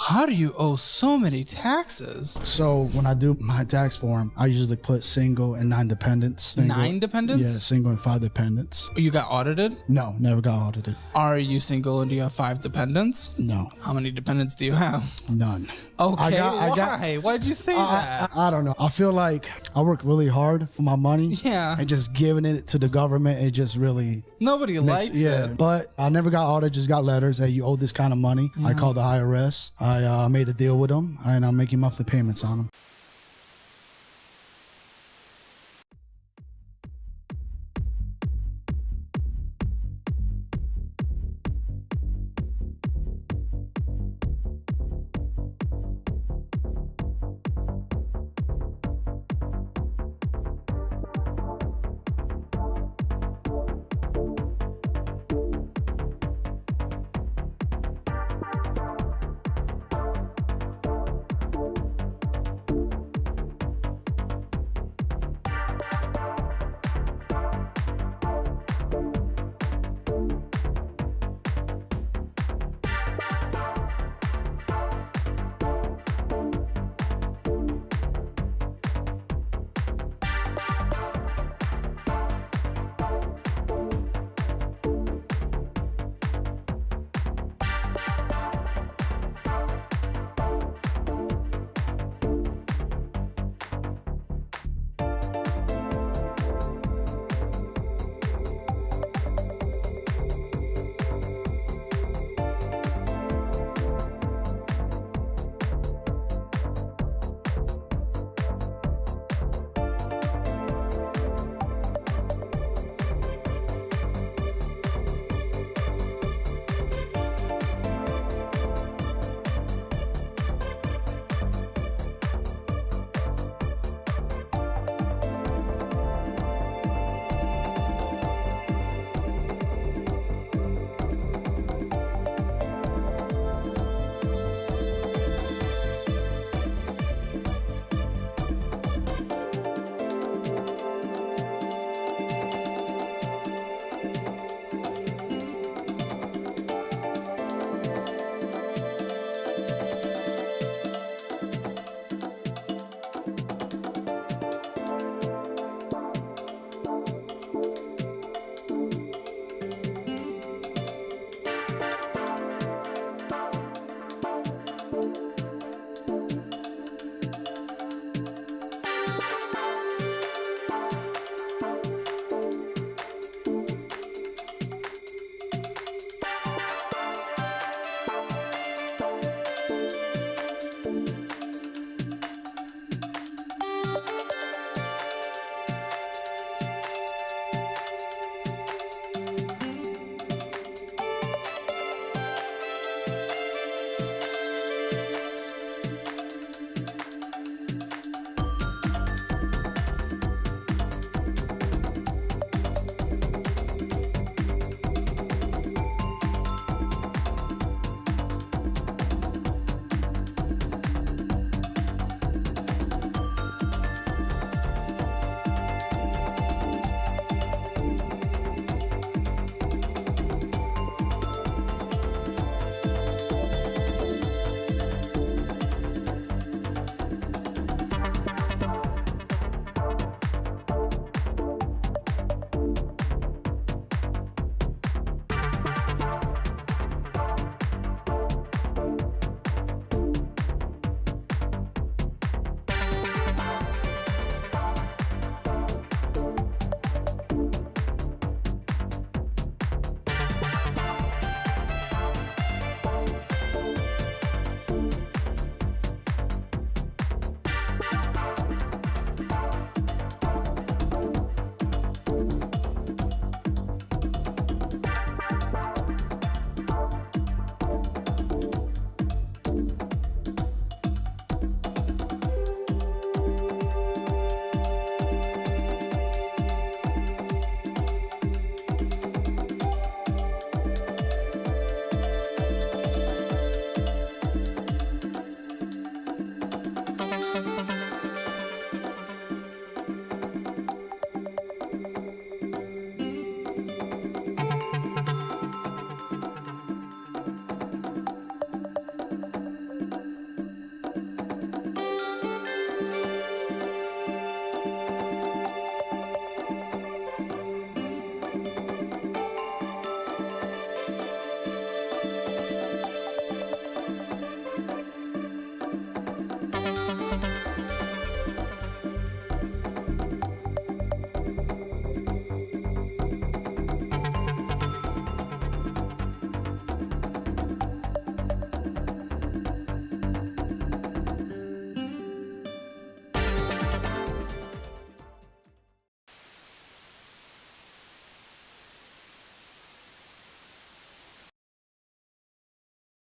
How do you owe so many taxes? So when I do my tax form, I usually put single and 9 dependents. 9 dependents? Yeah, single and 5 dependents. You got audited? No, never got audited. Are you single and do you have 5 dependents? No. How many dependents do you have? None. Okay, why? Why'd you say that? I don't know. I feel like I work really hard for my money. Yeah. And just giving it to the government, it just really... Nobody likes it. But I never got audited, just got letters. Hey, you owe this kind of money. I called the IRS. I made a deal with them, and I'm making monthly payments on them.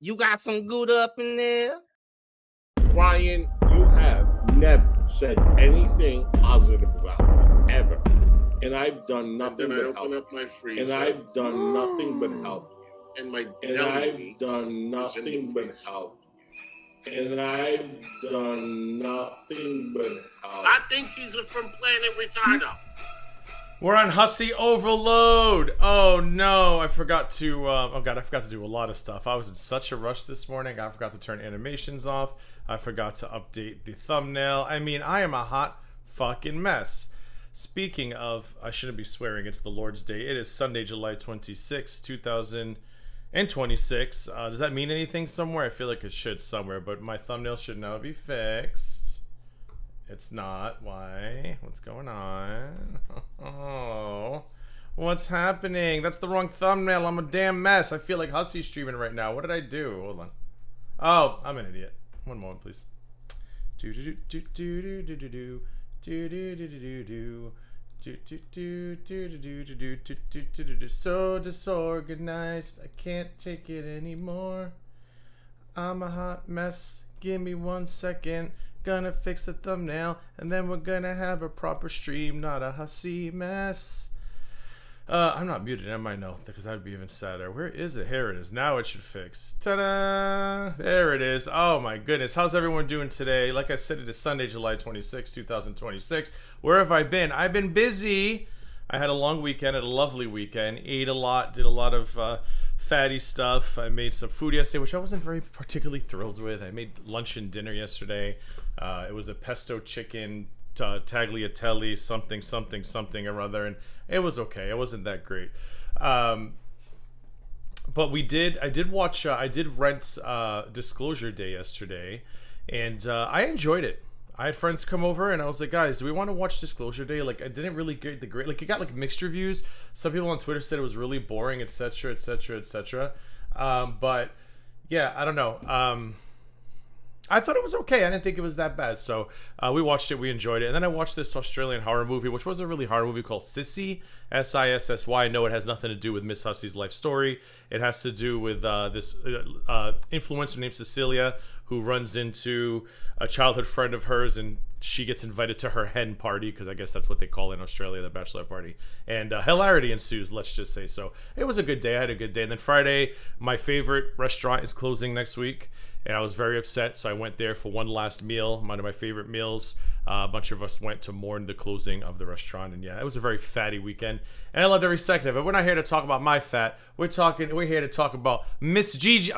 You got some good up in there? Brian, you have never said anything positive about me, ever. And I've done nothing but help. Up my freezer, and I've done nothing but help you. And I've done nothing but help you. And I've done nothing but help. I think he's from Planet Retardo. We're on Hussy Overload. Oh no, I forgot to. Oh god, I forgot to do a lot of stuff. I was in such a rush this morning. I forgot to turn animations off. I forgot to update the thumbnail. I mean, I am a hot fucking mess. Speaking of, I shouldn't be swearing. It's the Lord's Day. It is Sunday, July 26, 2026. Does that mean anything somewhere? I feel like it should somewhere, but my thumbnail should now be fixed. It's not. Why? What's going on? Oh, what's happening? That's the wrong thumbnail. I'm a damn mess. I feel like Hussy's streaming right now. What did I do? Hold on. Oh, I'm an idiot. One moment, please. Do do do do do do do do do do do do do. So disorganized, I can't take it anymore. I'm a hot mess. Give me 1 second. Gonna fix the thumbnail, and then we're gonna have a proper stream, not a hussy mess. I'm not muted, am I? No, because that would be even sadder. Where is it? Here it is. Now it should fix. Ta-da! There it is. Oh my goodness. How's everyone doing today? Like I said, it is Sunday, July 26, 2026. Where have I been? I've been busy. I had a long weekend, had a lovely weekend. Ate a lot, did a lot of fatty stuff. I made some food yesterday, which I wasn't very particularly thrilled with. I made lunch and dinner yesterday. It was a pesto chicken, tagliatelle, something or other, and it was okay. It wasn't that great. But I did rent Disclosure Day yesterday, and I enjoyed it. I had friends come over, and I was like, guys, do we want to watch Disclosure Day? Like, I didn't really get the great, like, it got like mixed reviews. Some people on Twitter said it was really boring, etc. But yeah, I don't know. I thought it was okay. I didn't think it was that bad. So we watched it. We enjoyed it. And then I watched this Australian horror movie, which was a really horror movie called Sissy, Sissy. I know it has nothing to do with Miss Hussy's life story. It has to do with this influencer named Cecilia, who runs into a childhood friend of hers, and she gets invited to her hen party, because I guess that's what they call in Australia, the bachelor party. And hilarity ensues, let's just say. So it was a good day. I had a good day. And then Friday, my favorite restaurant is closing next week. And I was very upset, so I went there for one last meal, one of my favorite meals. A bunch of us went to mourn the closing of the restaurant, and yeah, it was a very fatty weekend, and I loved every second of it. We're not here to talk about my fat. We're here to talk about Miss Gigi.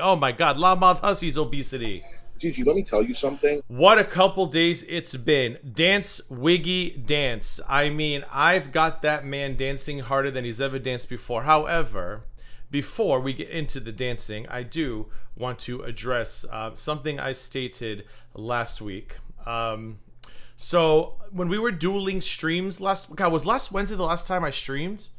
Oh my God, Loudmouth Hussy's obesity. Gigi, let me tell you something. What a couple days it's been. Dance, Wiggy, dance. I mean, I've got that man dancing harder than he's ever danced before. However, before we get into the dancing, I do want to address something I stated last week. So when we were dueling streams was last Wednesday the last time I streamed?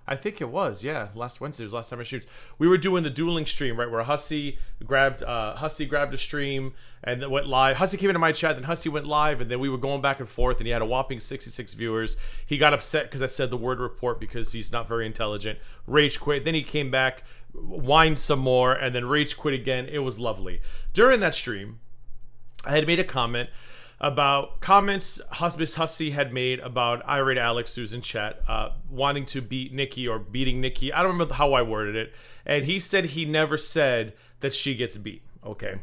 I think it was, yeah. Last Wednesday was the last time I streamed. We were doing the dueling stream, right, where Hussy grabbed a stream and then went live. Hussy came into my chat, then Hussy went live, and then we were going back and forth, and he had a whopping 66 viewers. He got upset because I said the word report because he's not very intelligent. Rage quit. Then he came back, whined some more, and then rage quit again. It was lovely. During that stream, I had made a comment about comments Miss Hussy had made about irate Alex, who's in chat, wanting to beat Nikki or beating Nikki. I don't remember how I worded it. And he said he never said that she gets beat. Okay.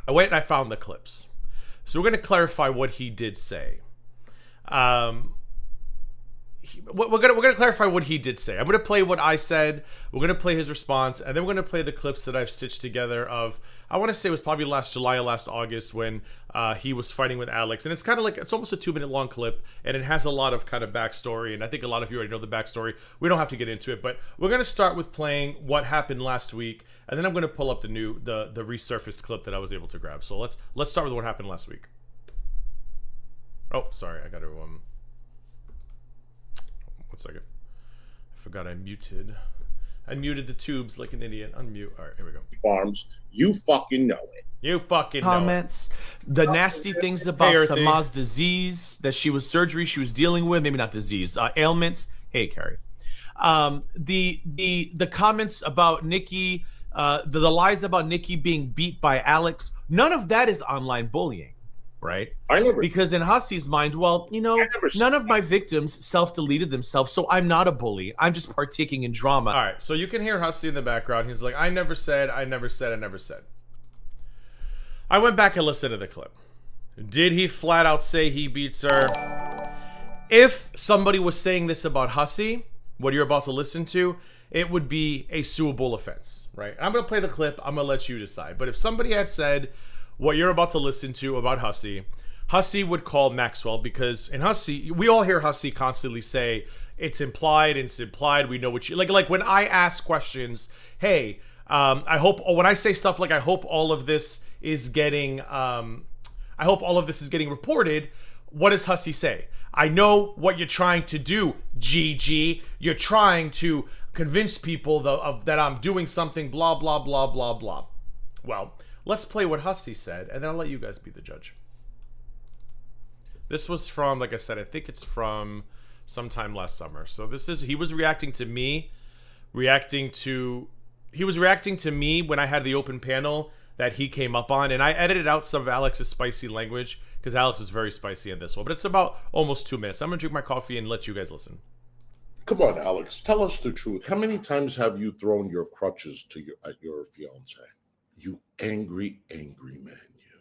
I went and I found the clips. So we're going to clarify what he did say. We're gonna clarify what he did say. I'm gonna play what I said. We're gonna play his response, and then we're gonna play the clips that I've stitched together of. I want to say it was probably last July or last August when he was fighting with Alex, and it's kind of like it's almost a 2-minute long clip, and it has a lot of kind of backstory, and I think a lot of you already know the backstory. We don't have to get into it, but we're gonna start with playing what happened last week, and then I'm gonna pull up the resurfaced clip that I was able to grab. So let's start with what happened last week. Oh, sorry, I got to 1 second. I forgot I muted the tubes like an idiot. Unmute. All right, here we go. Farms, you fucking know it. You fucking comments, the nasty things about Sama's disease that she was dealing with, maybe not disease, ailments. Hey, Carrie. The comments about Nikki The lies about Nikki being beat by Alex, none of that is online bullying, right? Because in Hussey's mind, well, none of my victims self-deleted themselves, so I'm not a bully. I'm just partaking in drama. All right, so you can hear Hussey in the background. He's like, I never said. I went back and listened to the clip. Did he flat out say he beats her? If somebody was saying this about Hussey, what you're about to listen to, it would be a suable offense, right? I'm going to play the clip. I'm going to let you decide. But if somebody had said what you're about to listen to about Hussey, Hussey would call Maxwell, because in Hussey, we all hear Hussey constantly say, it's implied, we know what you... Like when I ask questions, hey, I hope... when I say stuff like, I hope all of this is getting... I hope all of this is getting reported, what does Hussey say? I know what you're trying to do, GG. You're trying to convince people that I'm doing something, blah, blah, blah, blah, blah. Well, let's play what Hussey said, and then I'll let you guys be the judge. This was from, like I said, I think it's from sometime last summer. So this is, he was reacting to me when I had the open panel that he came up on, and I edited out some of Alex's spicy language, because Alex was very spicy in this one, but it's about almost 2 minutes. I'm gonna drink my coffee and let you guys listen. Come on, Alex, tell us the truth. How many times have you thrown your crutches at your fiance? You angry, angry man, you.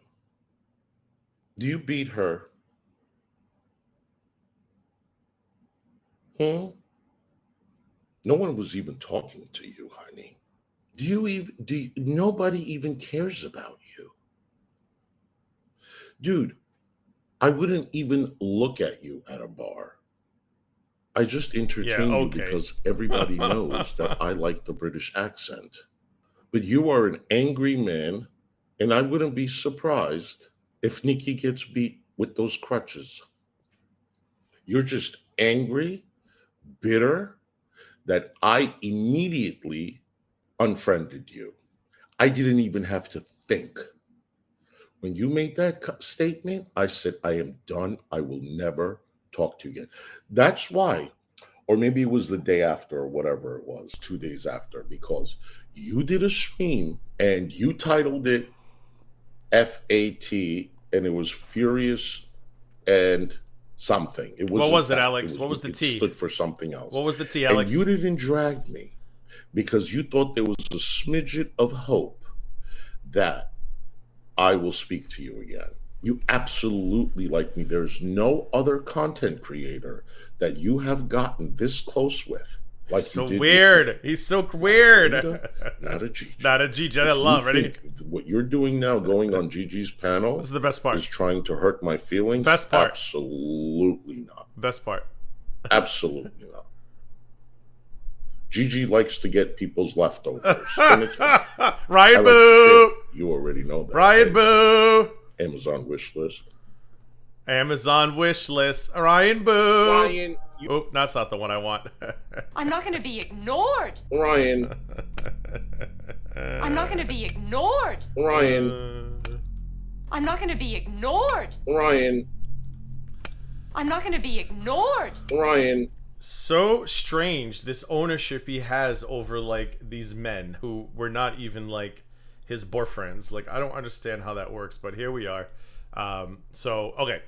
Do you beat her? No one was even talking to you, honey. Nobody even cares about you. Dude, I wouldn't even look at you at a bar. I just entertain you because everybody knows that I like the British accent. But you are an angry man, and I wouldn't be surprised if Nikki gets beat with those crutches. You're just angry, bitter, that I immediately unfriended you. I didn't even have to think. When you made that statement, I said, I am done. I will never talk to you again. That's why, or maybe it was the day after or whatever it was, 2 days after, because you did a stream and you titled it FAT, and it was Furious and something. It was. What was it, Alex? What was the T? It stood for something else. What was the T, Alex? And you didn't drag me because you thought there was a smidget of hope that I will speak to you again. You absolutely like me. There's no other content creator that you have gotten this close with. Like so weird. He's so weird. Not a Gigi. Not a Gigi. I love. Ready? What you're doing now, going on Gigi's panel, this is the best part. Is trying to hurt my feelings. Best part. Absolutely not. Best part. Absolutely not. Gigi likes to get people's leftovers. And it's Ryan Boo. You already know that. Ryan Boo. Amazon wish list. Amazon wish list. Ryan Boo. Ryan. Oh, that's not the one I want. I'm not going to be ignored. Ryan. I'm not going to be ignored. Ryan. I'm not going to be ignored. Ryan. I'm not going to be ignored. Ryan. So strange, this ownership he has over, like, these men who were not even, like, his boyfriends. Like, I don't understand how that works, but here we are. Okay.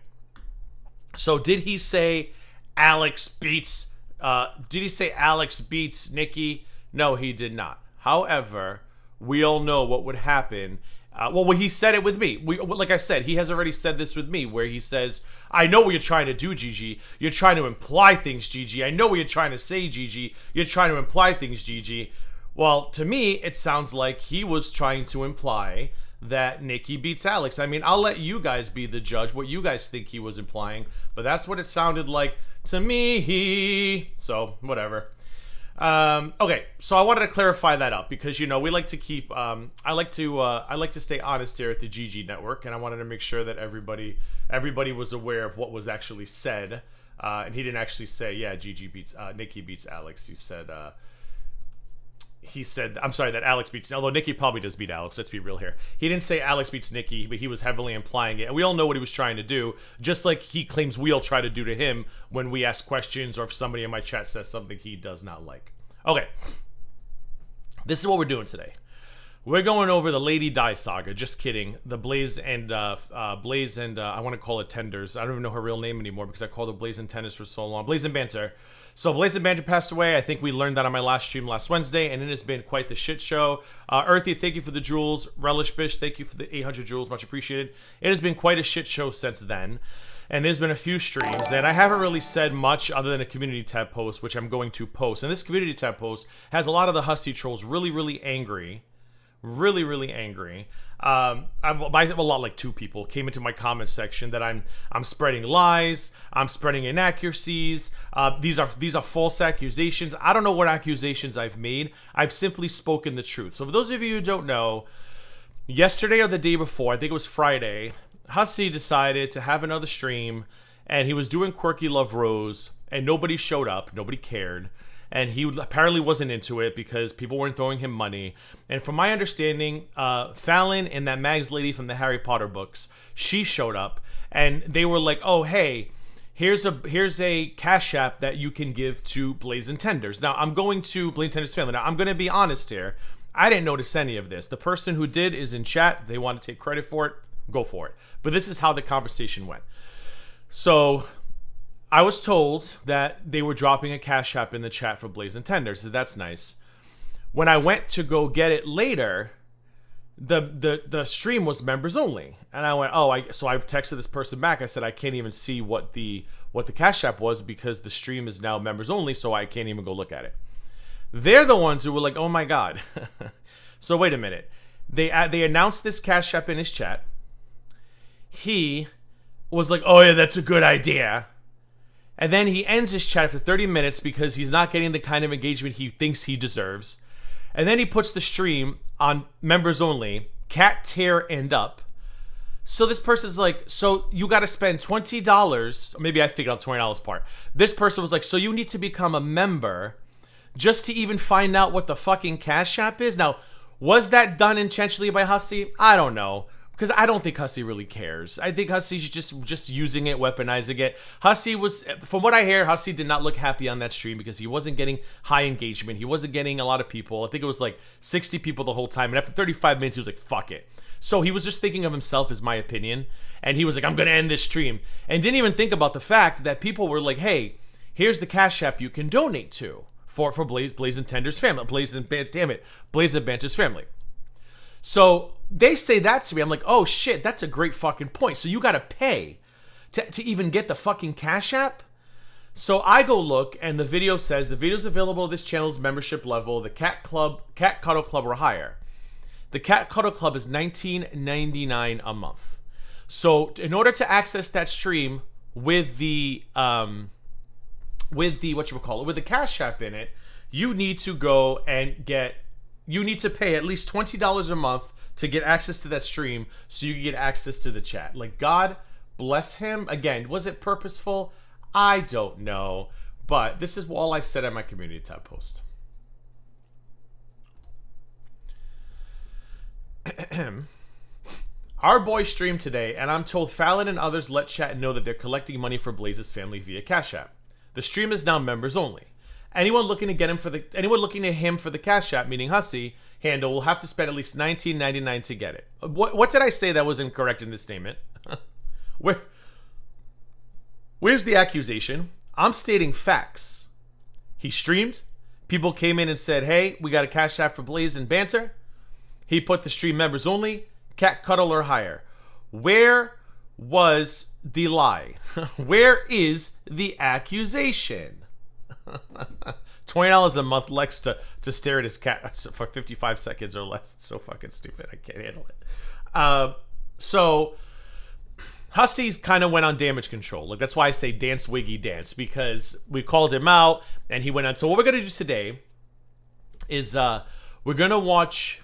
So did he say Alex beats Nikki? No, he did not. However, we all know what would happen. Well, he said it with me. Like I said, he has already said this with me, where he says, I know what you're trying to do, Gigi. You're trying to imply things, Gigi. I know what you're trying to say, Gigi. You're trying to imply things, Gigi. Well, to me, it sounds like he was trying to imply that Nikki beats Alex. I mean, I'll let you guys be the judge, what you guys think he was implying, but that's what it sounded like to me. So, whatever. Okay, so I wanted to clarify that up because, we like to keep, I like to stay honest here at the GG Network, and I wanted to make sure that everybody was aware of what was actually said, and he didn't actually say, yeah, Nikki beats Alex. He said, I'm sorry, that Alex beats, although Nikki probably does beat Alex, let's be real here. He didn't say Alex beats Nikki, but he was heavily implying it. And we all know what he was trying to do, just like he claims we all try to do to him when we ask questions or if somebody in my chat says something he does not like. Okay. This is what we're doing today. We're going over the Lady Di saga. Just kidding. The Blaze and I want to call it Tenders. I don't even know her real name anymore because I called her Blaze and Tenders for so long. Blaze and Banter. So Blaze and Banter passed away. I think we learned that on my last stream last Wednesday, and it has been quite the shit show. Earthy, thank you for the jewels. Relish Bish, thank you for the 800 jewels. Much appreciated. It has been quite a shit show since then. And there's been a few streams, and I haven't really said much other than a community tab post, which I'm going to post. And this community tab post has a lot of the Hussy trolls really, really angry. Really, really angry. A lot like 2 people came into my comment section that I'm spreading lies, I'm spreading inaccuracies. These are false accusations. I don't know what accusations I've made. I've simply spoken the truth. So for those of you who don't know, yesterday or the day before, I think it was Friday, Hussy decided to have another stream, and he was doing Quirky Love Rose, and nobody showed up, nobody cared. And he apparently wasn't into it because people weren't throwing him money. And from my understanding, Fallon and that Mags lady from the Harry Potter books, she showed up, and they were like, "Oh, hey, here's a Cash App that you can give to Blaze and Tenders." Now, I'm going to Blaze and Tenders family. Now, I'm going to be honest here. I didn't notice any of this. The person who did is in chat. If they want to take credit for it, go for it. But this is how the conversation went. So I was told that they were dropping a Cash App in the chat for Blaze and Tenders, so that's nice. When I went to go get it later, the stream was members only, and I went, so I've texted this person back. I said I can't even see what the Cash App was because the stream is now members only, so I can't even go look at it. They're the ones who were like, "Oh my god." So wait a minute. They announced this Cash App in his chat. He was like, "Oh yeah, that's a good idea." And then he ends his chat after 30 minutes because he's not getting the kind of engagement he thinks he deserves. And then he puts the stream on members only, cat, tear, and up. So this person's like, "So you got to spend $20. Maybe I figured out the $20 part. This person was like, "So you need to become a member just to even find out what the fucking Cash App is." Now, was that done intentionally by Hussy? I don't know. Because I don't think Hussy really cares. I think Hussy's just using it, weaponizing it. Hussy was, from what I hear, Hussy did not look happy on that stream because he wasn't getting high engagement. He wasn't getting a lot of people. I think it was like 60 people the whole time. And after 35 minutes, he was like, "Fuck it." So he was just thinking of himself, is my opinion. And he was like, "I'm going to end this stream." And didn't even think about the fact that people were like, "Hey, here's the Cash App you can donate to for Blaze and Tenders family. Blaze and Banter's family." So they say that to me. I'm like, "Oh shit, that's a great fucking point. So you gotta pay to even get the fucking Cash App?" So I go look, and the video says the video's available at this channel's membership level, the Cat Cuddle Club or higher. The Cat Cuddle Club is $19.99 a month. So in order to access that stream with the with the Cash App in it, you need to go and you need to pay at least $20 a month to get access to that stream so you can get access to the chat. Like, God bless him. Again, was it purposeful? I don't know. But this is all I said at my community tab post. Our boy streamed today, and I'm told Fallon and others let chat know that they're collecting money for Blaze's family via Cash App. The stream is now members only. Anyone looking to him for the Cash App, meaning Hussy, handle will have to spend at least $19.99 to get it. What did I say that was incorrect in this statement? Where's the accusation? I'm stating facts. He streamed. People came in and said, "Hey, we got a Cash App for Blaze and Banter." He put the stream members only, cat cuddle or higher. Where was the lie? Where is the accusation? $20 a month Lex to stare at his cat for 55 seconds or less. It's so fucking stupid. I can't handle it. So Hussy's kind of went on damage control. Like, that's why I say dance, Wiggy, dance, because we called him out and he went on. So what we're going to do today is we're going to watch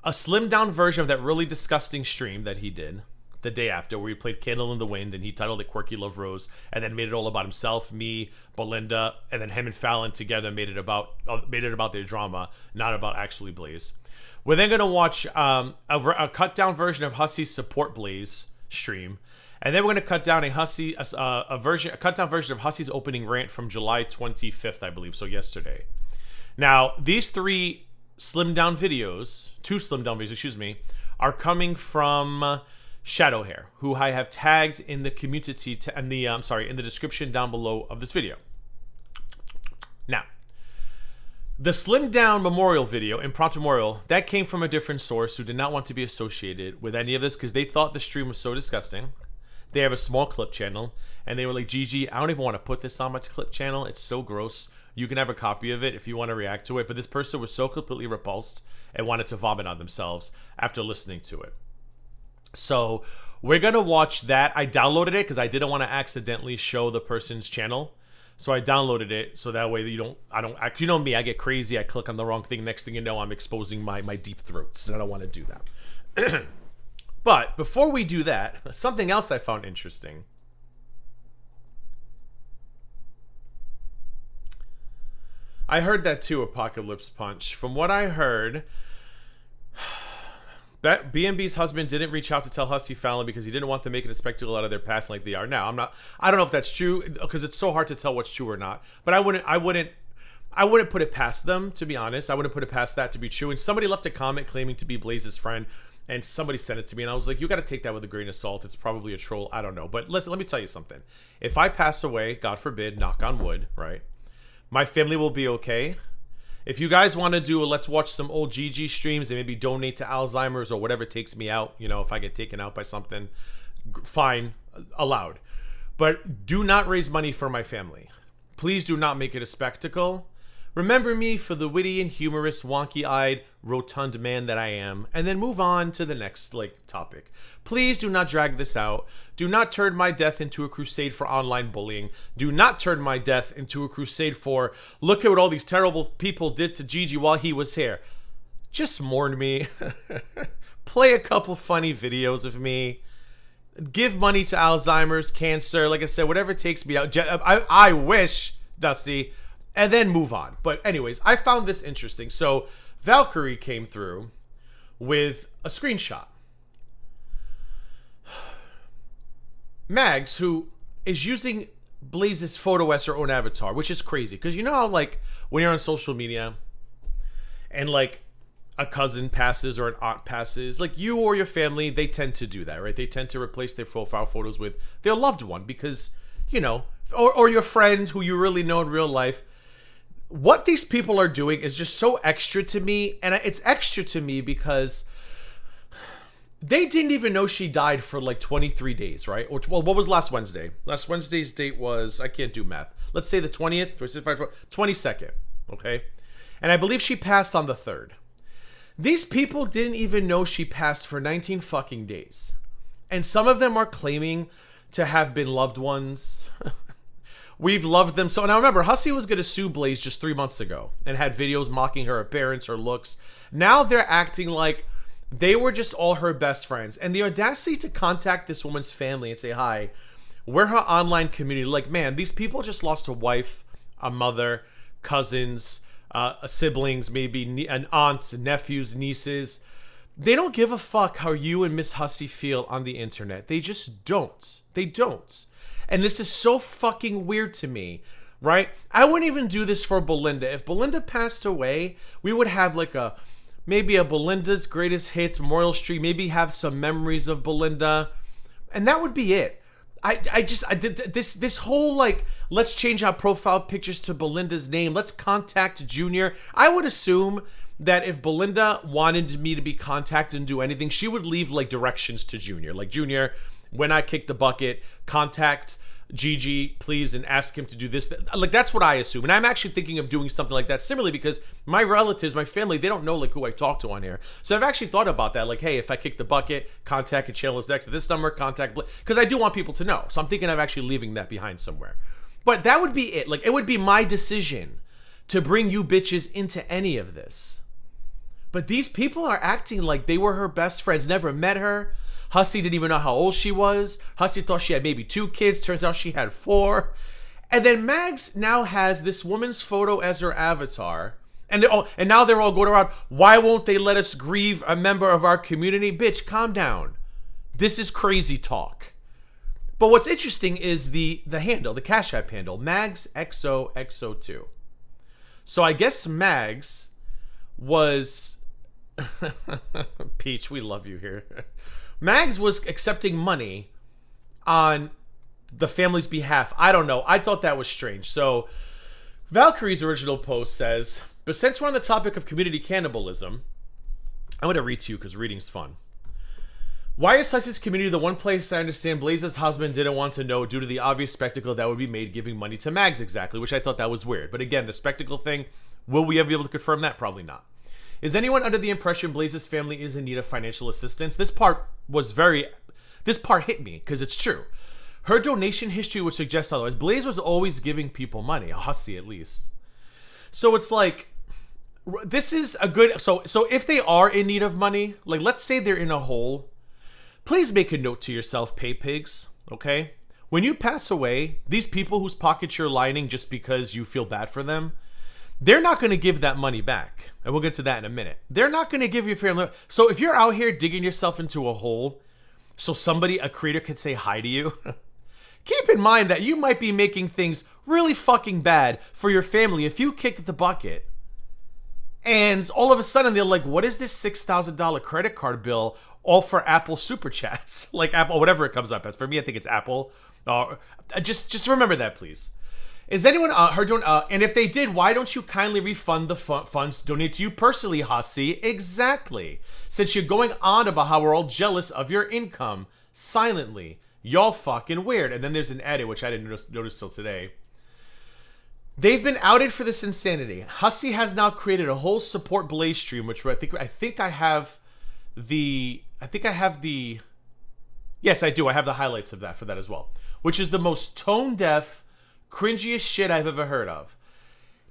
a slimmed down version of that really disgusting stream that he did the day after, where he played Candle in the Wind and he titled it Quirky Love Rose and then made it all about himself, me, Belinda, and then him and Fallon together made it about their drama, not about actually Blaze. We're then going to watch a cut down version of Hussy's Support Blaze stream, and then we're going to cut down a cut down version of Hussy's opening rant from July 25th, I believe, so yesterday. Now, these three slim down videos, 2 slim down videos, excuse me, are coming from Shadow Hair, who I have tagged in the community in the description down below of this video. Now, the slim down memorial video, impromptu memorial, that came from a different source who did not want to be associated with any of this because they thought the stream was so disgusting. They have a small clip channel, and they were like, GG, I don't even want to put this on my clip channel. It's so gross. You can have a copy of it if you want to react to it. But this person was so completely repulsed and wanted to vomit on themselves after listening to it. So we're going to watch that. I downloaded it because I didn't want to accidentally show the person's channel. So I downloaded it so that way you know me, I get crazy. I click on the wrong thing. Next thing you know, I'm exposing my deep throats. And I don't want to do that. But before we do that, something else I found interesting. I heard that too, Apocalypse Punch. From what I heard, B&B's husband didn't reach out to tell Hussey Fallon because he didn't want them making a spectacle out of their past like they are now. I don't know if that's true because it's so hard to tell what's true or not. But I wouldn't put it past them, to be honest. I wouldn't put it past that to be true. And somebody left a comment claiming to be Blaze's friend, and somebody sent it to me, and I was like, you got to take that with a grain of salt. It's probably a troll. I don't know. But listen, let me tell you something. If I pass away, God forbid, knock on wood, right? My family will be okay. If you guys want to do let's watch some old GG streams and maybe donate to Alzheimer's or whatever takes me out, you know, if I get taken out by something, fine, allowed. But do not raise money for my family. Please do not make it a spectacle. Remember me for the witty and humorous, wonky-eyed, rotund man that I am, and then move on to the next topic. Please do not drag this out. Do not turn my death into a crusade for online bullying. Do not turn my death into a crusade for, look at what all these terrible people did to Gigi while he was here. Just mourn me. Play a couple funny videos of me. Give money to Alzheimer's, cancer, like I said, whatever takes me out. I wish, Dusty, and then move on. But anyways, I found this interesting. So Valkyrie came through with a screenshot. Mags, who is using Blaze's photo as her own avatar, which is crazy. Because you know how, when you're on social media and, a cousin passes or an aunt passes, you or your family, they tend to do that, right? They tend to replace their profile photos with their loved one because, you know, or your friend who you really know in real life. What these people are doing is just so extra to me. And it's extra to me because they didn't even know she died for 23 days, right? Well, what was last Wednesday? Last Wednesday's date was, I can't do math. Let's say the 20th, 22nd, okay? And I believe she passed on the 3rd. These people didn't even know she passed for 19 fucking days. And some of them are claiming to have been loved ones. We've loved them. So now remember, Hussey was going to sue Blaze just 3 months ago and had videos mocking her appearance, her looks. Now they're acting like they were just all her best friends. And the audacity to contact this woman's family and say, hi, we're her online community. Man, these people just lost a wife, a mother, cousins, siblings, maybe an aunts, nephews, nieces. They don't give a fuck how you and Miss Hussey feel on the internet. They just don't. They don't. And this is so fucking weird to me, right? I wouldn't even do this for Belinda. If Belinda passed away, we would have maybe a Belinda's Greatest Hits memorial stream, maybe have some memories of Belinda, and that would be it. This whole let's change our profile pictures to Belinda's name, let's contact Junior. I would assume that if Belinda wanted me to be contacted and do anything, she would leave directions to Junior. Junior, when I kick the bucket, contact Gigi, please, and ask him to do this. That's what I assume. And I'm actually thinking of doing something like that similarly because my relatives, my family, they don't know who I talk to on here. So I've actually thought about that. Hey, if I kick the bucket, contact a channel is next to this number, contact, because I do want people to know. So I'm thinking of actually leaving that behind somewhere. But that would be it. It would be my decision to bring you bitches into any of this. But these people are acting like they were her best friends, never met her. Hussey didn't even know how old she was. Hussey thought she had maybe 2 kids. Turns out she had 4. And then Mags now has this woman's photo as her avatar. And now they're all going around, why won't they let us grieve a member of our community? Bitch, calm down. This is crazy talk. But what's interesting is the handle, the Cash App handle, MagsXOXO2. So I guess Mags was Peach, we love you here. Mags was accepting money on the family's behalf. I don't know. I thought that was strange. So Valkyrie's original post says, but since we're on the topic of community cannibalism, I'm going to read to you because reading's fun. Why is Hussey's community the one place I understand Blaze's husband didn't want to know due to the obvious spectacle that would be made giving money to Mags exactly, which I thought that was weird. But again, the spectacle thing, will we ever be able to confirm that? Probably not. Is anyone under the impression Blaze's family is in need of financial assistance? This part hit me because it's true. Her donation history would suggest otherwise. Blaze was always giving people money, Hussey at least. So it's like, this is a good, so if they are in need of money, like let's say they're in a hole, please make a note to yourself, pay pigs, okay? When you pass away, these people whose pockets you're lining just because you feel bad for them, they're not going to give that money back. And we'll get to that in a minute. They're not going to give you family. So if you're out here digging yourself into a hole so a creator can say hi to you, keep in mind that you might be making things really fucking bad for your family if you kick the bucket. And all of a sudden they're like, what is this $6,000 credit card bill all for Apple Super Chats? Like Apple, whatever it comes up as. For me, I think it's Apple. Just remember that, please. Is anyone and if they did, why don't you kindly refund the funds donated to you personally, Hussey? Exactly. Since you're going on about how we're all jealous of your income silently. Y'all fucking weird. And then there's an edit, which I didn't notice till today. They've been outed for this insanity. Hussey has now created a whole support Blaze stream, which I think I have the yes, I do. I have the highlights of that for that as well, which is the most tone deaf, cringiest shit I've ever heard of.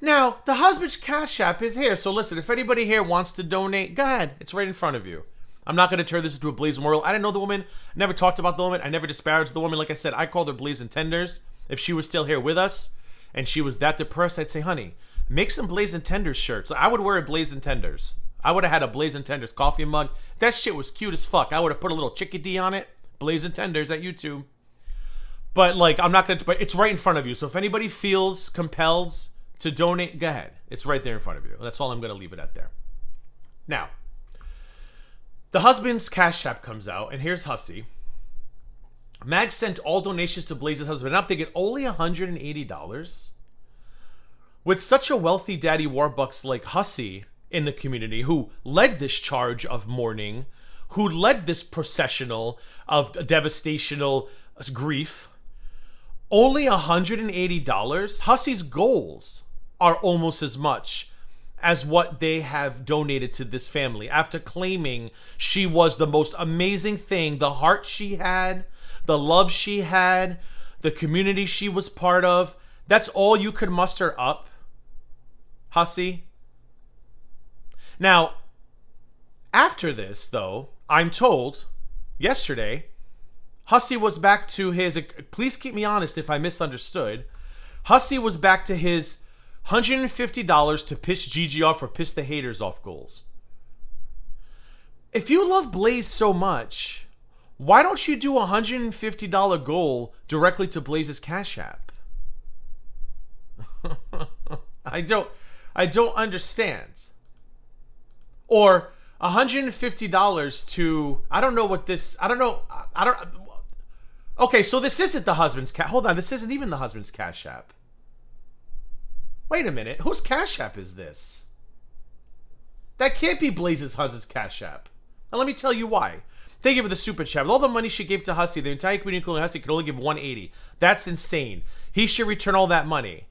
Now, the husband's Cash App is here, so listen, if anybody here wants to donate, go ahead. It's right in front of you. I'm not going to turn this into a Blaze Memorial. I didn't know the woman, never talked about the woman, I never disparaged the woman. Like I said, I called her Blazing Tenders. If she was still here with us and she was that depressed, I'd say, honey, make some Blazing Tenders shirts. I would wear a Blazing Tenders. I would have had a Blazing Tenders coffee mug. That shit was cute as fuck. I would have put a little chickadee on it. Blazing Tenders at YouTube. But like, I'm not going to, but it's right in front of you. So if anybody feels compelled to donate, go ahead. It's right there in front of you. That's all I'm going to leave it at there. Now, the husband's Cash App comes out, and here's Hussey. Mag sent all donations to Blaze's husband. I'm thinking only $180? With such a wealthy daddy warbucks like Hussey in the community, who led this charge of mourning, who led this processional of devastational grief, only $180? Hussey's goals are almost as much as what they have donated to this family after claiming she was the most amazing thing, the heart she had, the love she had, the community she was part of. That's all you could muster up, Hussey. Now, after this, though, I'm told yesterday, Hussey was back to his, please keep me honest if I misunderstood, Hussey was back to his $150 to piss Gigi off or piss the haters off goals. If you love Blaze so much, why don't you do a $150 goal directly to Blaze's Cash App? I don't understand. Or $150 to, okay, so this isn't the husband's hold on, this isn't even the husband's Cash App. Wait a minute, whose Cash App is this? That can't be Blaze's husband's Cash App. And let me tell you why. They give her the super chat. With all the money she gave to Hussey, the entire community, including Hussey, could only give $180. That's insane. He should return all that money.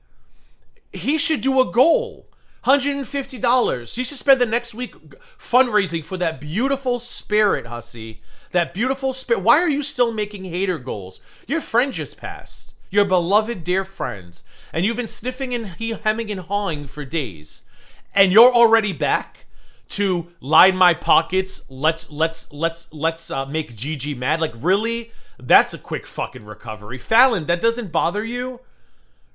He should do a goal. $150. He should spend the next week fundraising for that beautiful spirit, Hussey. That beautiful spirit. Why are you still making hater goals? Your friend just passed. Your beloved dear friends. And you've been sniffing and hemming and hawing for days. And you're already back to line my pockets. Let's make Gigi mad. Like, really? That's a quick fucking recovery. Fallon, that doesn't bother you?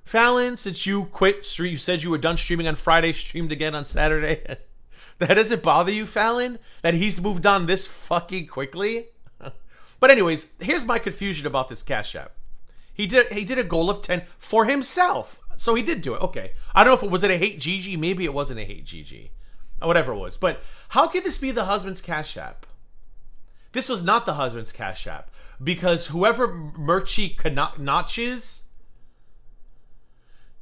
Fallon, since you quit stream, you said you were done streaming on Friday, streamed again on Saturday. That doesn't bother you, Fallon? That he's moved on this fucking quickly? But anyways, here's my confusion about this Cash App. He did a goal of 10 for himself. So he did do it. Okay. I don't know if it was a hate Gigi. Maybe it wasn't a hate Gigi. whatever it was. But how could this be the husband's Cash App? This was not the husband's Cash App, because whoever Murchie Notches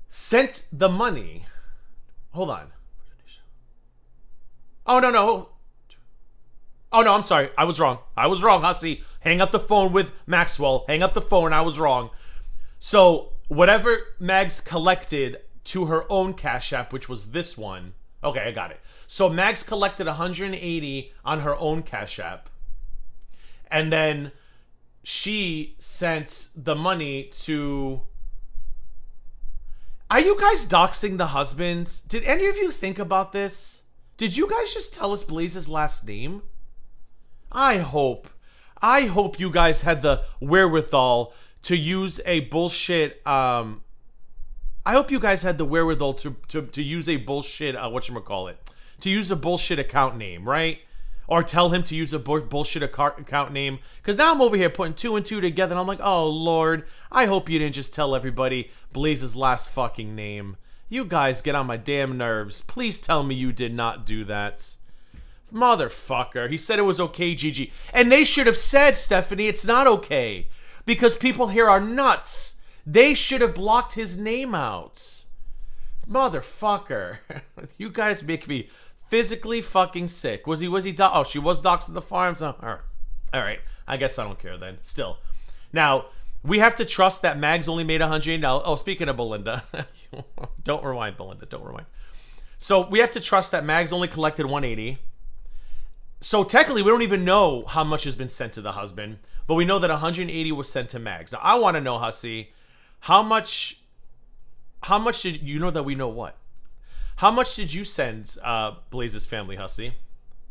sent the money. Hold on. Oh, no. Oh, no, I'm sorry. I was wrong, Hussy. Hang up the phone with Maxwell. Hang up the phone. I was wrong. So, whatever Mags collected to her own Cash App, which was this one. Okay, I got it. So, Mags collected $180 on her own Cash App. And then she sent the money to... Are you guys doxing the husbands? Did any of you think about this? Did you guys just tell us Blaze's last name? I hope you guys had the wherewithal to use a bullshit, I hope you guys had the wherewithal to use a bullshit, whatchamacallit, to use a bullshit account name, right? Or tell him to use a bullshit account name. Because now I'm over here putting 2 and 2 together, and I'm like, oh, Lord, I hope you didn't just tell everybody Blaze's last fucking name. You guys get on my damn nerves. Please tell me you did not do that. Motherfucker. He said it was okay, Gigi. And they should have said, Stephanie, it's not okay. Because people here are nuts. They should have blocked his name out. Motherfucker. You guys make me physically fucking sick. Was he oh, she was doxing the farms? Oh, all right. I guess I don't care then. Still. Now, we have to trust that Mags only made $180. Oh, speaking of Belinda. Don't rewind, Belinda. Don't rewind. So, we have to trust that Mags only collected $180. So technically, we don't even know how much has been sent to the husband, but we know that $180 was sent to Mags. Now, I want to know, Hussy, how much did you know that we know what? How much did you send Blaze's family, Hussy?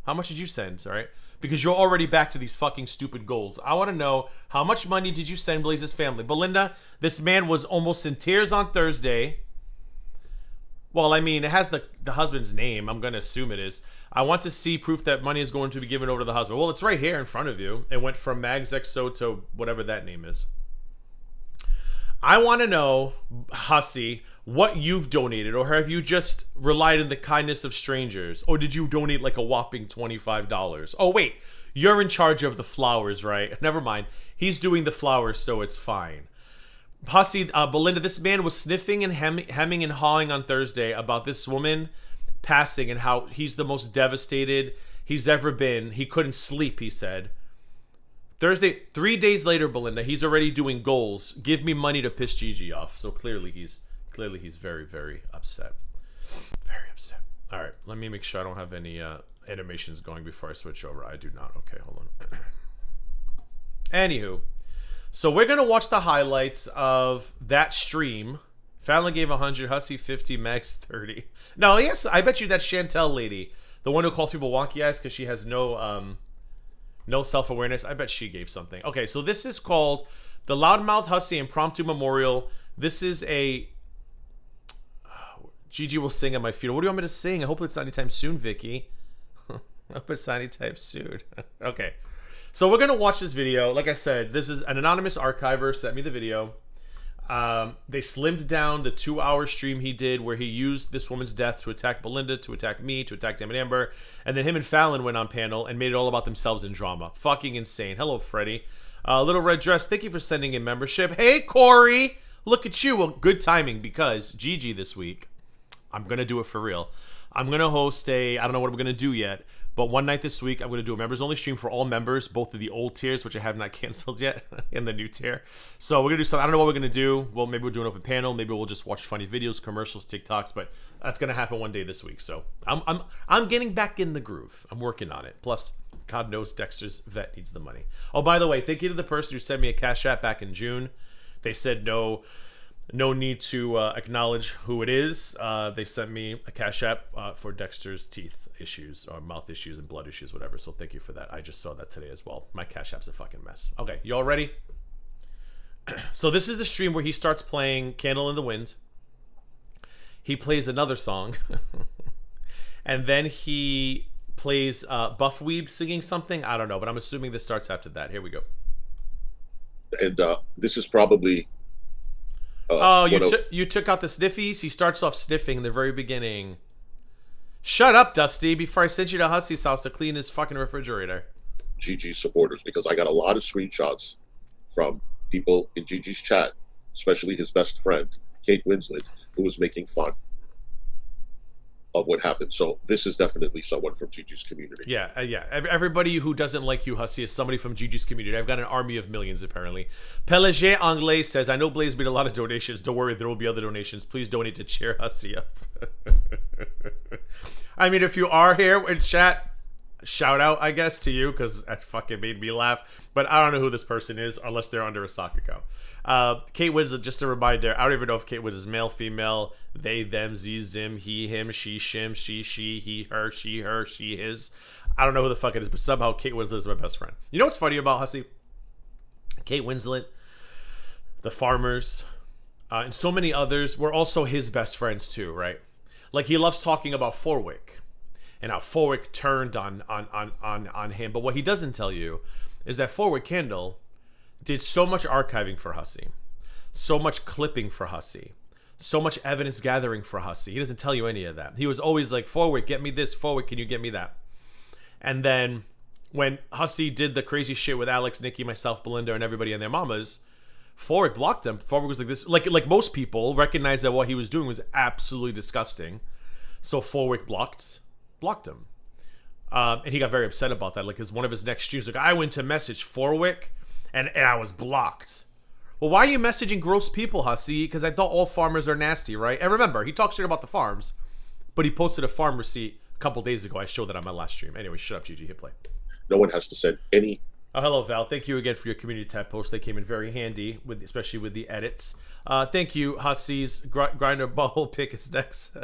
How much did you send, all right? Because you're already back to these fucking stupid goals. I want to know, how much money did you send Blaze's family? Belinda, this man was almost in tears on Thursday. Well, I mean, it has the husband's name. I'm going to assume it is. I want to see proof that money is going to be given over to the husband. Well, it's right here in front of you. It went from Mags XO to whatever that name is. I want to know, Hussy, what you've donated, or have you just relied on the kindness of strangers? Or did you donate like a whopping $25? Oh, wait. You're in charge of the flowers, right? Never mind. He's doing the flowers, so it's fine. Hussy, Belinda, this man was sniffing and hemming and hawing on Thursday about this woman passing and how he's the most devastated he's ever been. He couldn't sleep, he said. Thursday, 3 days later, Belinda, he's already doing goals. Give me money to piss Gigi off. So clearly he's very, very upset. Very upset. All right, let me make sure I don't have any animations going before I switch over. I do not. Okay, hold on. Anywho, so we're gonna watch the highlights of that stream. Fallon gave 100, Hussy 50, Max 30. No, yes, I bet you that Chantel lady, the one who calls people wonky eyes because she has no self-awareness, I bet she gave something. Okay, so this is called the Loudmouth Hussy Impromptu Memorial. This is a... Gigi will sing at my funeral. What do you want me to sing? I hope it's not anytime soon, Vicky. I hope it's not anytime soon. Okay, so we're going to watch this video. Like I said, this is an anonymous archiver sent me the video. They slimmed down the 2-hour stream he did where he used this woman's death to attack Belinda, to attack me, to attack Damn and Amber, and then him and Fallon went on panel and made it all about themselves in drama. Fucking insane. Hello, Freddie. Little Red Dress, thank you for sending in membership. Hey, Corey! Look at you. Well, good timing, because Gigi this week, I'm going to do it for real. I'm going to host I don't know what I'm going to do yet, but one night this week, I'm going to do a members-only stream for all members, both of the old tiers, which I have not canceled yet, and the new tier. So we're going to do something. I don't know what we're going to do. Well, maybe we'll do an open panel. Maybe we'll just watch funny videos, commercials, TikToks, but that's going to happen one day this week. So I'm getting back in the groove. I'm working on it. Plus, God knows Dexter's vet needs the money. Oh, by the way, thank you to the person who sent me a Cash App back in June. They said no need to acknowledge who it is. They sent me a Cash App for Dexter's teeth issues, or mouth issues and blood issues, whatever. So thank you for that. I just saw that today as well. My Cash App's a fucking mess. Okay, you all ready? So this is the stream where he starts playing Candle in the Wind. He plays another song. And then he plays Buff Weeb singing something. I don't know, but I'm assuming this starts after that. Here we go. And this is probably... you took out the sniffies? He starts off sniffing in the very beginning. Shut up, Dusty, before I send you to Hussey's house to clean his fucking refrigerator. Gigi supporters, because I got a lot of screenshots from people in Gigi's chat, especially his best friend, Kate Winslet, who was making fun of what happened. So this is definitely someone from Gigi's community. Yeah. Everybody who doesn't like you, Hussey, is somebody from Gigi's community. I've got an army of millions, apparently. Pelage Anglais says, I know Blaze made a lot of donations. Don't worry, there will be other donations. Please donate to cheer Hussey up. I mean, if you are here in chat, shout out, I guess, to you, because that fucking made me laugh. But I don't know who this person is, unless they're under a stock account. Kate Winslet, just a reminder, I don't even know if Kate Winslet is male, female, they, them, z, zim, he, him, she, shim, she, he, her, she, his. I don't know who the fuck it is, but somehow Kate Winslet is my best friend. You know what's funny about Hussey? Kate Winslet, the farmers, and so many others were also his best friends too, right? Like, he loves talking about Forwick and how Forwick turned on him. But what he doesn't tell you is that Forwick Kendall did so much archiving for Hussey, so much clipping for Hussey, so much evidence gathering for Hussey. He doesn't tell you any of that. He was always like, Forwick, get me this. Forwick, can you get me that? And then when Hussey did the crazy shit with Alex, Nikki, myself, Belinda, and everybody and their mamas, Forwick blocked him. Forwick was like this, like most people recognized that what he was doing was absolutely disgusting. So Forwick blocked him. And he got very upset about that. Like, because one of his next streams, like, I went to message Forwick and I was blocked. Well, why are you messaging gross people, Hussey? Because I thought all farmers are nasty, right? And remember, he talks shit about the farms, but he posted a farm receipt a couple days ago. I showed that on my last stream. Anyway, shut up, GG. Hit play. No one has to send any. Oh, hello, Val. Thank you again for your community tab posts. They came in very handy, especially with the edits. Thank you, Hussey's. Grinder Bubble Pick is next.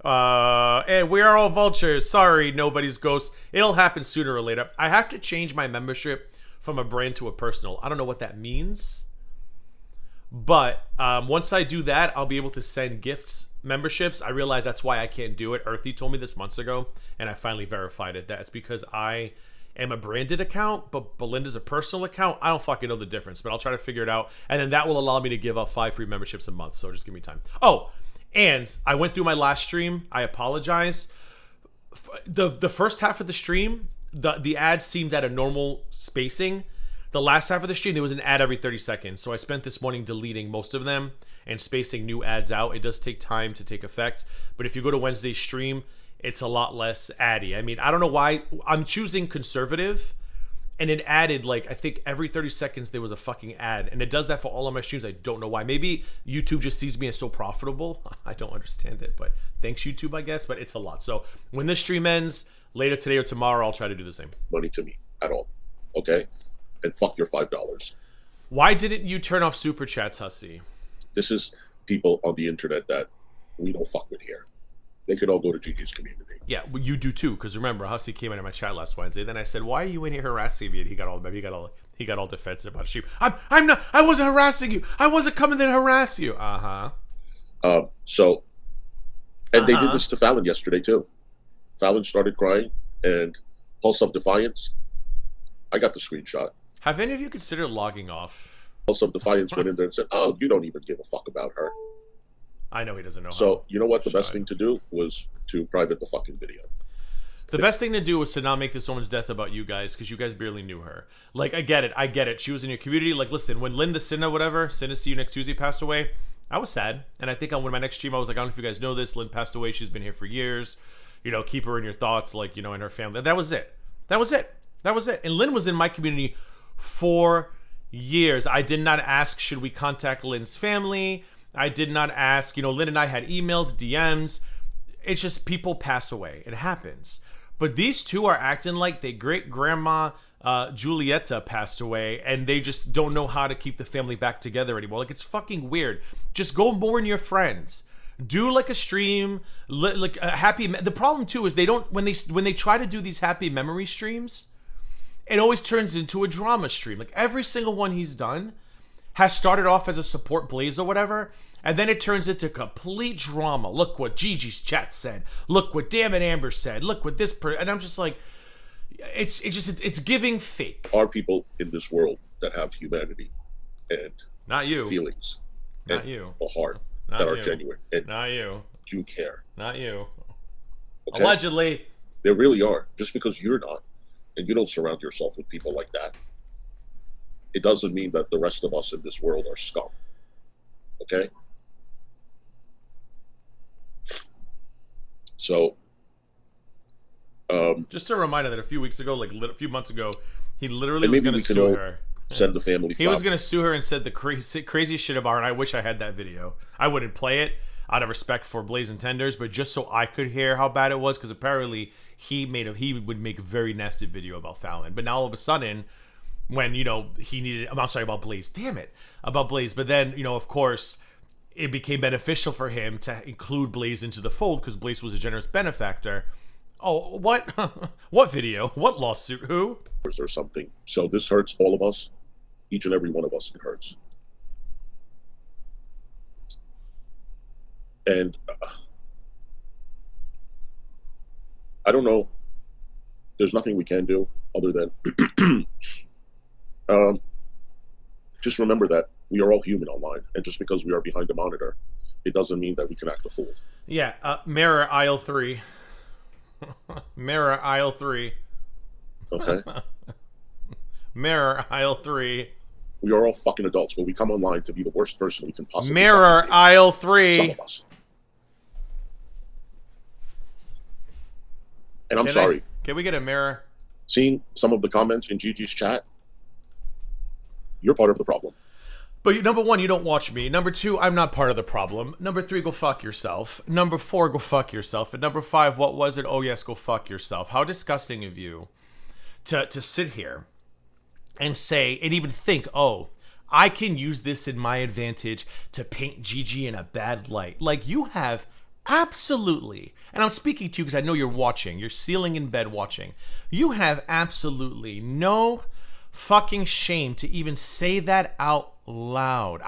And we are all vultures. Sorry, nobody's ghost. It'll happen sooner or later. I have to change my membership from a brand to a personal. I don't know what that means. But once I do that, I'll be able to send gifts, memberships. I realize that's why I can't do it. Earthy told me this months ago, and I finally verified it. That's because I am a branded account, but Belinda's a personal account. I don't fucking know the difference, but I'll try to figure it out. And then that will allow me to give out 5 free memberships a month. So just give me time. Oh, and I went through my last stream. I apologize. The first half of the stream, the ads seemed at a normal spacing. The last half of the stream, there was an ad every 30 seconds. So I spent this morning deleting most of them and spacing new ads out. It does take time to take effect. But if you go to Wednesday's stream, it's a lot less addy. I mean, I don't know why. I'm choosing conservative. And it added, like, I think every 30 seconds there was a fucking ad. And it does that for all of my streams. I don't know why. Maybe YouTube just sees me as so profitable. I don't understand it. But thanks, YouTube, I guess. But it's a lot. So when this stream ends, later today or tomorrow, I'll try to do the same. Money to me at all. Okay? And fuck your $5. Why didn't you turn off super chats, Hussey? This is people on the internet that we don't fuck with here. They could all go to Gigi's community. Yeah, well, you do too. Because remember, Hussey came into my chat last Wednesday. Then I said, "Why are you in here harassing me?" And he got all defensive about sheep. I'm not. I wasn't harassing you. I wasn't coming to harass you. So, and they did this to Fallon yesterday too. Fallon started crying, and Pulse of Defiance. I got the screenshot. Have any of you considered logging off? Pulse of Defiance went in there and said, "Oh, you don't even give a fuck about her." I know he doesn't know. So you know what? The best thing to do was to private the fucking video. The best thing to do was to not make this woman's death about you guys, because you guys barely knew her. Like, I get it. She was in your community. Like, listen, when Linda Cinna, whatever, Cinna See You Next Tuesday passed away, I was sad. And I think on my next stream, I was like, I don't know if you guys know this. Lynn passed away. She's been here for years. You know, keep her in your thoughts, like, you know, in her family. That was it. And Lynn was in my community for years. I did not ask, should we contact Lynn's family? I did not ask. You know, Lynn and I had emails, DMs. It's just people pass away. It happens. But these two are acting like their great-grandma Julieta passed away, and they just don't know how to keep the family back together anymore. Like, it's fucking weird. Just go mourn your friends. Do like a stream, like a happy. The problem too is they don't when they try to do these happy memory streams, it always turns into a drama stream. Like every single one he's done has started off as a support Blaze or whatever, and then it turns into complete drama. Look what Gigi's chat said. Look what Damn It Amber said. Look what this and I'm just like, it's giving fake. There are people in this world that have humanity and not you feelings, not and you a heart not that you. are genuine and not you do care. not you Okay? Allegedly. There really are. Just because you're not, and you don't surround yourself with people like that, it doesn't mean that the rest of us in this world are scum. Okay? So, just a reminder that a few weeks ago, like a few months ago, he literally was going to sue her. Send the family. He was going to sue her and said the crazy shit about her, and I wish I had that video. I wouldn't play it out of respect for Blazing Tenders, but just so I could hear how bad it was, because apparently he would make a very nasty video about Fallon. But now all of a sudden, when, you know, he needed, I'm sorry, about Blaze, damn it, about Blaze. But then, you know, of course, it became beneficial for him to include Blaze into the fold because Blaze was a generous benefactor. Oh, what? What video? What lawsuit? Who? Or something. So this hurts all of us. Each and every one of us, it hurts. And I don't know. There's nothing we can do other than just remember that we are all human online. And just because we are behind a monitor, it doesn't mean that we can act a fool. Yeah, mirror aisle 3. Mirror aisle 3. Okay. Mirror aisle 3. We are all fucking adults, but we come online to be the worst person we can possibly be. Mirror aisle 3. Some of us. And I'm sorry. Can we get a mirror? Seeing some of the comments in Gigi's chat, you're part of the problem. But number 1, you don't watch me. Number 2, I'm not part of the problem. Number 3, go fuck yourself. Number 4, go fuck yourself. And number 5, what was it? Oh yes, go fuck yourself. How disgusting of you to sit here and say and even think, oh, I can use this in my advantage to paint Gigi in a bad light. Like, you have absolutely, and I'm speaking to you because I know you're watching, you're sealing in bed watching, you have absolutely no fucking shame to even say that out loud.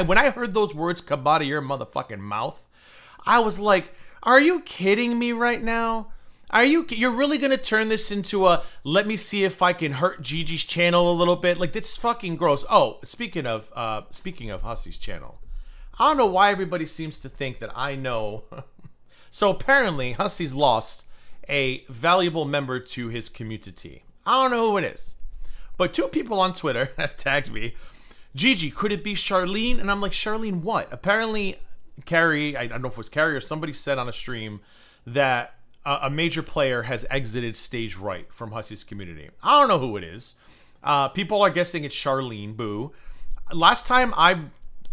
When I heard those words come out of your motherfucking mouth, I was like, are you kidding me right now? You're really gonna turn this into a let me see if I can hurt Gigi's channel a little bit? Like, that's fucking gross. Oh, speaking of Hussey's channel, I don't know why everybody seems to think that I know. So apparently Hussey's lost a valuable member to his community. I don't know who it is, but 2 people on Twitter have tagged me. Gigi, could it be Charlene? And I'm like, Charlene what? Apparently Carrie, I don't know if it was Carrie or somebody said on a stream that a major player has exited stage right from Hussey's community. I don't know who it is. People are guessing it's Charlene. Boo. Last time I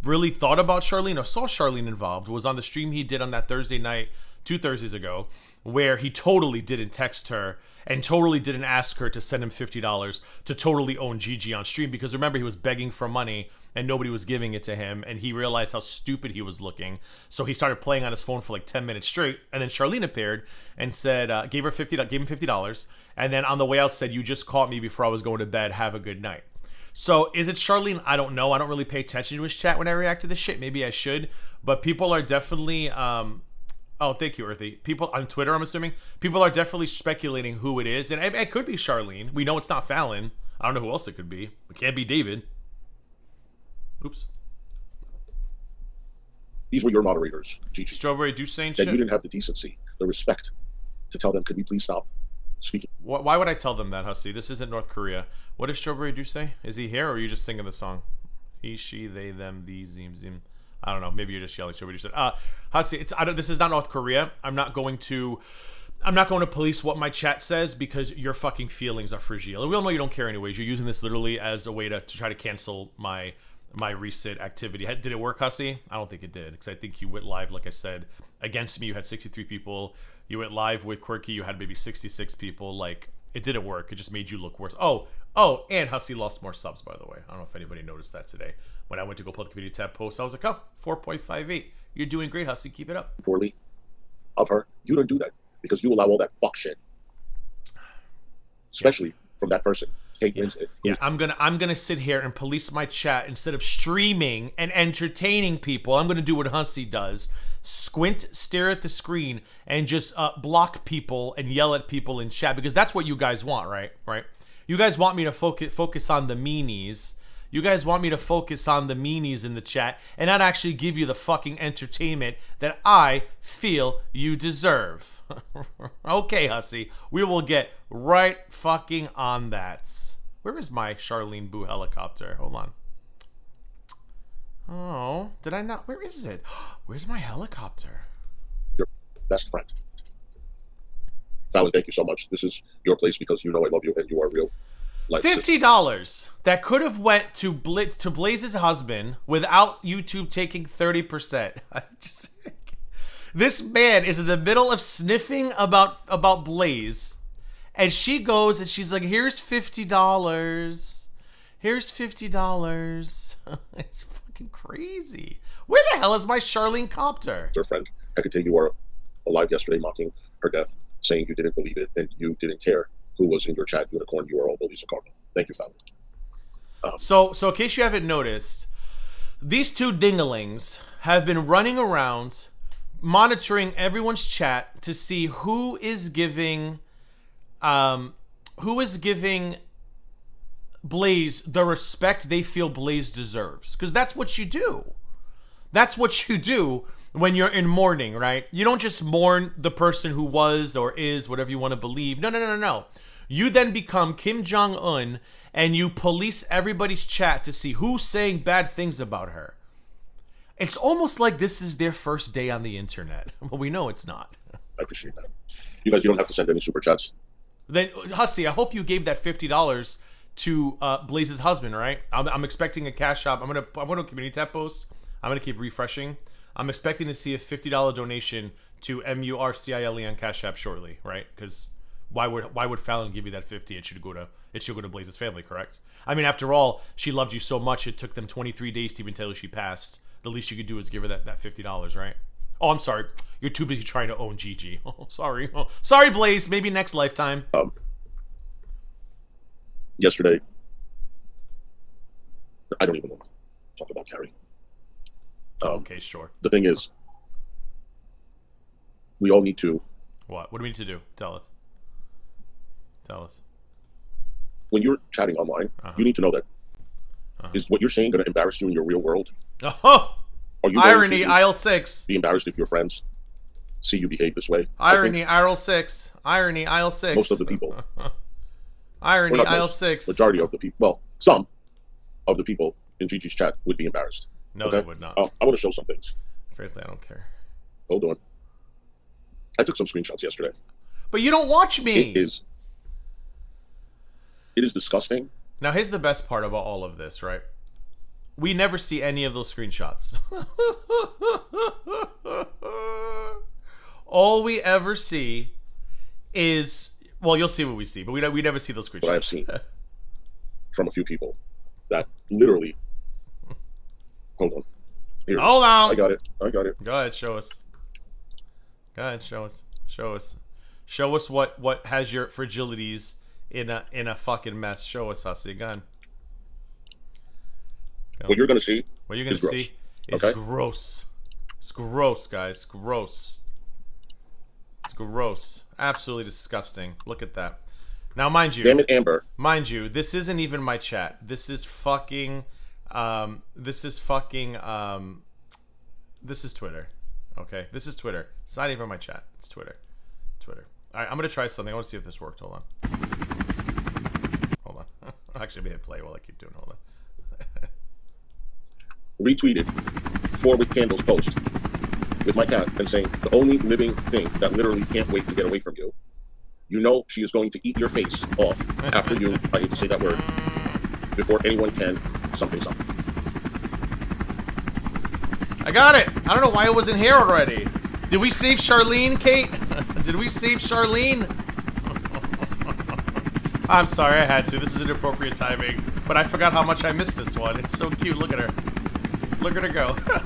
really thought about Charlene or saw Charlene involved was on the stream he did on that Thursday night, 2 Thursdays ago, where he totally didn't text her and totally didn't ask her to send him $50 to totally own Gigi on stream, because remember, he was begging for money and nobody was giving it to him, and he realized how stupid he was looking, so he started playing on his phone for like 10 minutes straight. And then Charlene appeared and said, gave him $50, and then on the way out said, you just caught me before I was going to bed, have a good night. So is it Charlene? I don't know. I don't really pay attention to his chat when I react to this shit. Maybe I should, but people are definitely oh, thank you, Earthy. People on Twitter, I'm assuming, people are definitely speculating who it is, and it could be Charlene. We know it's not Fallon. I don't know who else it could be. It can't be David. Oops. These were your moderators, Gigi. Strawberry Deuce saying that shit. You didn't have the decency, the respect to tell them, could we please stop speaking? Why would I tell them that, Hussey? This isn't North Korea. What did Strawberry Deuce say? Is he here, or are you just singing the song? He, she, they, them, these, zim. I don't know. Maybe you're just yelling. Strawberry Deuce said, Hussey, this is not North Korea. I'm not going to police what my chat says, because your fucking feelings are fragile. And we all know you don't care anyways. You're using this literally as a way to try to cancel my recent activity. Did it work, Hussey? I don't think it did, because I think you went live, like I said, against me. You had 63 people. You went live with Quirky. You had maybe 66 people. Like, it didn't work. It just made you look worse. Oh, and Hussey lost more subs, by the way. I don't know if anybody noticed that today. When I went to go pull the community tab post, I was like, 4.58. You're doing great, Hussey. Keep it up. Poorly of her. You don't do that because you allow all that fuck shit. Especially from that person. Yeah, I'm gonna sit here and police my chat instead of streaming and entertaining people. I'm gonna do what Hussey does: squint, stare at the screen, and just block people and yell at people in chat, because that's what you guys want, right? You guys want me to focus on the meanies. You guys want me to focus on the meanies in the chat and not actually give you the fucking entertainment that I feel you deserve. Okay, hussy. We will get right fucking on that. Where is my Charlene Boo helicopter? Hold on. Oh, did I not? Where is it? Where's my helicopter? Your best friend. Fallon, thank you so much. This is your place because you know I love you and you are real. $50 that could have went to Blaze's husband without YouTube taking 30%. This man is in the middle of sniffing about Blaze, and she goes and she's like, "Here's $50. Here's $50." It's fucking crazy. Where the hell is my Charlene copter? Dear friend, I could tell you were alive yesterday mocking her death, saying you didn't believe it and you didn't care who was in your chat, unicorn. You are all bullies and cardinal. Thank you, Fallon. So in case you haven't noticed, these two dinglings have been running around monitoring everyone's chat to see who is giving Blaze the respect they feel Blaze deserves. Because that's what you do. That's what you do when you're in mourning, right? You don't just mourn the person who was or is, whatever you want to believe. No. You then become Kim Jong-un and you police everybody's chat to see who's saying bad things about her. It's almost like this is their first day on the internet. But we know it's not. I appreciate that. You guys, you don't have to send any super chats. Then, Hussy, I hope you gave that $50 to Blaze's husband, right? I'm expecting a CashApp. I'm gonna community tab post. I'm gonna keep refreshing. I'm expecting to see a $50 donation to MURCILE on CashApp shortly, right? Because why would Fallon give you that 50? It should go to Blaze's family, correct? I mean, after all, she loved you so much. It took them 23 days to even tell you she passed. The least you could do is give her that $50, right? Oh, I'm sorry. You're too busy trying to own Gigi. Oh, sorry. Oh, sorry, Blaze. Maybe next lifetime. Yesterday, I don't even want to talk about Carrie. Okay, sure. The thing is, we all need to... What? What do we need to do? Tell us. When you're chatting online, you need to know that is what you're saying going to embarrass you in your real world? Oh! Are you Irony, aisle 6. Be embarrassed if your friends see you behave this way? Irony, aisle 6. Irony, aisle 6. Most of the people. Irony, aisle 6. Majority of the people. Well, some of the people in Gigi's chat would be embarrassed. No, they would not. I want to show some things. Frankly, I don't care. Hold on. I took some screenshots yesterday. But you don't watch me. It is disgusting. Now, here's the best part about all of this, right? We never see any of those screenshots. All we ever see is, well, you'll see what we see, but we never see those screenshots. What I've seen from a few people that literally... Hold on. Here. Hold on. I got it. Go ahead, show us. Show us what has your fragilities in a fucking mess. Show us, Hussy. Gun. What you're gonna see. What you're gonna see is gross. It's gross, guys. Gross. It's gross. Absolutely disgusting. Look at that. Now, mind you. Damn it, Amber. Mind you, this isn't even my chat. This is fucking. This is Twitter. Okay, this is Twitter. It's not even my chat. It's Twitter. All right, I'm gonna try something. I want to see if this worked. Hold on. I'll actually hit play while I keep doing. Hold on. Retweeted 4 with candles post with my cat and saying the only living thing that literally can't wait to get away from you. You know she is going to eat your face off after you. I hate to say that word. Before anyone can something. I got it. I don't know why it wasn't here already. Did we save Charlene, Kate? Did we save Charlene? I'm sorry, I had to. This is inappropriate timing. But I forgot how much I missed this one. It's so cute. Look at her. Look at her go. Oh,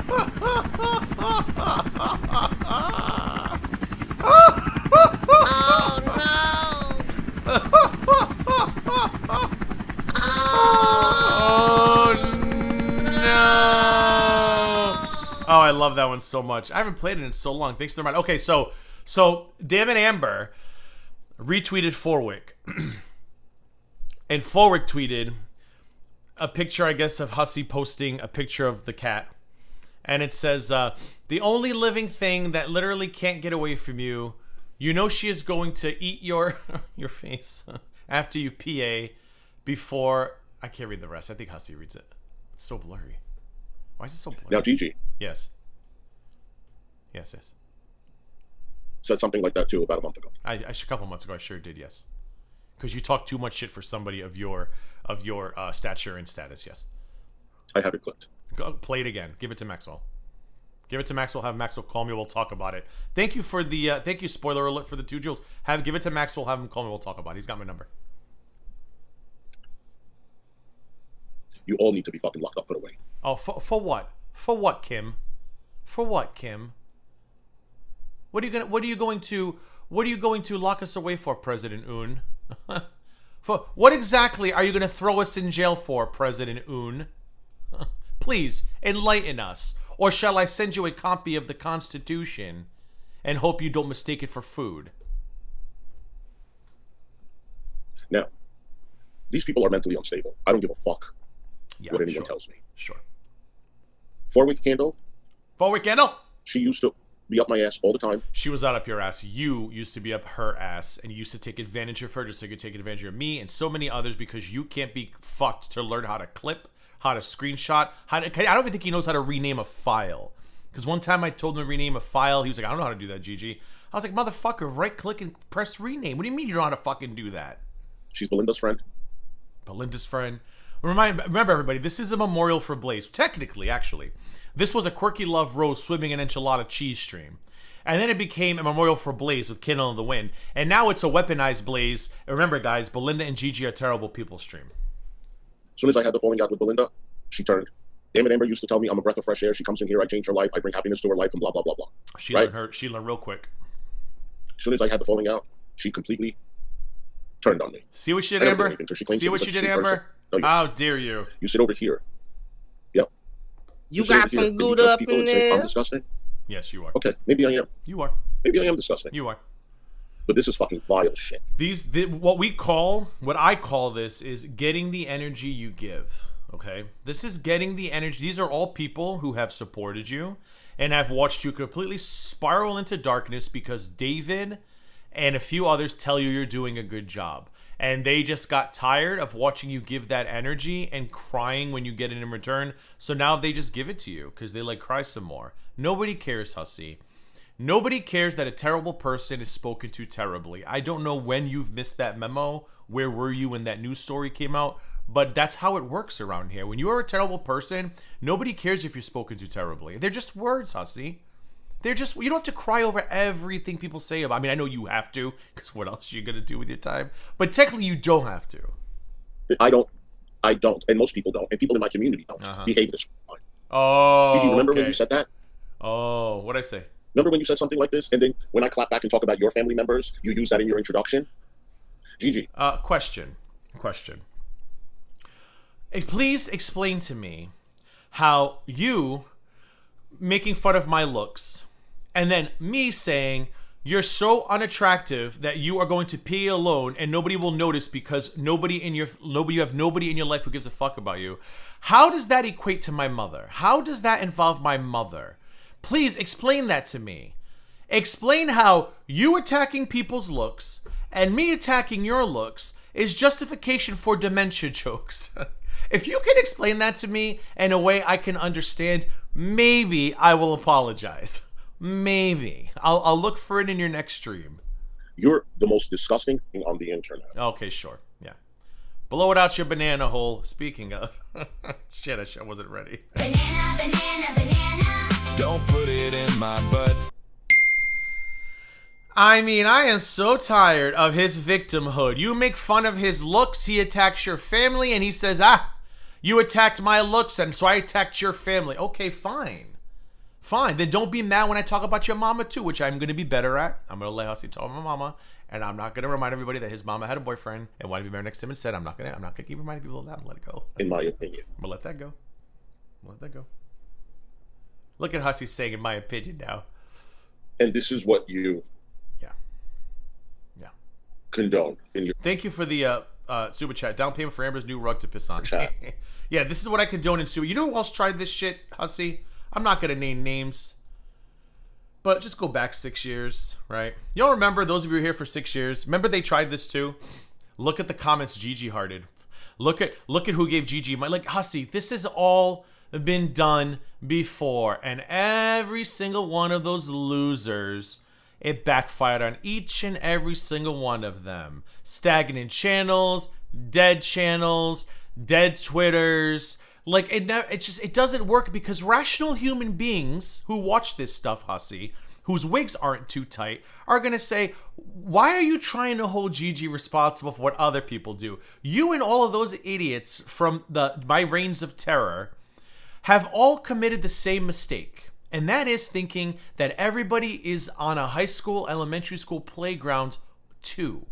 no. Oh, no. Oh, I love that one so much. I haven't played it in so long. Thanks to the Okay, so Damn and Amber retweeted Forwick. And Forwick tweeted, a picture, I guess, of Hussey posting a picture of the cat. And it says, the only living thing that literally can't get away from you. You know she is going to eat your face after you PA before... I can't read the rest. I think Hussey reads it. It's so blurry. Why is it so blurry? Now, Gigi. Yes. Yes. Said something like that, too, about a month ago. A couple months ago, I sure did, yes. Because you talk too much shit for somebody of your stature and status, yes. I have it clipped. Go, play it again. Give it to Maxwell. Give it to Maxwell. Have Maxwell call me. We'll talk about it. Thank you for the thank you. Spoiler alert for the 2 jewels. Give it to Maxwell. Have him call me. We'll talk about it. He's got my number. You all need to be fucking locked up, put away. Oh, for what? For what, Kim? For what, Kim? What are you going to lock us away for, President Un? For what exactly are you going to throw us in jail for, President Un? Please enlighten us. Or shall I send you a copy of the Constitution and hope you don't mistake it for food? Now, these people are mentally unstable. I don't give a fuck what anyone tells me. Sure. 4-week candle. 4-week candle? She used to be up my ass all the time. She was not up your ass. You used to be up her ass, and you used to take advantage of her just so you could take advantage of me and so many others because you can't be fucked to learn how to clip, how to screenshot. I don't even think he knows how to rename a file. Because one time I told him to rename a file. He was like, I don't know how to do that, Gigi. I was like, motherfucker, right-click and press rename. What do you mean you don't know how to fucking do that? She's Belinda's friend. Belinda's friend. Remember, everybody, this is a memorial for Blaze. Technically, actually. This was a Quirky Love Rose swimming in enchilada cheese stream. And then it became a memorial for Blaze with Kindle in the Wind. And now it's a weaponized Blaze. And remember, guys, Belinda and Gigi are terrible people stream. As soon as I had the falling out with Belinda, she turned. Damn it, Amber used to tell me I'm a breath of fresh air. She comes in here, I change her life, I bring happiness to her life, and blah, blah, blah, blah. She learned real quick. As soon as I had the falling out, she completely turned on me. See what she did, Amber? See what she did, Amber? No, how dare you? You sit over here. Yep. You got some good up in there. I'm disgusting? Yes, you are. Okay, maybe I am. You are. Maybe I am disgusting. You are. But this is fucking vile shit. What I call this is getting the energy you give. Okay? This is getting the energy. These are all people who have supported you and have watched you completely spiral into darkness because David and a few others tell you you're doing a good job. And they just got tired of watching you give that energy and crying when you get it in return. So now they just give it to you because they cry some more. Nobody cares, Hussey. Nobody cares that a terrible person is spoken to terribly. I don't know when you've missed that memo. Where were you when that news story came out? But that's how it works around here. When you are a terrible person, nobody cares if you're spoken to terribly. They're just words, Hussey. You don't have to cry over everything people say about. I mean, I know you have to, because what else are you gonna do with your time? But technically, you don't have to. I don't, and most people don't, and people in my community don't behave this way. Oh, did you remember when you said that? Oh, what'd I say? Remember when you said something like this, and then when I clap back and talk about your family members, you use that in your introduction? Gigi. Question. Please explain to me how you making fun of my looks and then me saying you're so unattractive that you are going to pee alone and nobody will notice because you have nobody in your life who gives a fuck about you. How does that equate to my mother? How does that involve my mother? Please explain that to me. Explain how you attacking people's looks and me attacking your looks is justification for dementia jokes. If you can explain that to me in a way I can understand, maybe I will apologize. Maybe. I'll look for it in your next stream. You're the most disgusting thing on the internet. Okay, sure. Yeah. Blow it out your banana hole. Speaking of. Shit, I wasn't ready. Banana. Don't put it in my butt. I mean, I am so tired of his victimhood. You make fun of his looks, he attacks your family, and he says, you attacked my looks, and so I attacked your family. Okay, fine. Fine. Then don't be mad when I talk about your mama, too, which I'm going to be better at. I'm going to let Hussey talk my mama, and I'm not going to remind everybody that his mama had a boyfriend and wanted to be married next to him instead. I'm not going to keep reminding people of that. I'm going to let it go. In my opinion. I'm going to let that go. Look at Hussey saying, in my opinion, now. And this is what you condone in your. Thank you for the Super Chat. Down payment for Amber's new rug to piss on. Chat. Yeah, this is what I condone in Super. You know who else tried this shit, Hussy? I'm not going to name names. But just go back 6 years, right? Y'all remember, those of you who are here for 6 years, remember they tried this too? Look at the comments Gigi hearted. Look at who gave Gigi money. Like, Hussy, this has all been done before. And every single one of those losers, it backfired on each and every single one of them. Stagnant channels, dead Twitters. Like, it doesn't work because rational human beings who watch this stuff, Hussy, whose wigs aren't too tight, are going to say, why are you trying to hold Gigi responsible for what other people do? You and all of those idiots from my reigns of terror have all committed the same mistake. And that is thinking that everybody is on a high school, elementary school playground too.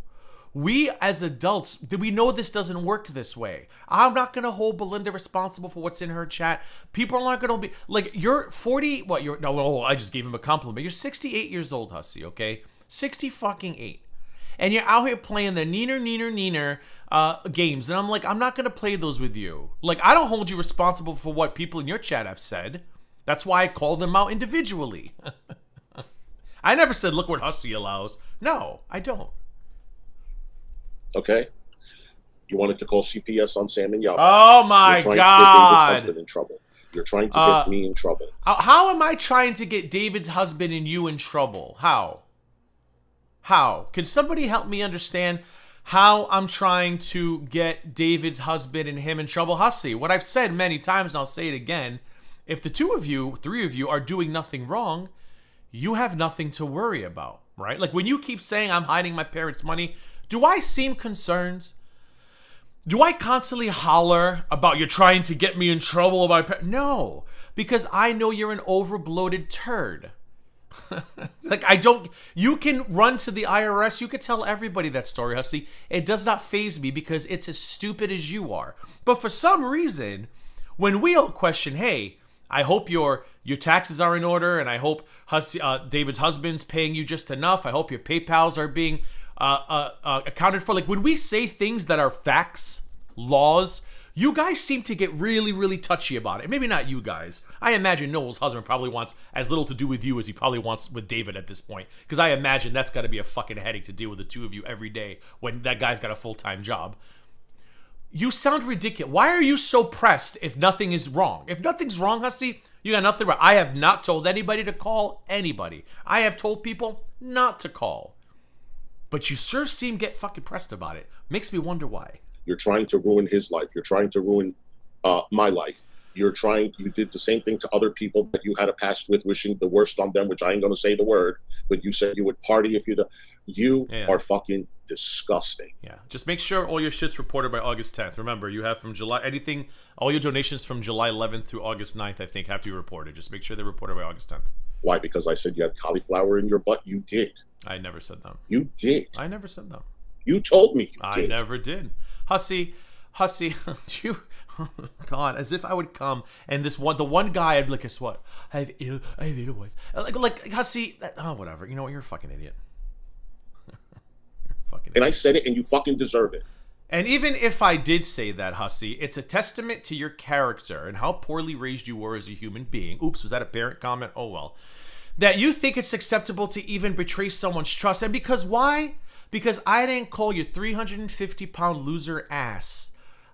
We as adults, we know this doesn't work this way. I'm not going to hold Belinda responsible for what's in her chat. People are not going to be, like, you're 40, what, I just gave him a compliment. You're 68 years old, Hussy, okay? 60 fucking 8. And you're out here playing the neener games. And I'm like, I'm not going to play those with you. Like, I don't hold you responsible for what people in your chat have said. That's why I call them out individually. I never said, look what Hussy allows. No, I don't. Okay? You wanted to call CPS on Sam and Yaba. Oh my God. You're trying to get David's husband in trouble. You're trying to get me in trouble. How am I trying to get David's husband and you in trouble? How? Can somebody help me understand how I'm trying to get David's husband and him in trouble? Hussy, what I've said many times, and I'll say it again, if the three of you are doing nothing wrong, you have nothing to worry about, right? Like when you keep saying I'm hiding my parents' money, do I seem concerned? Do I constantly holler about you're trying to get me in trouble about No, because I know you're an overbloated turd. Like, you can run to the IRS, you could tell everybody that story, Hussy. It does not faze me because it's as stupid as you are. But for some reason, when we all question, hey, I hope your taxes are in order, and I hope David's husband's paying you just enough. I hope your PayPals are being accounted for. Like when we say things that are facts, laws, you guys seem to get really, really touchy about it. Maybe not you guys. I imagine Noel's husband probably wants as little to do with you as he probably wants with David at this point. Because I imagine that's got to be a fucking headache to deal with the two of you every day when that guy's got a full-time job. You sound ridiculous. Why are you so pressed if nothing is wrong? If nothing's wrong, Hussy, you got nothing wrong. I have not told anybody to call anybody. I have told people not to call. But you sure seem get fucking pressed about it. Makes me wonder why. You're trying to ruin his life. You're trying to ruin my life. You did the same thing to other people that you had a past with, wishing the worst on them, which I ain't going to say the word, but you said you would party if you are fucking disgusting. Yeah. Just make sure all your shit's reported by August 10th. Remember, you have from July, all your donations from July 11th through August 9th, I think, have to be reported. Just make sure they're reported by August 10th. Why? Because I said you had cauliflower in your butt? You did. I never said that. You did. I never said that. You told me you did. I never did. Hussy, you, God, as if I would come and the one guy I'd be like, guess what? I have ill voice. Like Hussy, whatever. You know what? You're a fucking idiot. And I said it, and you fucking deserve it. And even if I did say that, Hussy, it's a testament to your character and how poorly raised you were as a human being. Oops, was that a parent comment? Oh well. That you think it's acceptable to even betray someone's trust. And because why? Because I didn't call you 350-pound loser ass.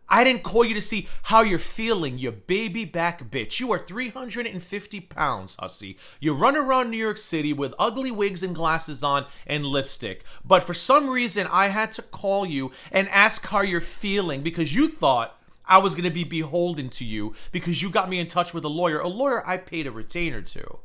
I didn't call you to see how you're feeling, you baby back bitch. You are 350 pounds, Hussy. You run around New York City with ugly wigs and glasses on and lipstick. But for some reason, I had to call you and ask how you're feeling because you thought I was going to be beholden to you because you got me in touch with a lawyer I paid a retainer to.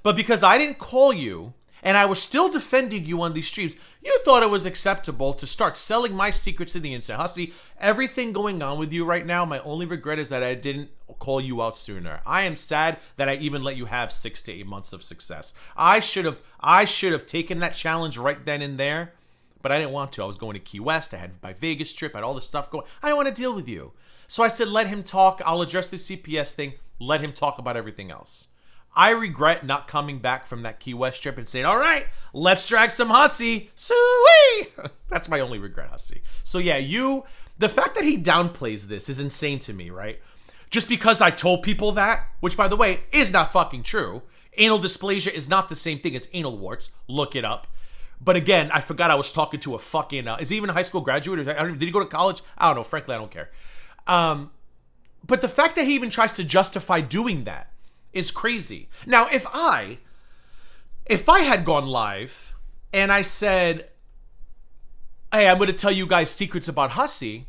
But because I didn't call you, and I was still defending you on these streams, you thought it was acceptable to start selling my secrets to the internet. Hussy, everything going on with you right now, my only regret is that I didn't call you out sooner. I am sad that I even let you have 6 to 8 months of success. I should have taken that challenge right then and there, but I didn't want to. I was going to Key West. I had my Vegas trip. I had all this stuff going. I didn't want to deal with you. So I said, let him talk. I'll address the CPS thing. Let him talk about everything else. I regret not coming back from that Key West trip and saying, all right, let's drag some Hussy. Sweet. That's my only regret, Hussy. So yeah, The fact that he downplays this is insane to me, right? Just because I told people that, which by the way is not fucking true. Anal dysplasia is not the same thing as anal warts. Look it up. But again, I forgot I was talking to a fucking, is he even a high school graduate? Or did he go to college? I don't know. Frankly, I don't care. But the fact that he even tries to justify doing that is crazy. Now, if I had gone live and I said, hey, I'm going to tell you guys secrets about Hussy,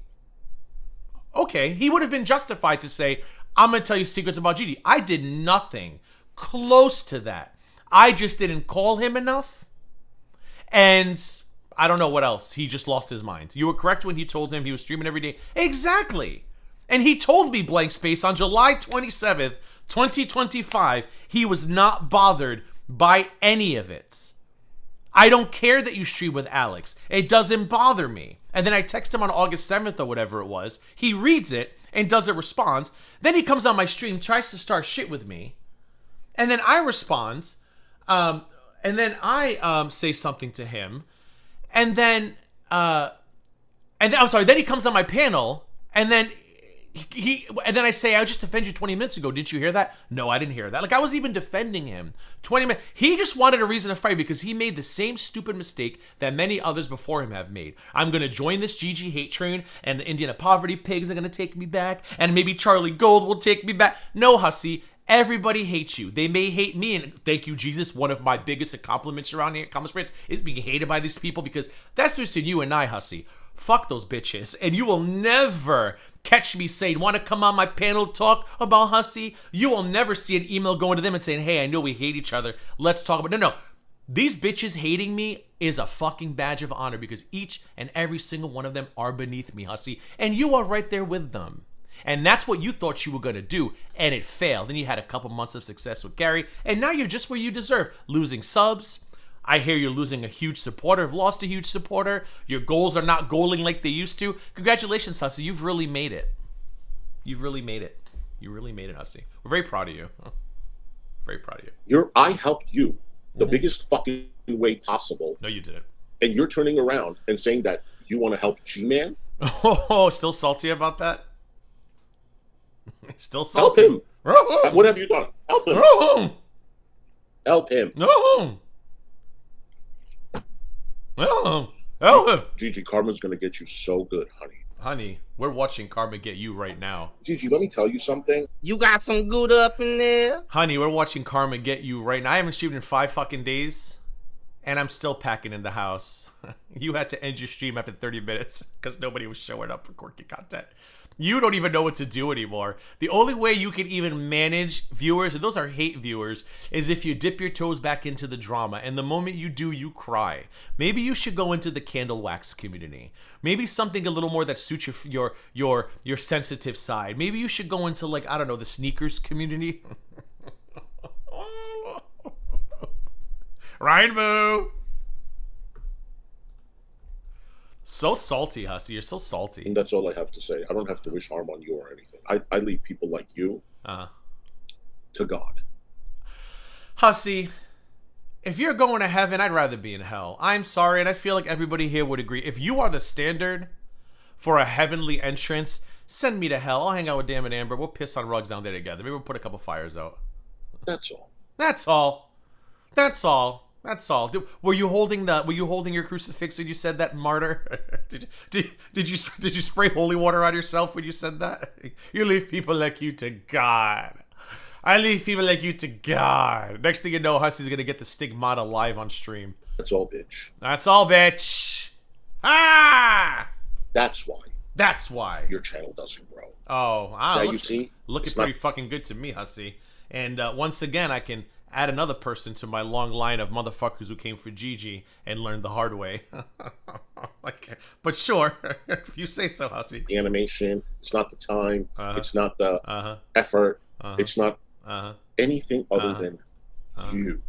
okay, he would have been justified to say, I'm going to tell you secrets about Gigi. I did nothing close to that. I just didn't call him enough. And I don't know what else. He just lost his mind. You were correct when you told him he was streaming every day. Exactly. And he told me, blank space, on July 27th, 2025, he was not bothered by any of it. I don't care that you stream with Alex. It doesn't bother me. And then I text him on August 7th or whatever it was. He reads it and doesn't respond. Then he comes on my stream, tries to start shit with me. And then I respond. And then I say something to him. And then then he comes on my panel. And then and then I say, I just defended you 20 minutes ago. Did you hear that? No, I didn't hear that. Like, I was even defending him 20 minutes. He just wanted a reason to fight because he made the same stupid mistake that many others before him have made. I'm going to join this GG hate train, and the Indiana poverty pigs are going to take me back, and maybe Charlie Gold will take me back. No, Hussy. Everybody hates you. They may hate me, and thank you, Jesus. One of my biggest accomplishments around here, is being hated by these people, because that's between you and I, Hussy. Fuck those bitches. And you will never catch me saying, want to come on my panel talk about Hussy? You will never see an email going to them and saying, hey, I know we hate each other. Let's talk about... No. These bitches hating me is a fucking badge of honor because each and every single one of them are beneath me, Hussy. And you are right there with them. And that's what you thought you were going to do, and it failed. Then you had a couple months of success with Gary, and now you're just where you deserve. Losing subs. I hear you're losing a huge supporter, have lost a huge supporter. Your goals are not goaling like they used to. Congratulations, Hussy. You've really made it. You've really made it. You really made it, Hussy. We're very proud of you. Very proud of you. I helped you the biggest fucking way possible. No, you didn't. And you're turning around and saying that you want to help G-Man? Oh, still salty about that? Still salty. Help him. What have you done? Help him. Help him. No. Gigi, karma's gonna get you so good, honey. Honey, we're watching karma get you right now. Gigi, let me tell you something. You got some good up in there? Honey, we're watching karma get you right now. I haven't streamed in 5 fucking days, and I'm still packing in the house. You had to end your stream after 30 minutes because nobody was showing up for quirky content. You don't even know what to do anymore. The only way you can even manage viewers, and those are hate viewers, is if you dip your toes back into the drama. And the moment you do, you cry. Maybe you should go into the candle wax community. Maybe something a little more that suits your sensitive side. Maybe you should go into, like, I don't know, the sneakers community. Rainbow. So salty, Hussy. You're so salty. And that's all I have to say. I don't have to wish harm on you or anything. I leave people like you to God. Hussy, if you're going to heaven, I'd rather be in hell. I'm sorry, and I feel like everybody here would agree. If you are the standard for a heavenly entrance, send me to hell. I'll hang out with Dan and Amber. We'll piss on rugs down there together. Maybe we'll put a couple fires out. That's all. That's all. That's all. That's all. Were you holding your crucifix when you said that, martyr? Did you spray holy water on yourself when you said that? You leave people like you to God. I leave people like you to God. Next thing you know, Hussy's gonna get the stigmata live on stream. That's all, bitch. That's all, bitch. Ah! That's why. That's why. Your channel doesn't grow. Oh, you see? Looking pretty fucking good to me, Hussy. And once again, I can add another person to my long line of motherfuckers who came for Gigi and learned the hard way. But sure, if you say so, Hussy. The animation, it's not the time, it's not the effort, it's not anything other than you.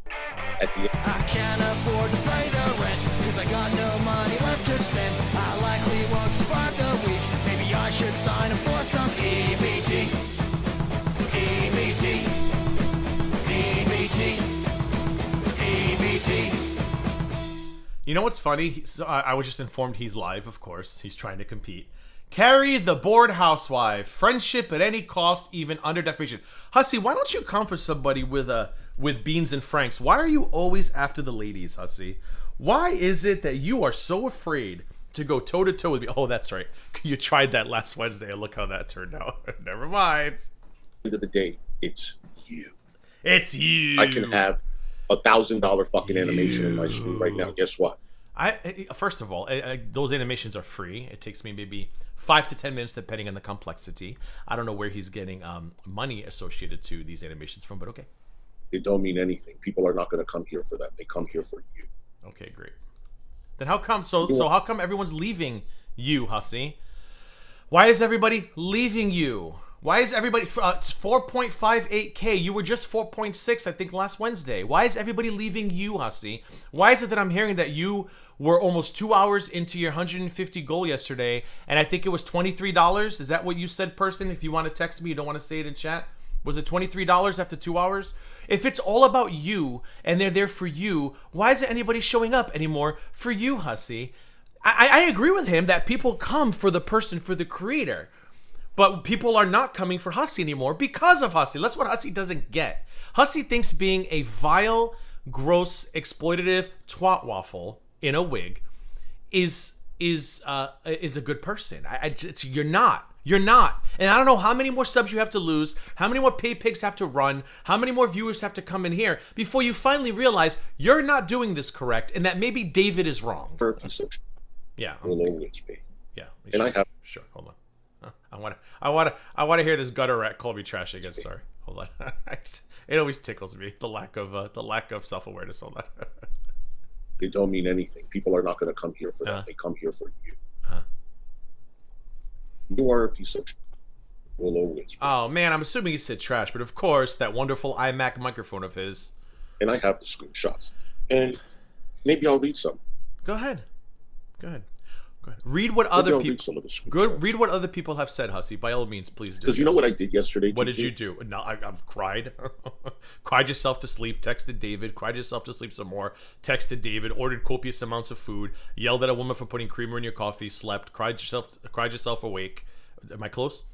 At the end. I can't afford to pay the rent, cause I got no money left to spend. I likely won't survive the week. Maybe I should sign up for some EBT. You know what's funny? So I was just informed he's live, of course. He's trying to compete. Carrie the bored housewife. Friendship at any cost, even under defamation. Hussy, why don't you come for somebody with beans and franks? Why are you always after the ladies, Hussy? Why is it that you are so afraid to go toe-to-toe with me? Oh, that's right. You tried that last Wednesday, and look how that turned out. Never mind. At the end of the day, it's you. It's you. I can have $1,000 fucking animation in my screen right now. Guess what? First of all, those animations are free. It takes me maybe 5 to 10 minutes, depending on the complexity. I don't know where he's getting money associated to these animations from, but okay. It don't mean anything. People are not going to come here for that. They come here for you. Okay, great. Then how come? So how come everyone's leaving you, Hussy? Why is everybody leaving you? Why is everybody 4.58K? You were just 4.6, I think, last Wednesday. Why is everybody leaving you, Hussy? Why is it that I'm hearing that you were almost 2 hours into your 150 goal yesterday, and I think it was $23? Is that what you said, person? If you want to text me, you don't want to say it in chat. Was it $23 after 2 hours? If it's all about you and they're there for you, why isn't anybody showing up anymore for you, Hussy? I agree with him that people come for the person, for the creator. But people are not coming for Hussy anymore because of Hussy. That's what Hussy doesn't get. Hussy thinks being a vile, gross, exploitative twat waffle in a wig is a good person. You're not. You're not. And I don't know how many more subs you have to lose, how many more pay pigs have to run, how many more viewers have to come in here before you finally realize you're not doing this correct and that maybe David is wrong. Yeah. Will always be. Yeah. And I have. Sure. Hold on. I want to hear this gutter rat call me trash again. Sorry. Hold on. It always tickles me, the lack of self-awareness. Hold on. It don't mean anything. People are not going to come here for that. They come here for you. You are a piece of shit. Will always be. Oh man, I'm assuming he said trash, but of course that wonderful iMac microphone of his. And I have the screenshots, and maybe I'll read some. Go ahead. Read what other people. Read what other people have said, Hussy. By all means, please do. Because you know what I did yesterday. What did you do? No, I cried. Cried yourself to sleep. Texted David. Cried yourself to sleep some more. Texted David. Ordered copious amounts of food. Yelled at a woman for putting creamer in your coffee. Slept. Cried yourself awake. Am I close?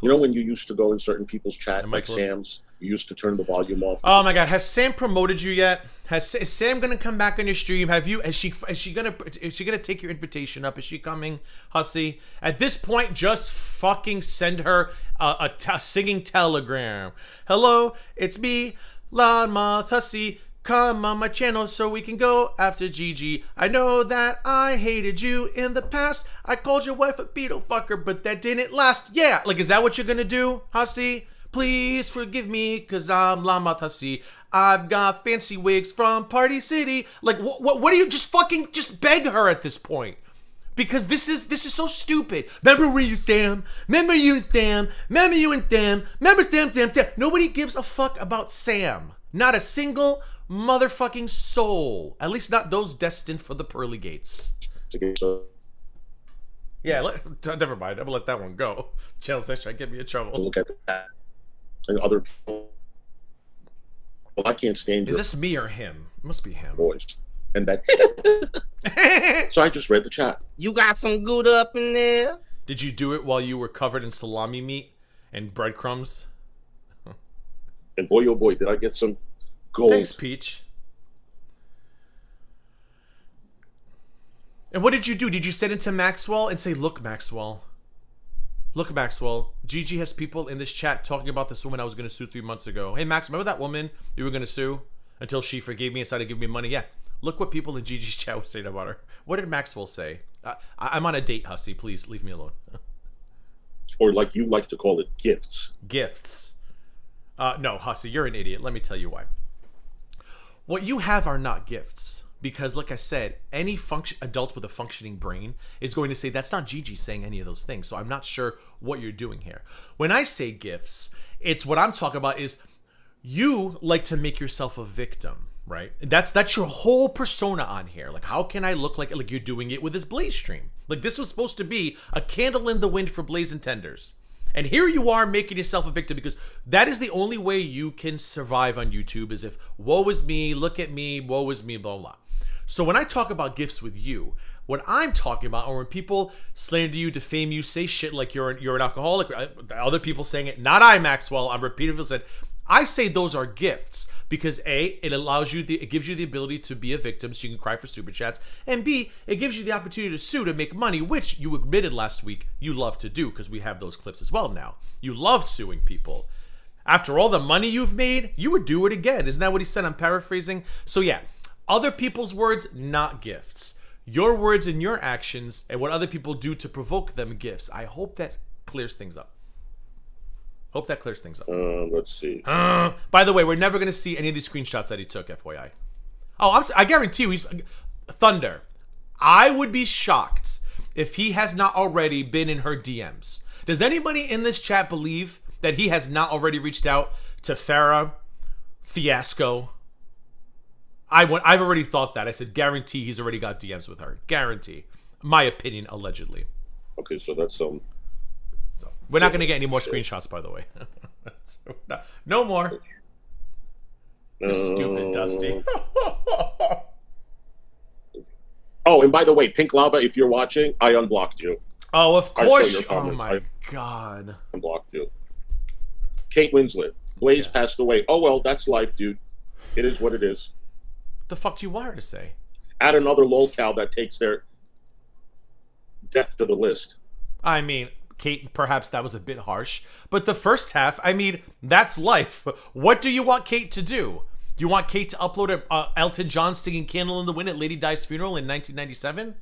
You know when you used to go in certain people's chat, like Sam's, you used to turn the volume off. Oh my God! Has Sam promoted you yet? Is Sam gonna come back on your stream? Is she gonna take your invitation up? Is she coming, Hussy? At this point, just fucking send her a singing telegram. Hello, it's me, Loudmouth Hussy. Come on my channel so we can go after Gigi. I know that I hated you in the past. I called your wife a beetle fucker, but that didn't last. Yeah, like, is that what you're gonna do, Hussy? Please forgive me, cause I'm Loudmouth Hussy. I've got fancy wigs from Party City. Like, what do you just beg her at this point? Because this is so stupid. Remember when you Sam? Remember you and Sam? Remember you and Sam? Remember Sam? Nobody gives a fuck about Sam. Not a single motherfucking soul. At least not those destined for the pearly gates. Yeah, never mind. I'm gonna let that one go. Channel's next trying to get me in trouble. Look at that. And other people. Well, I can't stand. Is this me or him? It must be him. Voice. And that. So I just read the chat. You got some good up in there? Did you do it while you were covered in salami meat and breadcrumbs? And boy, oh boy, did I get some gold. Thanks, Peach. And what did you do? Did you send it to Maxwell and say, look, Maxwell, Gigi has people in this chat talking about this woman I was going to sue 3 months ago. Hey, Max, remember that woman you were going to sue until she forgave me and started giving me money? Yeah. Look what people in Gigi's chat were saying about her. What did Maxwell say? I'm on a date, Hussy. Please leave me alone. Or like you like to call it, gifts. Gifts. No, Hussy, you're an idiot. Let me tell you why. What you have are not gifts. Because, like I said, any adult with a functioning brain is going to say, that's not Gigi saying any of those things. So I'm not sure what you're doing here. When I say gifts, it's what I'm talking about is you like to make yourself a victim, right? That's your whole persona on here. Like, how can I look like you're doing it with this Blaze stream? Like, this was supposed to be a candle in the wind for Blaze and Tenders. And here you are making yourself a victim because that is the only way you can survive on YouTube is if, woe is me, look at me, woe is me, blah, blah. So when I talk about gifts with you, what I'm talking about, or when people slander you, defame you, say shit like you're an alcoholic, other people saying it, not I, Maxwell, I'm repeating what I said. I say those are gifts because A, it allows you, it gives you the ability to be a victim so you can cry for super chats, and B, it gives you the opportunity to sue to make money, which you admitted last week you love to do because we have those clips as well now. You love suing people. After all the money you've made, you would do it again. Isn't that what he said? I'm paraphrasing. So yeah, other people's words, not gifts. Your words and your actions and what other people do to provoke them, gifts. I hope that clears things up. Let's see. By the way, we're never going to see any of these screenshots that he took, FYI. Oh, I guarantee you, he's... Thunder. I would be shocked if he has not already been in her DMs. Does anybody in this chat believe that he has not already reached out to Farrah, Fiasco? I've already thought that. I said, guarantee he's already got DMs with her. Guarantee. My opinion, allegedly. Okay, so that's some... So we're not going to get any more screenshots, by the way. No more. You're stupid, Dusty. Oh, and by the way, Pink Lava, if you're watching, I unblocked you. Oh, of course. Oh, my God. I unblocked you. Kate Winslet. Blaze passed away. Oh, well, that's life, dude. It is what it is. What the fuck do you want her to say? Add another lolcow that takes their death to the list. I mean... Kate, perhaps that was a bit harsh, but the first half, I mean, that's life. What do you want Kate to do? Do you want Kate to upload Elton John singing "Candle in the Wind" at Lady Di's funeral in 1997?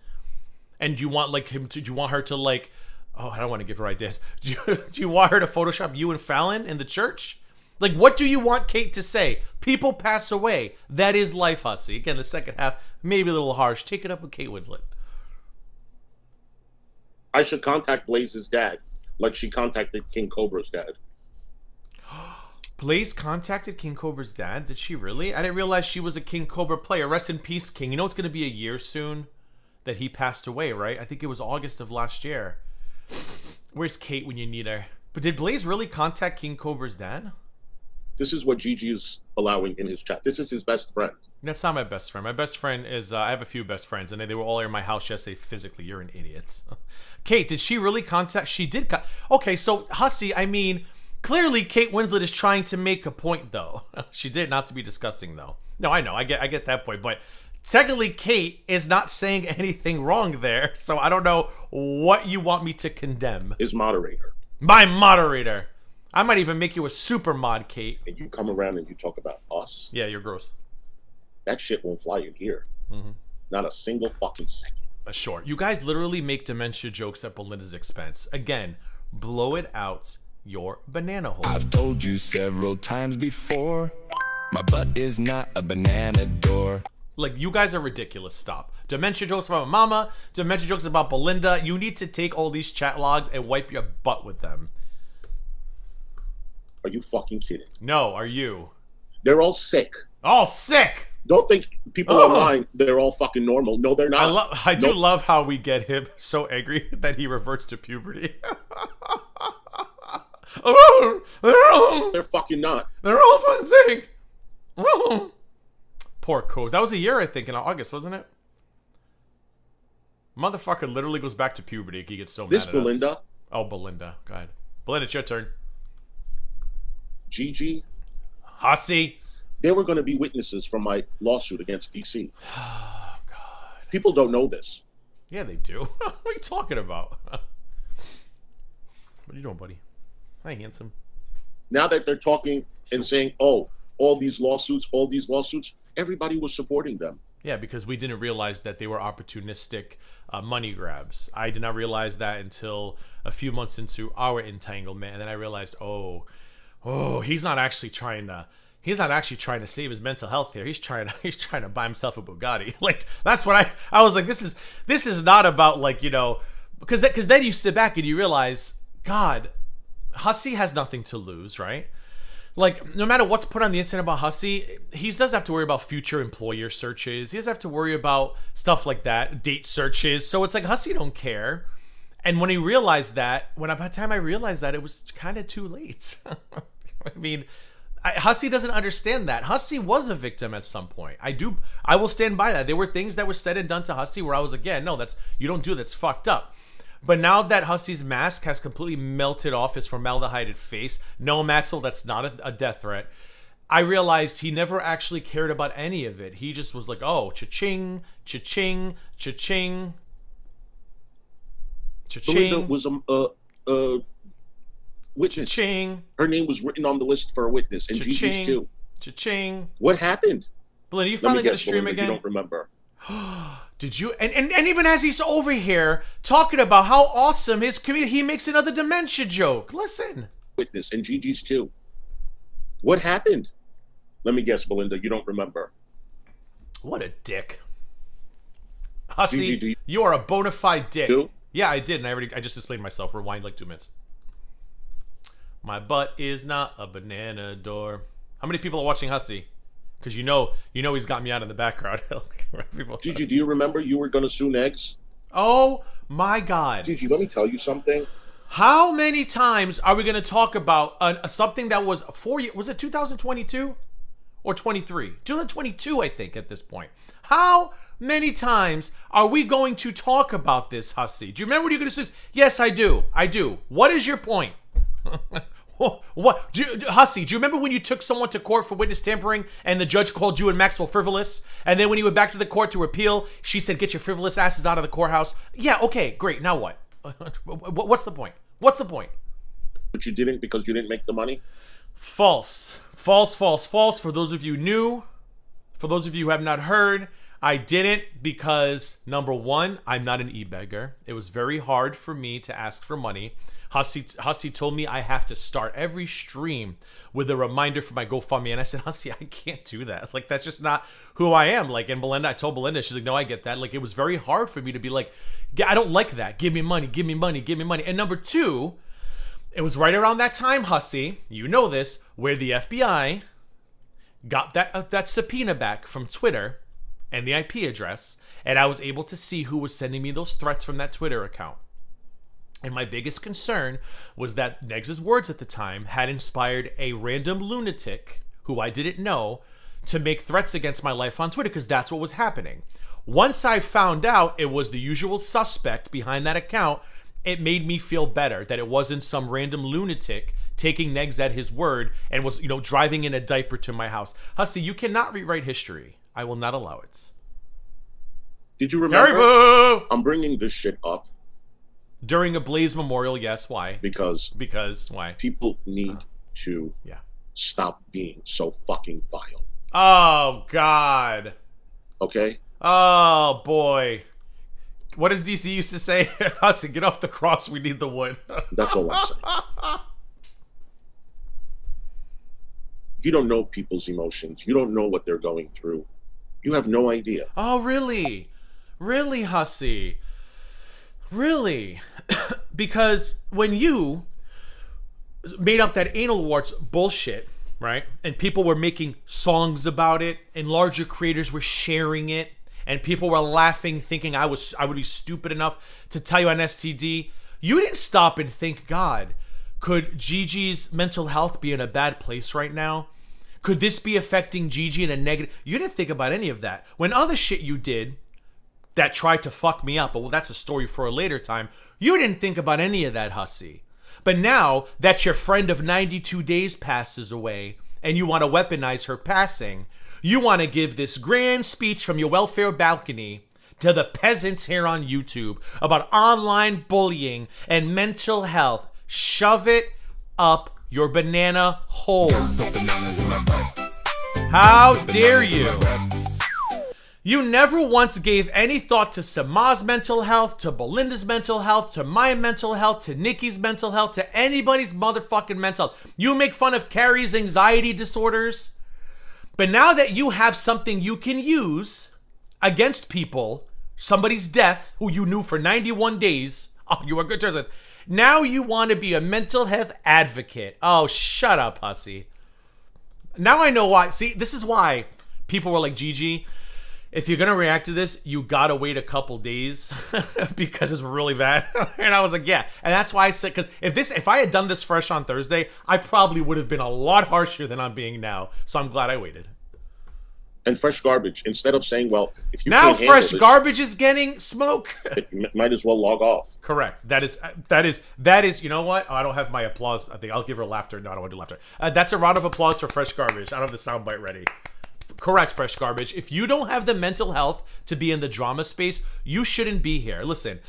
And do you want do you want her to oh, I don't want to give her ideas. Do you want her to Photoshop you and Fallon in the church? Like, what do you want Kate to say? People pass away. That is life, Hussy. Again, the second half, maybe a little harsh. Take it up with Kate Winslet. I should contact Blaze's dad, like she contacted King Cobra's dad. Blaze contacted King Cobra's dad? Did she really? I didn't realize she was a King Cobra player. Rest in peace, King. You know it's going to be a year soon that he passed away, right? I think it was August of last year. Where's Kate when you need her? But did Blaze really contact King Cobra's dad? This is what Gigi is allowing in his chat. This is his best friend. That's not my best friend. My best friend is, I have a few best friends, and they were all in my house yesterday physically. You're an idiot. Kate, did she really contact? She did. Okay, so Hussy, I mean, clearly Kate Winslet is trying to make a point, though. She did, not to be disgusting, though. No, I know. I get that point. But technically, Kate is not saying anything wrong there, so I don't know what you want me to condemn. His moderator. My moderator. I might even make you a super mod, Kate. And you come around and you talk about us. Yeah, you're gross. That shit won't fly in here. Mm-hmm. Not a single fucking second. Sure. You guys literally make dementia jokes at Belinda's expense. Again, blow it out your banana hole. I've told you several times before, my butt is not a banana door. Like, you guys are ridiculous. Stop. Dementia jokes about mama, dementia jokes about Belinda. You need to take all these chat logs and wipe your butt with them. Are you fucking kidding? No, are you? They're all sick. All sick! Don't think people online, they're all fucking normal. No, they're not. I do love how we get him so angry that he reverts to puberty. They're fucking not. They're all fucking sick. Poor Coach. That was a year, I think, in August, wasn't it? Motherfucker literally goes back to puberty. He gets so mad at Belinda. us. Oh, Belinda. Go ahead. Belinda, it's your turn. Gigi. Hussy. They were going to be witnesses from my lawsuit against DC. Oh, God. People don't know this. Yeah, they do. What are you talking about? What are you doing, buddy? Hi, handsome. Now that they're talking and saying, oh, all these lawsuits, everybody was supporting them. Yeah, because we didn't realize that they were opportunistic money grabs. I did not realize that until a few months into our entanglement. And then I realized, oh, he's not actually trying to save his mental health here. He's trying to buy himself a Bugatti. Like, that's what I was like, this is not about, like, you know, because then you sit back and you realize, God, Hussy has nothing to lose, right? Like, no matter what's put on the internet about Hussy, he does have to worry about future employer searches. He does have to worry about stuff like that, date searches. So it's like, Hussy don't care. And when he realized that, by the time I realized that, it was kind of too late. I mean, Hussey doesn't understand that. Hussey was a victim at some point. I will stand by that. There were things that were said and done to Hussey where I was like, yeah, no, you don't do that's fucked up. But now that Hussey's mask has completely melted off his formaldehyded face, no, Maxwell, that's not a death threat. I realized he never actually cared about any of it. He just was like, oh, cha-ching, cha-ching, cha-ching, cha-ching. Belinda was a witness. Cha-ching. Her name was written on the list for a witness, and Gigi's too. Cha-ching. What happened? Belinda, you finally get to stream Belinda, again? You don't remember. Did you? And even as he's over here talking about how awesome his community, he makes another dementia joke. Listen. Witness, and Gigi's too. What happened? Let me guess, Belinda, you don't remember. What a dick. Hussey, Gigi, you are a bona fide dick. Do? Yeah, I did, and I just explained myself. Rewind like 2 minutes. My butt is not a banana door. How many people are watching Hussey? Because you know he's got me out in the background. Gigi, do you remember you were going to sue Negs? Oh my God. Gigi, let me tell you something. How many times are we going to talk about something that was 4 years? Was it 2022 or 23? 2022, I think, at this point. How many times are we going to talk about this, Hussey? Do you remember what you're going to say? Yes, I do. I do. What is your point? Hussey, do you remember when you took someone to court for witness tampering and the judge called you and Maxwell frivolous? And then when you went back to the court to appeal, she said, get your frivolous asses out of the courthouse. Yeah, okay, great. Now what? What's the point? What's the point? But you didn't because you didn't make the money? False. False, false, false. For those of you new, for those of you who have not heard, I didn't because, number one, I'm not an e-beggar. It was very hard for me to ask for money. Hussey told me I have to start every stream with a reminder for my GoFundMe. And I said, Hussey, I can't do that. Like, that's just not who I am. Like, and Belinda, I told Belinda, she's like, no, I get that. Like, it was very hard for me to be like, I don't like that. Give me money, give me money, give me money. And number two, it was right around that time, Hussey, you know this, where the FBI got that subpoena back from Twitter and the IP address. And I was able to see who was sending me those threats from that Twitter account. And my biggest concern was that Negs' words at the time had inspired a random lunatic who I didn't know to make threats against my life on Twitter, because that's what was happening. Once I found out it was the usual suspect behind that account, it made me feel better that it wasn't some random lunatic taking Negs at his word and was, driving in a diaper to my house. Hussey, you cannot rewrite history. I will not allow it. Did you remember? Caribou! I'm bringing this shit up. During a Blaze Memorial, yes. Why? Because why? People need to stop being so fucking vile. Oh, God. Okay? Oh, boy. What does DC used to say? Hussey, get off the cross. We need the wood. That's all I'm saying. You don't know people's emotions. You don't know what they're going through. You have no idea. Oh, really? Really, Hussey? Really? Because when you made up that anal warts bullshit, right? And people were making songs about it, and larger creators were sharing it, and people were laughing, thinking I would be stupid enough to tell you on STD. You didn't stop and think, God, could Gigi's mental health be in a bad place right now? Could this be affecting Gigi in a negative? You didn't think about any of that. When other shit you did that tried to fuck me up, but well, that's a story for a later time. You didn't think about any of that, Hussey. But now that your friend of 92 days passes away and you want to weaponize her passing, you want to give this grand speech from your welfare balcony to the peasants here on YouTube about online bullying and mental health. Shove it up your banana hole. How dare you? You never once gave any thought to Samah's mental health, to Belinda's mental health, to my mental health, to Nikki's mental health, to anybody's motherfucking mental health. You make fun of Carrie's anxiety disorders. But now that you have something you can use against people, somebody's death, who you knew for 91 days, oh, you were good terms with, now you want to be a mental health advocate. Oh, shut up, Hussey. Now I know why. See, this is why people were like, Gigi, if you're gonna react to this, you gotta wait a couple days because it's really bad. And I was like, yeah. And that's why I said, because if I had done this fresh on Thursday, I probably would have been a lot harsher than I'm being now. So I'm glad I waited. And fresh garbage, instead of saying, well, if you now can't fresh handle garbage is getting smoke. You might as well log off. Correct. That is. You know what? Oh, I don't have my applause. I think I'll give her laughter. No, I don't want to do laughter. That's a round of applause for fresh garbage. I don't have the soundbite ready. Correct, fresh garbage. If you don't have the mental health to be in the drama space, you shouldn't be here. Listen,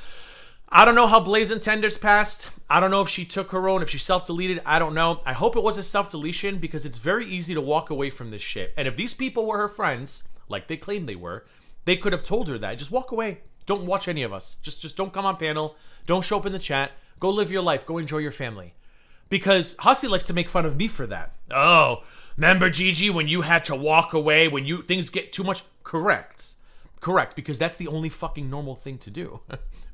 I don't know how Blazing Tenders passed. I don't know if she took her own, if she self-deleted. I don't know. I hope it was a self-deletion because it's very easy to walk away from this shit. And if these people were her friends, like they claimed they were, they could have told her that. Just walk away. Don't watch any of us. Just don't come on panel. Don't show up in the chat. Go live your life. Go enjoy your family. Because Hussey likes to make fun of me for that. Oh, remember, Gigi, when you had to walk away, when things get too much? Correct, because that's the only fucking normal thing to do.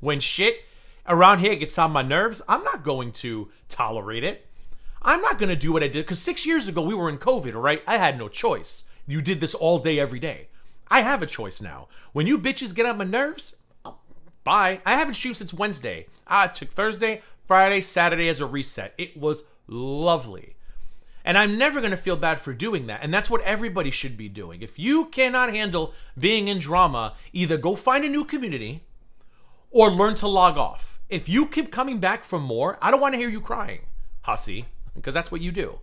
When shit around here gets on my nerves, I'm not going to tolerate it. I'm not going to do what I did, because 6 years ago, we were in COVID, all right? I had no choice. You did this all day, every day. I have a choice now. When you bitches get on my nerves, bye. I haven't streamed since Wednesday. I took Thursday, Friday, Saturday as a reset. It was lovely. And I'm never going to feel bad for doing that. And that's what everybody should be doing. If you cannot handle being in drama, either go find a new community or learn to log off. If you keep coming back for more, I don't want to hear you crying, Hussy, because that's what you do.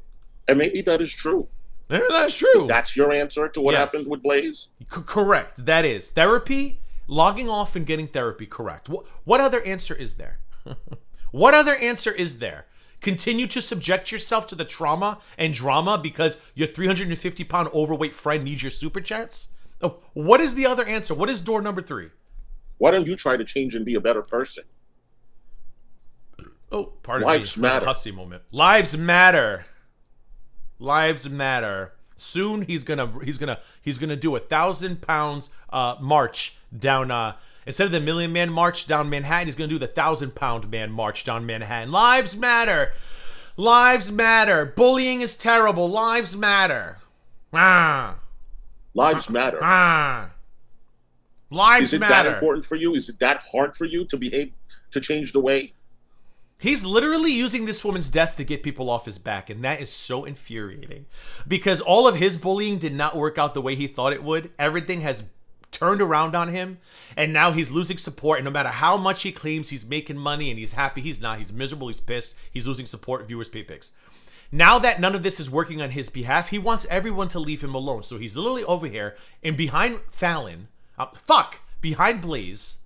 And maybe that is true. Maybe that's true. That's your answer to what happened with Blaze? Correct. That is. Therapy, logging off and getting therapy, correct. What other answer is there? What other answer is there? Continue to subject yourself to the trauma and drama because your 350-pound overweight friend needs your super chats? Oh, what is the other answer? What is door number 3? Why don't you try to change and be a better person? Oh, pardon Lives me. matter. That's a Hussy moment. Lives matter. Lives matter. Soon he's gonna do 1,000 pounds march down. Instead of the Million Man March down Manhattan, he's going to do the 1,000-pound man march down Manhattan. Lives matter. Lives matter. Bullying is terrible. Lives matter. Lives matter. Lives Is it matter. that important for you? Is it that hard for you to behave, to change the way? He's literally using this woman's death to get people off his back, and that is so infuriating. Because all of his bullying did not work out the way he thought it would. Everything has turned around on him, and now he's losing support, and no matter how much he claims he's making money and he's happy, he's not. He's miserable, he's pissed, he's losing support, viewers, pay pics. Now that none of this is working on his behalf, he wants everyone to leave him alone. So he's literally over here and behind Fallon, behind Blaze,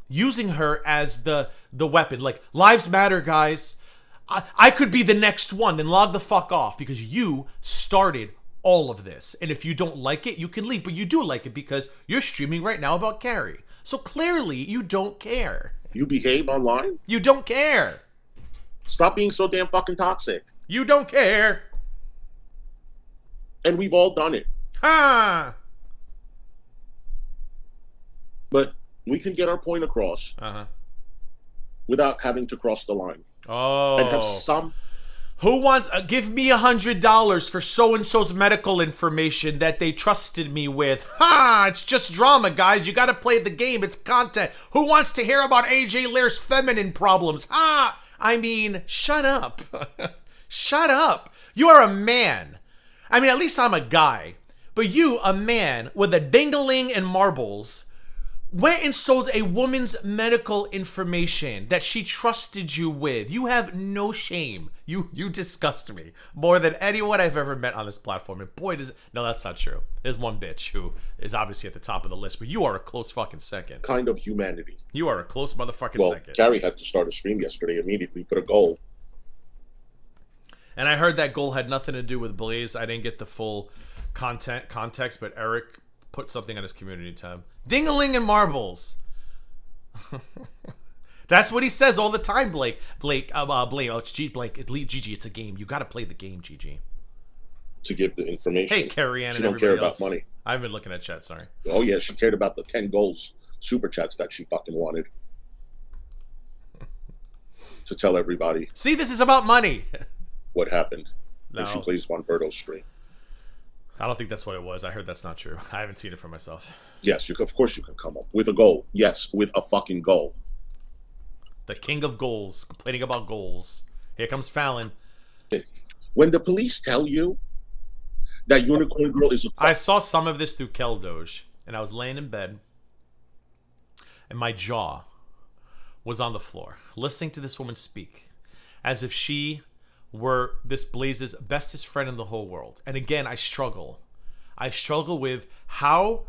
using her as the weapon. Like, lives matter, guys. I could be the next one, then log the fuck off because you started all of this. And if you don't like it, you can leave. But you do like it because you're streaming right now about Carrie. So clearly, you don't care. You behave online? You don't care. Stop being so damn fucking toxic. You don't care. And we've all done it. But we can get our point across without having to cross the line. Oh. And have some... Who wants... give me $100 for so-and-so's medical information that they trusted me with. It's just drama, guys. You gotta play the game. It's content. Who wants to hear about AJ Lear's feminine problems? I mean, shut up. Shut up. You are a man. I mean, at least I'm a guy. But you, a man with a ding-a-ling and marbles, went and sold a woman's medical information that she trusted you with. You have no shame. You disgust me more than anyone I've ever met on this platform. And boy, no, that's not true. There's one bitch who is obviously at the top of the list, but you are a close fucking second. Kind of humanity. You are a close motherfucking second. Carrie had to start a stream yesterday, immediately put a goal. And I heard that goal had nothing to do with Blaze. I didn't get the full context, but Eric put something on his community tab. Ding-a-ling and marbles. That's what he says all the time, Blake. Blake, it's Blake. Gigi, it's a game. You got to play the game, Gigi. To give the information. Hey, Carrie Ann she and don't care everybody about else. money. I've been looking at chat, sorry. Oh, yeah, she cared about the 10 goals super chats that she fucking wanted. To tell everybody. See, this is about money. What happened No. when she plays Von Berto's stream. I don't think that's what it was. I heard that's not true. I haven't seen it for myself. Yes, of course you can come up with a goal. Yes, with a fucking goal. The king of goals, complaining about goals. Here comes Fallon. When the police tell you that Unicorn Girl is I saw some of this through Kel Doge, and I was laying in bed, and my jaw was on the floor, listening to this woman speak, as if she were this Blaze's bestest friend in the whole world. And again, I struggle with how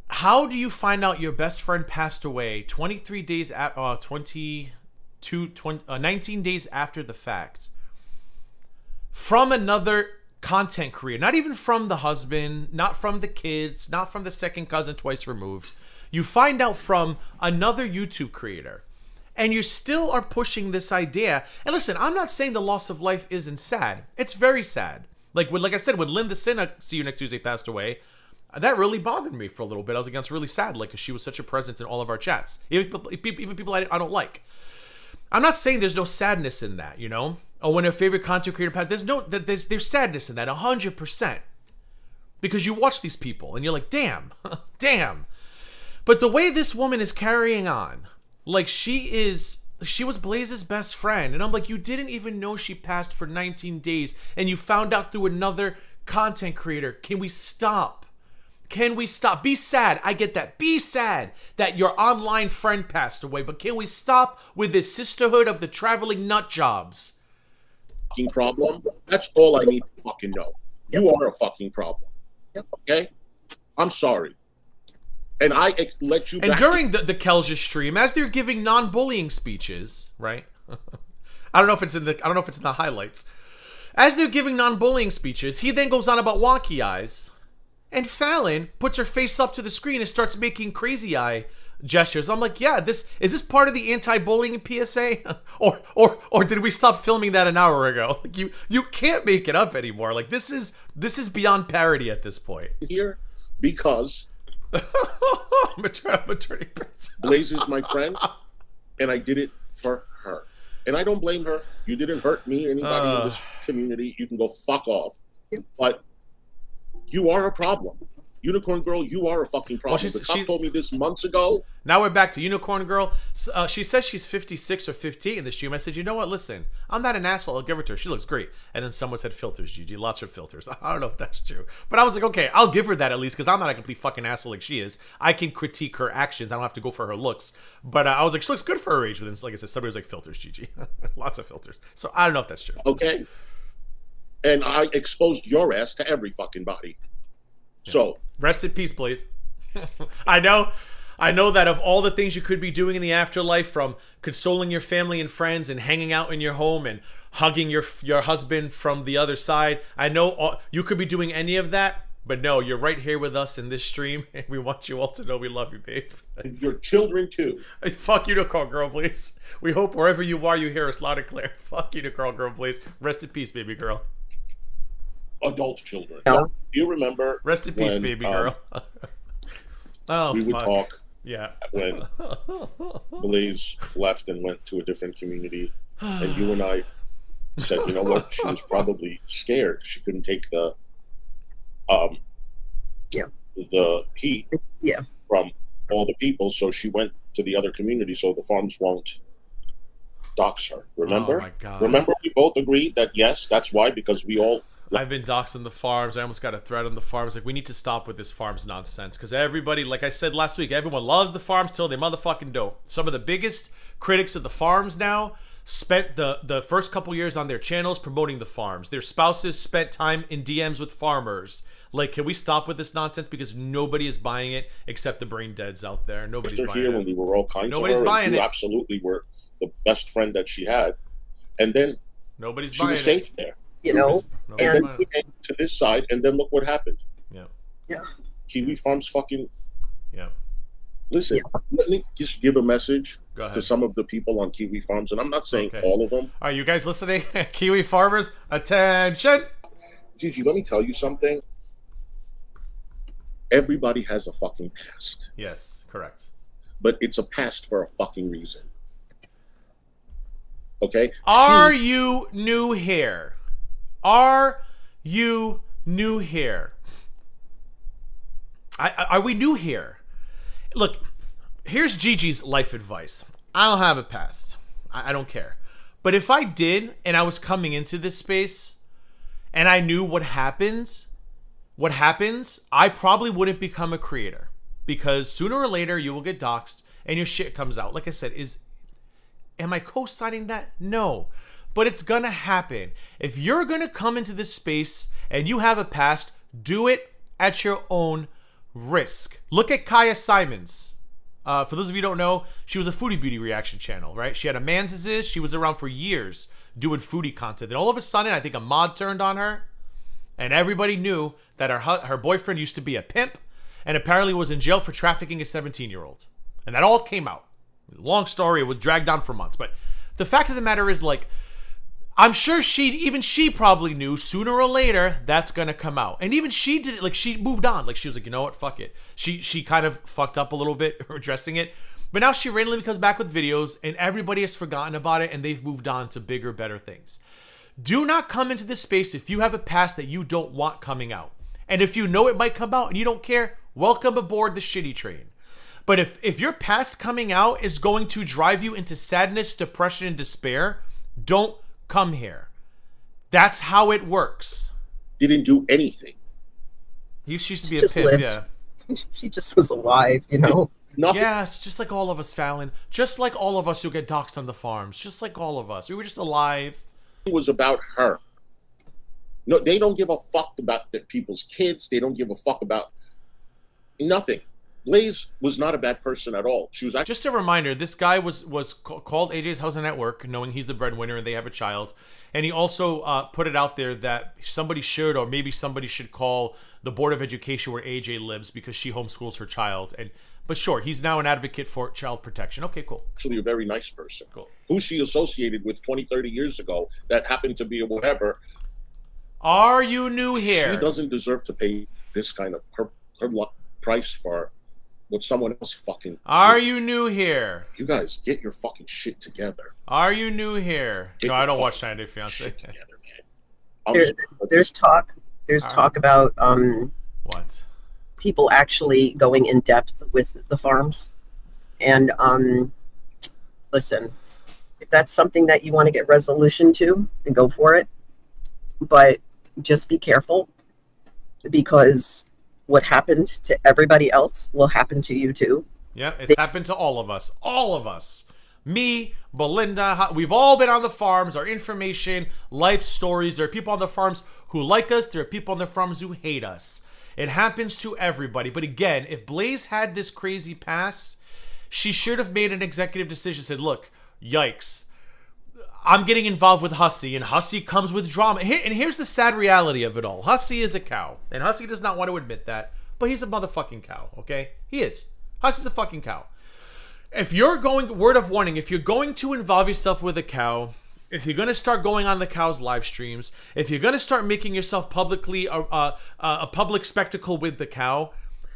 how do you find out your best friend passed away 23 days at 19 days after the fact from another content creator, not even from the husband, not from the kids, not from the second cousin twice removed. You find out from another YouTube creator, and you still are pushing this idea. And listen, I'm not saying the loss of life isn't sad. It's very sad. Like I said, when Linda Sinna, See You Next Tuesday, passed away, that really bothered me for a little bit. I was like, it's really sad, like, because she was such a presence in all of our chats, even people I don't like. I'm not saying there's no sadness in that, you know. Oh, when a favorite content creator passed, there's sadness in that, 100%, because you watch these people and you're like, damn, damn. But the way this woman is carrying on, like she was Blaze's best friend, and I'm like, you didn't even know she passed for 19 days, and you found out through another content creator. Can we stop? Can we stop? Be sad. I get that. Be sad that your online friend passed away, but can we stop with this sisterhood of the traveling nut jobs? Fucking problem. That's all I need to fucking know. You are a fucking problem. Okay? I'm sorry. And I let you. And during the Kelja stream, as they're giving non-bullying speeches, right? I don't know if it's in the highlights. As they're giving non-bullying speeches, he then goes on about wonky eyes, and Fallon puts her face up to the screen and starts making crazy eye gestures. I'm like, yeah, is this part of the anti-bullying PSA, or did we stop filming that an hour ago? Like, you can't make it up anymore. Like this is beyond parody at this point. Here, because. Maternity Blaze is my friend, and I did it for her. And I don't blame her. You didn't hurt me, anybody in this community. You can go fuck off. But you are a problem. Unicorn Girl, you are a fucking problem. The cop told me this months ago. Now we're back to Unicorn Girl. She says she's 56 or 58 in the stream. I said, you know what? Listen, I'm not an asshole. I'll give her to her. She looks great. And then someone said filters, Gigi. Lots of filters. I don't know if that's true. But I was like, okay, I'll give her that at least because I'm not a complete fucking asshole like she is. I can critique her actions. I don't have to go for her looks. But I was like, she looks good for her age. But then, like I said, somebody was like, filters, Gigi. Lots of filters. So I don't know if that's true. Okay. And I exposed your ass to every fucking body. Yeah. So rest in peace, please. I know that of all the things you could be doing in the afterlife, from consoling your family and friends and hanging out in your home and hugging your husband from the other side, I know you could be doing any of that, but no, you're right here with us in this stream, and we want you all to know we love you, babe. And your children too. Fuck Unicorn Girl, please. We hope wherever you are, you hear us loud and clear. Fuck Unicorn Girl, please. Rest in peace, baby girl. Adult children. Do you remember? Rest in peace, baby girl. Oh, we would talk. Yeah. When Blaze left and went to a different community, and you and I said, you know what? She was probably scared. She couldn't take the heat from all the people, so she went to the other community so the farms won't dox her. Remember? Oh my God. Remember, we both agreed that yes, that's why, because we all. I've been doxing the farms. I almost got a threat on the farms. Like, we need to stop with this farms nonsense. Because everybody, like I said last week, everyone loves the farms till they motherfucking don't. Some of the biggest critics of the farms now spent the first couple years on their channels promoting the farms. Their spouses spent time in DMs with farmers. Like, can we stop with this nonsense? Because nobody is buying it except the brain deads out there. Nobody's buying here it. When we were all kind Nobody's to her, buying and you it. absolutely were the best friend that she had. And then nobody's she buying was safe there. You know, and then she came to this side, and then look what happened. Yeah. Kiwi Farms fucking. Yeah. Listen, let me just give a message Go ahead. to some of the people on Kiwi Farms, and I'm not saying all of them. Are you guys listening? Kiwi farmers, attention! Gigi, let me tell you something. Everybody has a fucking past. Yes, correct. But it's a past for a fucking reason. Okay? Are you new here? Are you new here? Are we new here? Look, here's Gigi's life advice. I don't have a past. I don't care. But if I did, and I was coming into this space, and I knew what happens, I probably wouldn't become a creator. Because sooner or later, you will get doxxed, and your shit comes out. Like I said, am I co-signing that? No. But it's gonna happen. If you're gonna come into this space, and you have a past, do it at your own risk. Look at Kaya Simons. For those of you who don't know, she was a foodie beauty reaction channel, right? She had a Manses. She was around for years doing foodie content. And all of a sudden, I think a mod turned on her. And everybody knew that her boyfriend used to be a pimp and apparently was in jail for trafficking a 17-year-old. And that all came out. Long story. It was dragged on for months. But the fact of the matter is, like, I'm sure she probably knew sooner or later that's gonna come out. And even she did it, like, she moved on. Like, she was like, you know what, fuck it. She kind of fucked up a little bit addressing it. But now she randomly comes back with videos and everybody has forgotten about it and they've moved on to bigger, better things. Do not come into this space if you have a past that you don't want coming out. And if you know it might come out and you don't care, welcome aboard the shitty train. But if your past coming out is going to drive you into sadness, depression, and despair, don't come here. That's how it works. Didn't do anything. She used to be a pimp, lived. yeah. She just was alive, you know? Nothing. Yes, just like all of us, Fallon. Just like all of us who get doxxed on the farms. Just like all of us. We were just alive. It was about her. No, they don't give a fuck about the people's kids. They don't give a fuck about nothing. Blaze was not a bad person at all. She was actually... Just a reminder, this guy was called AJ's House Network, knowing he's the breadwinner and they have a child. And he also put it out there that somebody should, or maybe somebody should call the Board of Education where AJ lives because she homeschools her child. But sure, he's now an advocate for child protection. Okay, cool. Actually a very nice person. Cool. Who she associated with 20, 30 years ago that happened to be a whatever. Are you new here? She doesn't deserve to pay this kind of her price for what someone else fucking... Are you new here? You guys, get your fucking shit together. Are you new here? Get no, your I don't watch fucking 90 Day Fiancé. shit together, man. There's talk about What? people actually going in depth with the farms. And listen, if that's something that you want to get resolution to, then go for it. But just be careful, because what happened to everybody else will happen to you too. Yeah, it's happened to all of us. All of us. Me, Belinda, we've all been on the farms. Our information, life stories. There are people on the farms who like us. There are people on the farms who hate us. It happens to everybody. But again, if Blaze had this crazy past, she should have made an executive decision. Said, look, yikes. I'm getting involved with Hussy, and Hussy comes with drama. And here's the sad reality of it all. Hussy is a cow, and Hussy does not want to admit that, but he's a motherfucking cow, okay? He is. Hussy's a fucking cow. If you're going, word of warning, if you're going to involve yourself with a cow, if you're going to start going on the cow's live streams, if you're going to start making yourself publicly a public spectacle with the cow,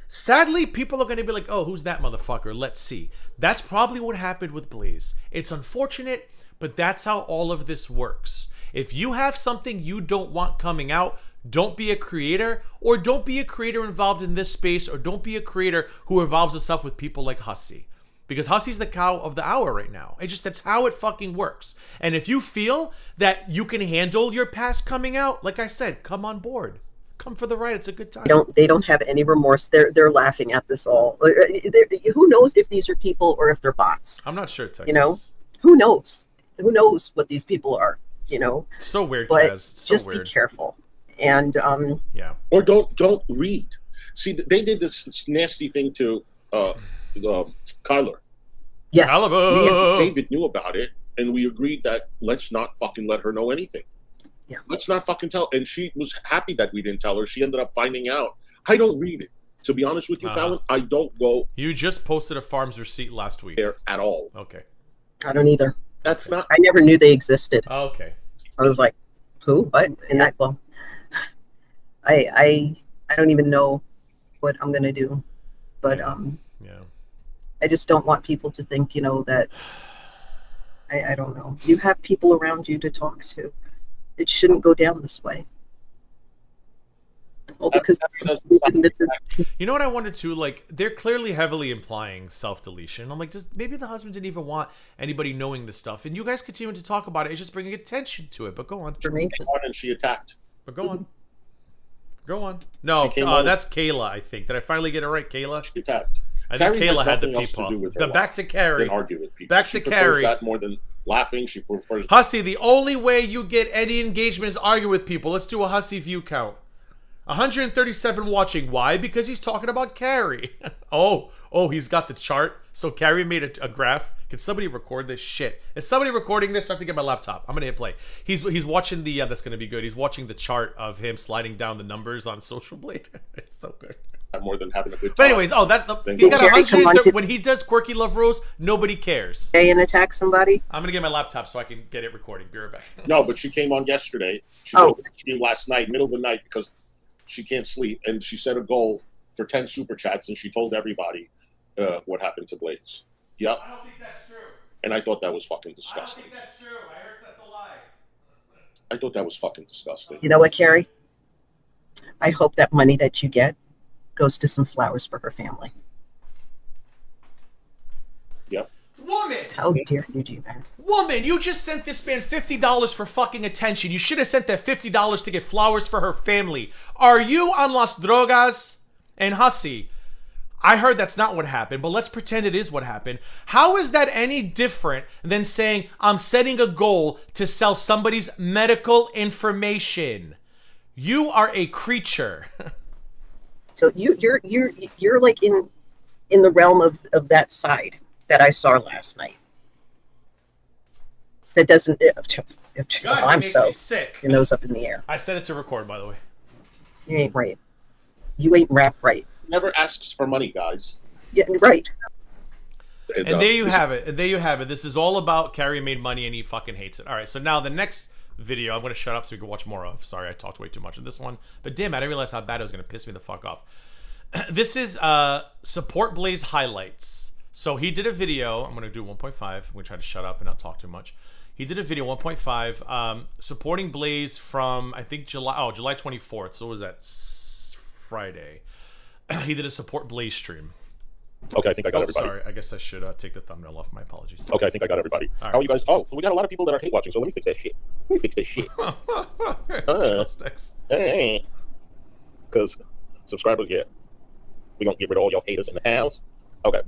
sadly, people are going to be like, oh, who's that motherfucker? Let's see. That's probably what happened with Blaze. It's unfortunate, but that's how all of this works. If you have something you don't want coming out, don't be a creator, or don't be a creator involved in this space, or don't be a creator who involves itself with people like Hussy. Because Hussy's the cow of the hour right now. That's how it fucking works. And if you feel that you can handle your past coming out, like I said, come on board. Come for the ride. It's a good time. They don't have any remorse. They're laughing at this all. Who knows if these are people or if they're bots? I'm not sure, Texas. You know, who knows? Who knows what these people are? You know, so weird. But So just weird. Be careful. And yeah, or don't read. See, they did this nasty thing to Kyler. Yes, David knew about it, and we agreed that let's not fucking let her know anything. Yeah, let's not fucking tell. And she was happy that we didn't tell her. She ended up finding out. I don't read it. To be honest with you, Fallon, I don't go. You just posted a farm's receipt last week. There at all. Okay. I don't either. That's not. I never knew they existed. Oh, okay. I was like, who? What? And that, well, I don't even know what I'm gonna do, but yeah. I just don't want people to think, you know, that I don't know. You have people around you to talk to. It shouldn't go down this way. Well, because you know what I wonder too? Like, they're clearly heavily implying self-deletion. I'm like, maybe the husband didn't even want anybody knowing this stuff, and you guys continue to talk about it. It's just bringing attention to it. But go on. And she attacked. But go on. Go on. No, that's Kayla. I think. Did I finally get it right, Kayla? She attacked. I think Kayla had the people. Back to Carrie. Argue with people. Back she to Carrie. That more than laughing. She prefers. Hussy, the only way you get any engagement is argue with people. Let's do a Hussy view count. 137 watching. Why? Because he's talking about Carrie. Oh, he's got the chart. So Carrie made a graph. Can somebody record this shit? Is somebody recording this? I have to get my laptop. I'm gonna hit play. He's watching the that's gonna be good. He's watching the chart of him sliding down the numbers on Social Blade. It's so good. More than having a good time. But anyways, he's got 100. When he does Quirky Love Rose, nobody cares. And attack somebody. I'm gonna get my laptop so I can get it recording. Be right back. No, but she came on yesterday. She streamed last night, middle of the night, because she can't sleep, and she set a goal for 10 super chats, and she told everybody what happened to Blaze. Yep. I don't think that's true. And I thought that was fucking disgusting. I don't think that's true. I heard that's a lie. I thought that was fucking disgusting. You know what, Carrie? I hope that money that you get goes to some flowers for her family. Yep. Woman! How dare you do that? Woman, you just sent this man $50 for fucking attention. You should have sent that $50 to get flowers for her family. Are you on Las Drogas? And Hussy, I heard that's not what happened, but let's pretend it is what happened. How is that any different than saying, I'm setting a goal to sell somebody's medical information? You are a creature. So you're like in the realm of that side that I saw last night. That doesn't. God, I'm makes so me sick. Your nose up in the air. I set it to record, by the way. You ain't right. You ain't rap right. Never asks for money, guys. Yeah, right. And there you have it. And there you have it. This is all about Carrie made money and he fucking hates it. All right, so now the next video I'm going to shut up so we can watch more of. Sorry, I talked way too much in this one. But damn, I didn't realize how bad it was going to piss me the fuck off. This is Support Blaze highlights. So he did a video. I'm going to do 1.5. I'm going to try to shut up and not talk too much. He did a video 1.5 supporting Blaze from, I think, July 24th. So what was that? Friday. He did a support Blaze stream. Okay, I think I got everybody. Sorry, I guess I should take the thumbnail off. My apologies. Okay, I think I got everybody. Right. How are you guys? Oh, we got a lot of people that are hate watching, so let me fix that shit. Hey. Because subscribers, yeah. We're going to get rid of all your haters in the house. Okay.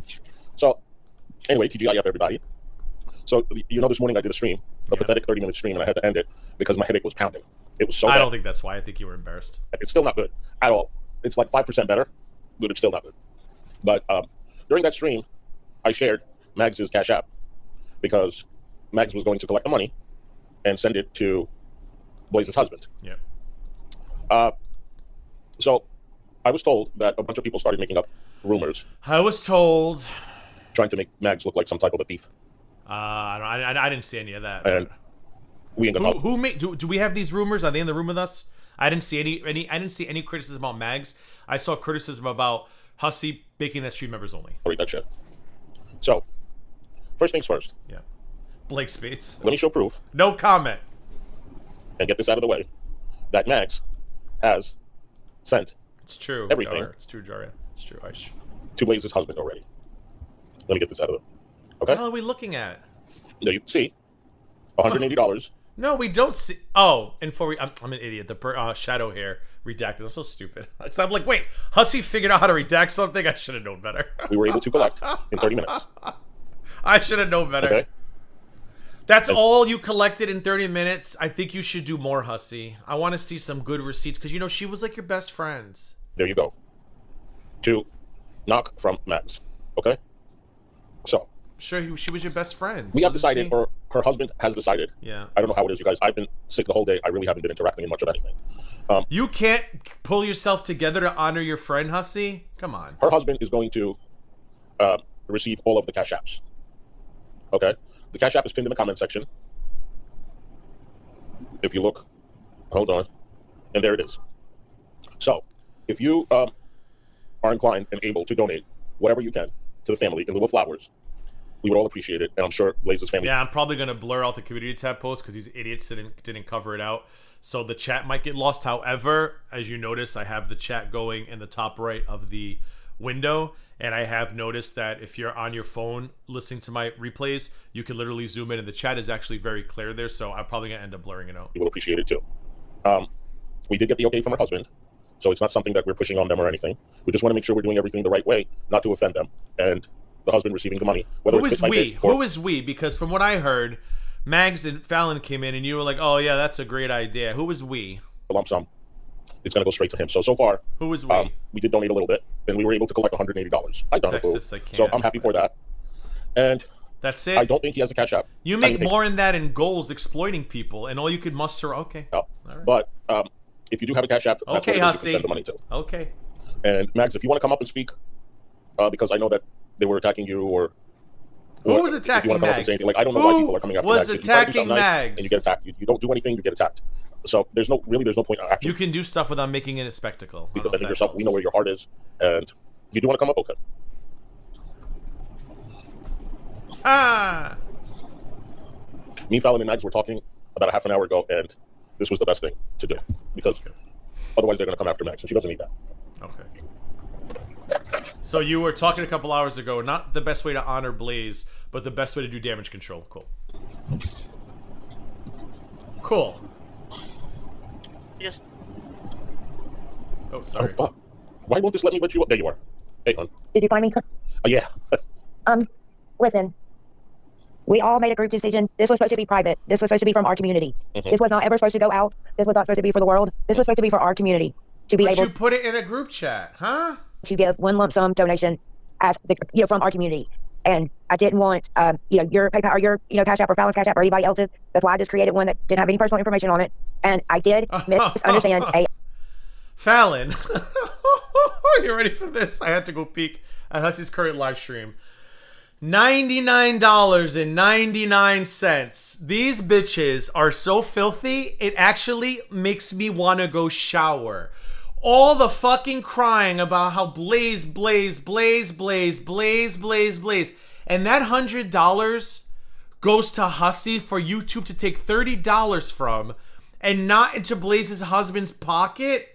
So, anyway, TGIF, everybody. So, you know, this morning I did a stream, a pathetic 30-minute stream, and I had to end it because my headache was pounding. It was so bad. I don't think that's why. I think you were embarrassed. It's still not good at all. It's like 5% better, but it's still not good. But during that stream, I shared Mags' Cash App because Mags was going to collect the money and send it to Blaze's husband. Yeah. So I was told that a bunch of people started making up rumors. I was told. Trying to make Mags look like some type of a thief. I didn't see any of that. And we ended up. Who made? Do we have these rumors? Are they in the room with us? I didn't see any. I didn't see any criticism about Mags. I saw criticism about Hussy making that stream members only. I'll read that shit. So, first things first. Yeah. Blank space. Let me show proof. No comment. And get this out of the way. That Mags has sent. It's true. Everything. Jar. It's true, Jaria. It's true. To Blaze's husband already. Let me get this out of the. Okay. What the hell are we looking at? No, you see, $180. No, we don't see. Oh, and I'm an idiot. The shadow hair redacted. I'm so stupid. I'm like, wait, Hussy figured out how to redact something. I should have known better. We were able to collect in 30 minutes. I should have known better. Okay. That's all you collected in 30 minutes. I think you should do more, Hussy. I want to see some good receipts because, you know, she was like your best friends. There you go. To knock from Mags. Okay? So. Sure, she was your best friend. We have decided, or her husband has decided. Yeah. I don't know how it is, you guys. I've been sick the whole day. I really haven't been interacting in much of anything. You can't pull yourself together to honor your friend, Hussy? Come on. Her husband is going to receive all of the Cash Apps. Okay? The Cash App is pinned in the comment section. If you look, hold on. And there it is. So, if you are inclined and able to donate whatever you can to the family in lieu of flowers, we would all appreciate it, and I'm sure Blaze's family. Yeah, I'm probably gonna blur out the community tab post because these idiots didn't cover it out. So the chat might get lost. However, as you notice, I have the chat going in the top right of the window. And I have noticed that if you're on your phone listening to my replays, you can literally zoom in, and the chat is actually very clear there. So I'm probably going to end up blurring it out. You will appreciate it too. We did get the okay from her husband. So it's not something that we're pushing on them or anything. We just want to make sure we're doing everything the right way, not to offend them. And the husband receiving the money. Who is we? Who is we? Because from what I heard, Mags and Fallon came in and you were like, oh yeah, that's a great idea. Who is we? A lump sum. It's going to go straight to him. So far, who is we? We did donate a little bit, and we were able to collect $180. I done it, so I'm happy for that. And that's it. I don't think he has a Cash App. You make more in that in goals exploiting people, and all you could muster. Okay. No. Right. But if you do have a Cash App, that's what you can send the money to. Okay. And Mags, if you want to come up and speak, because I know that they were attacking you, or who was attacking Mags? Like, I don't know why people are coming after Mags. Who was attacking Mags? And you get attacked. You don't do anything, you get attacked. So there's no point in action. You can do stuff without making it a spectacle. You defend yourself. We know where your heart is, and if you do want to come up, okay. Me, Fallon, and Mags were talking about a half an hour ago, and this was the best thing to do, because otherwise they're going to come after Mags, and she doesn't need that. Okay. So you were talking a couple hours ago, not the best way to honor Blaze, but the best way to do damage control. Cool. Cool. Yes. Oh, sorry. Oh, fuck. Why won't this let me let you up? There you are. Hey, hon. Did you find me? Yeah. Listen. We all made a group decision. This was supposed to be private. This was supposed to be from our community. This was not ever supposed to go out. This was not supposed to be for the world. This was supposed to be for our community. To be able you put it in a group chat, huh? To give one lump sum donation as from our community. And I didn't want your PayPal or your Cash App or Fallon's Cash App or anybody else's. That's why I just created one that didn't have any personal information on it. And I did misunderstand Fallon. You ready for this? I had to go peek at Hussey's current live stream. $99.99. These bitches are so filthy, it actually makes me want to go shower. All the fucking crying about how Blaze. And that $100 goes to Hussey for YouTube to take $30 from and not into Blaze's husband's pocket.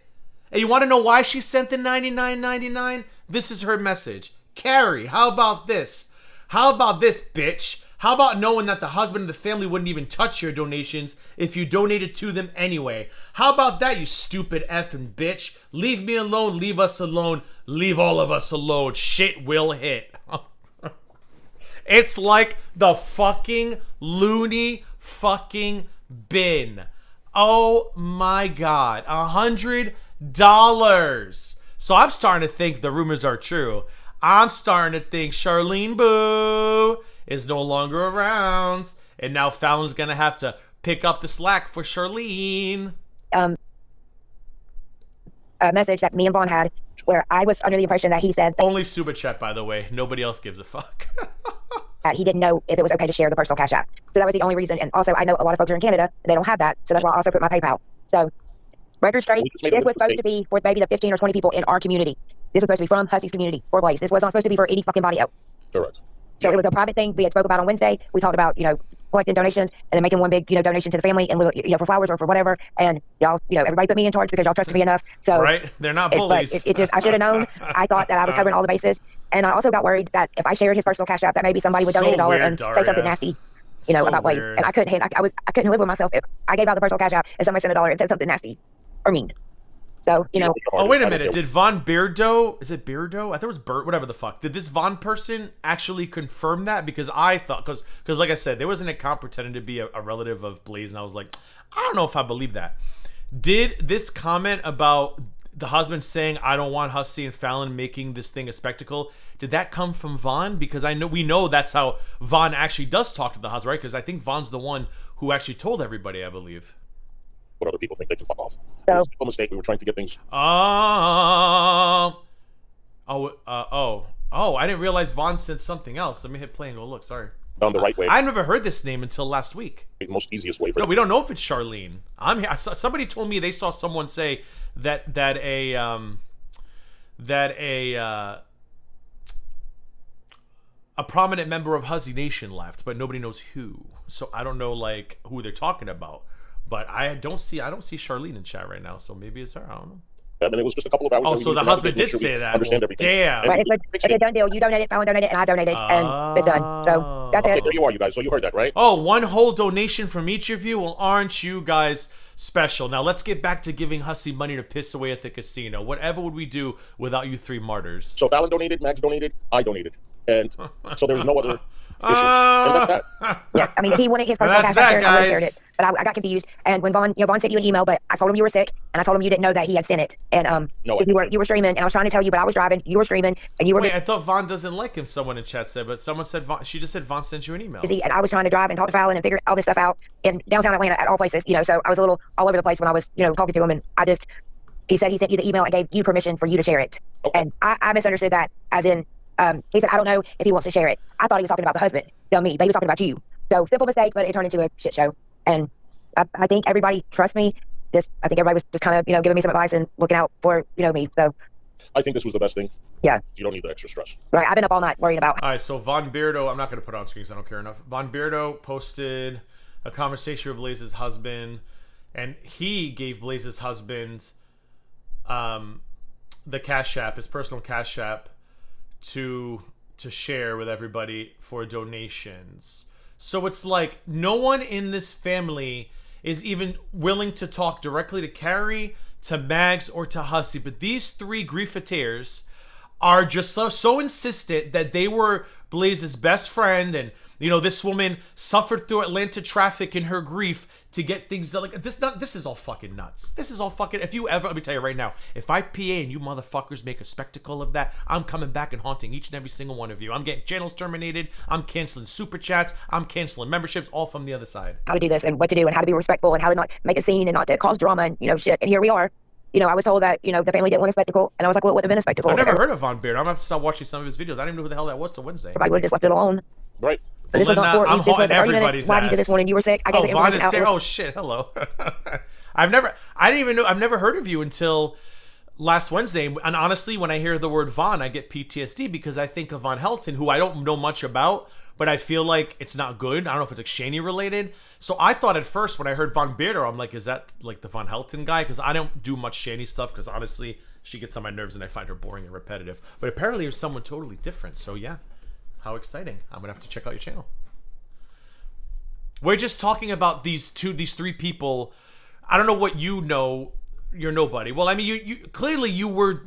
And you want to know why she sent the $99.99? This is her message. Carrie, how about this? How about this, bitch? How about knowing that the husband and the family wouldn't even touch your donations if you donated to them anyway? How about that, you stupid effing bitch? Leave me alone, leave us alone, leave all of us alone. Shit will hit. It's like the fucking loony fucking bin. Oh my God, $100. So I'm starting to think the rumors are true. I'm starting to think Charlene Boo is no longer around, and now Fallon's gonna have to pick up the slack for Charlene. A message that me and Vaughn had, where I was under the impression that he said only super chat, by the way. Nobody else gives a fuck. That he didn't know if it was okay to share the personal Cash App. So that was the only reason. And also, I know a lot of folks are in Canada and they don't have that, so that's why I also put my PayPal. So, record straight. This was supposed to be for maybe the 15 or 20 people in our community. This was supposed to be from Hussey's community for Blaze. This was not supposed to be for any fucking body else. Correct. So it was a private thing we had spoke about on Wednesday. We talked about, collecting donations and then making one big, donation to the family and, for flowers or for whatever. And y'all, everybody put me in charge because y'all trusted me enough. So right, they're not bullies. It just, I should have known. I thought that I was covering all the bases, and I also got worried that if I shared his personal Cash App, that maybe somebody would donate $1 and say something nasty, about Blaze. And I couldn't live with myself if I gave out the personal Cash App and somebody sent $1 and said something nasty or mean. So, Oh, wait a minute. Did Von Beardo, is it Beardo? I thought it was Bert, whatever the fuck. Did this Von person actually confirm that? Because I thought, because like I said, there was an account pretending to be a relative of Blaze, and I was like, I don't know if I believe that. Did this comment about the husband saying, I don't want Hussey and Fallon making this thing a spectacle, did that come from Von? Because we know that's how Von actually does talk to the husband, right? Because I think Von's the one who actually told everybody, I believe. What other people think they can fuck off. It was a mistake. We were trying to get things. I didn't realize Vaughn said something else. Let me hit play and go look. Sorry. Found the right way. I never heard this name until last week. The most easiest way for. No, we don't know if it's Charlene. Somebody told me they saw someone say that a prominent member of Hussey Nation left, but nobody knows who. So I don't know who they're talking about. But I don't see Charlene in chat right now, so maybe it's her. I don't know. And it was just a couple of hours. Oh, so the husband did say that. Understand everything. Damn. Right, it's a done deal. You donated, Fallon donated, and I donated, and it's done. So that's Okay, it. there you are, you guys. So you heard that, right? Oh, one whole donation from each of you? Well, aren't you guys special? Now let's get back to giving Hussy money to piss away at the casino. Whatever would we do without you three martyrs? So Fallon donated, Max donated, I donated. And so there was no other issues. And that's that. Yeah, I mean, if he wanted his personal cash shared, I would have shared it. But I got confused. And when Vaughn sent you an email, but I told him you were sick, and I told him you didn't know that he had sent it. And you were streaming, and I was trying to tell you, but I was driving. You were streaming, and you were. Wait, I thought Vaughn doesn't like him. Someone in chat said, but someone said she just said Vaughn sent you an email. And I was trying to drive and talk to Fallon and figure all this stuff out in downtown Atlanta at all places. So I was a little all over the place when I was talking to him, and he said he sent you the email and gave you permission for you to share it. Okay. And I misunderstood that as in. He said, I don't know if he wants to share it. I thought he was talking about the husband, me, but he was talking about you. So simple mistake, but it turned into a shit show. And I think everybody trusts me. I think everybody was just kind of, giving me some advice and looking out for, me. So I think this was the best thing. Yeah. You don't need the extra stress. Right. I've been up all night worrying about. All right. So Von Beardo, I'm not going to put it on screen because I don't care enough. Von Beardo posted a conversation with Blaze's husband, and he gave Blaze's husband the Cash App, his personal Cash App, to share with everybody for donations. So it's like no one in this family is even willing to talk directly to Carrie, to Mags, or to Hussy. But these three griefiteers are just so insistent that they were Blaze's best friend, and this woman suffered through Atlanta traffic in her grief to get things done. Like this is all fucking nuts. This is all fucking. If you ever, let me tell you right now, if I PA and you motherfuckers make a spectacle of that, I'm coming back and haunting each and every single one of you. I'm getting channels terminated. I'm canceling super chats. I'm canceling memberships, all from the other side. How to do this and what to do and how to be respectful and how to not make a scene and not to cause drama and shit. And here we are. I was told that, the family didn't want a spectacle. And I was like, well, it would have been a spectacle. I've never heard of Von Beard. I'm going to have to stop watching some of his videos. I didn't even know who the hell that was till Wednesday. I would have just left it alone. Right. But this was not for I'm haunting everybody's ass. Why did this one and you were sick? I got the information out. Oh shit, hello. I didn't even know. I've never heard of you until last Wednesday. And honestly, when I hear the word Von, I get PTSD because I think of Von Helton, who I don't know much about, but I feel like it's not good. I don't know if it's like Shaney related. So I thought at first when I heard Von Beardo, I'm like, is that like the Von Helton guy? Because I don't do much Shaney stuff because honestly, she gets on my nerves and I find her boring and repetitive. But apparently you're someone totally different. So yeah. How exciting. I'm going to have to check out your channel. We're just talking about these three people. I don't know what you know. You're nobody. Well, I mean, you clearly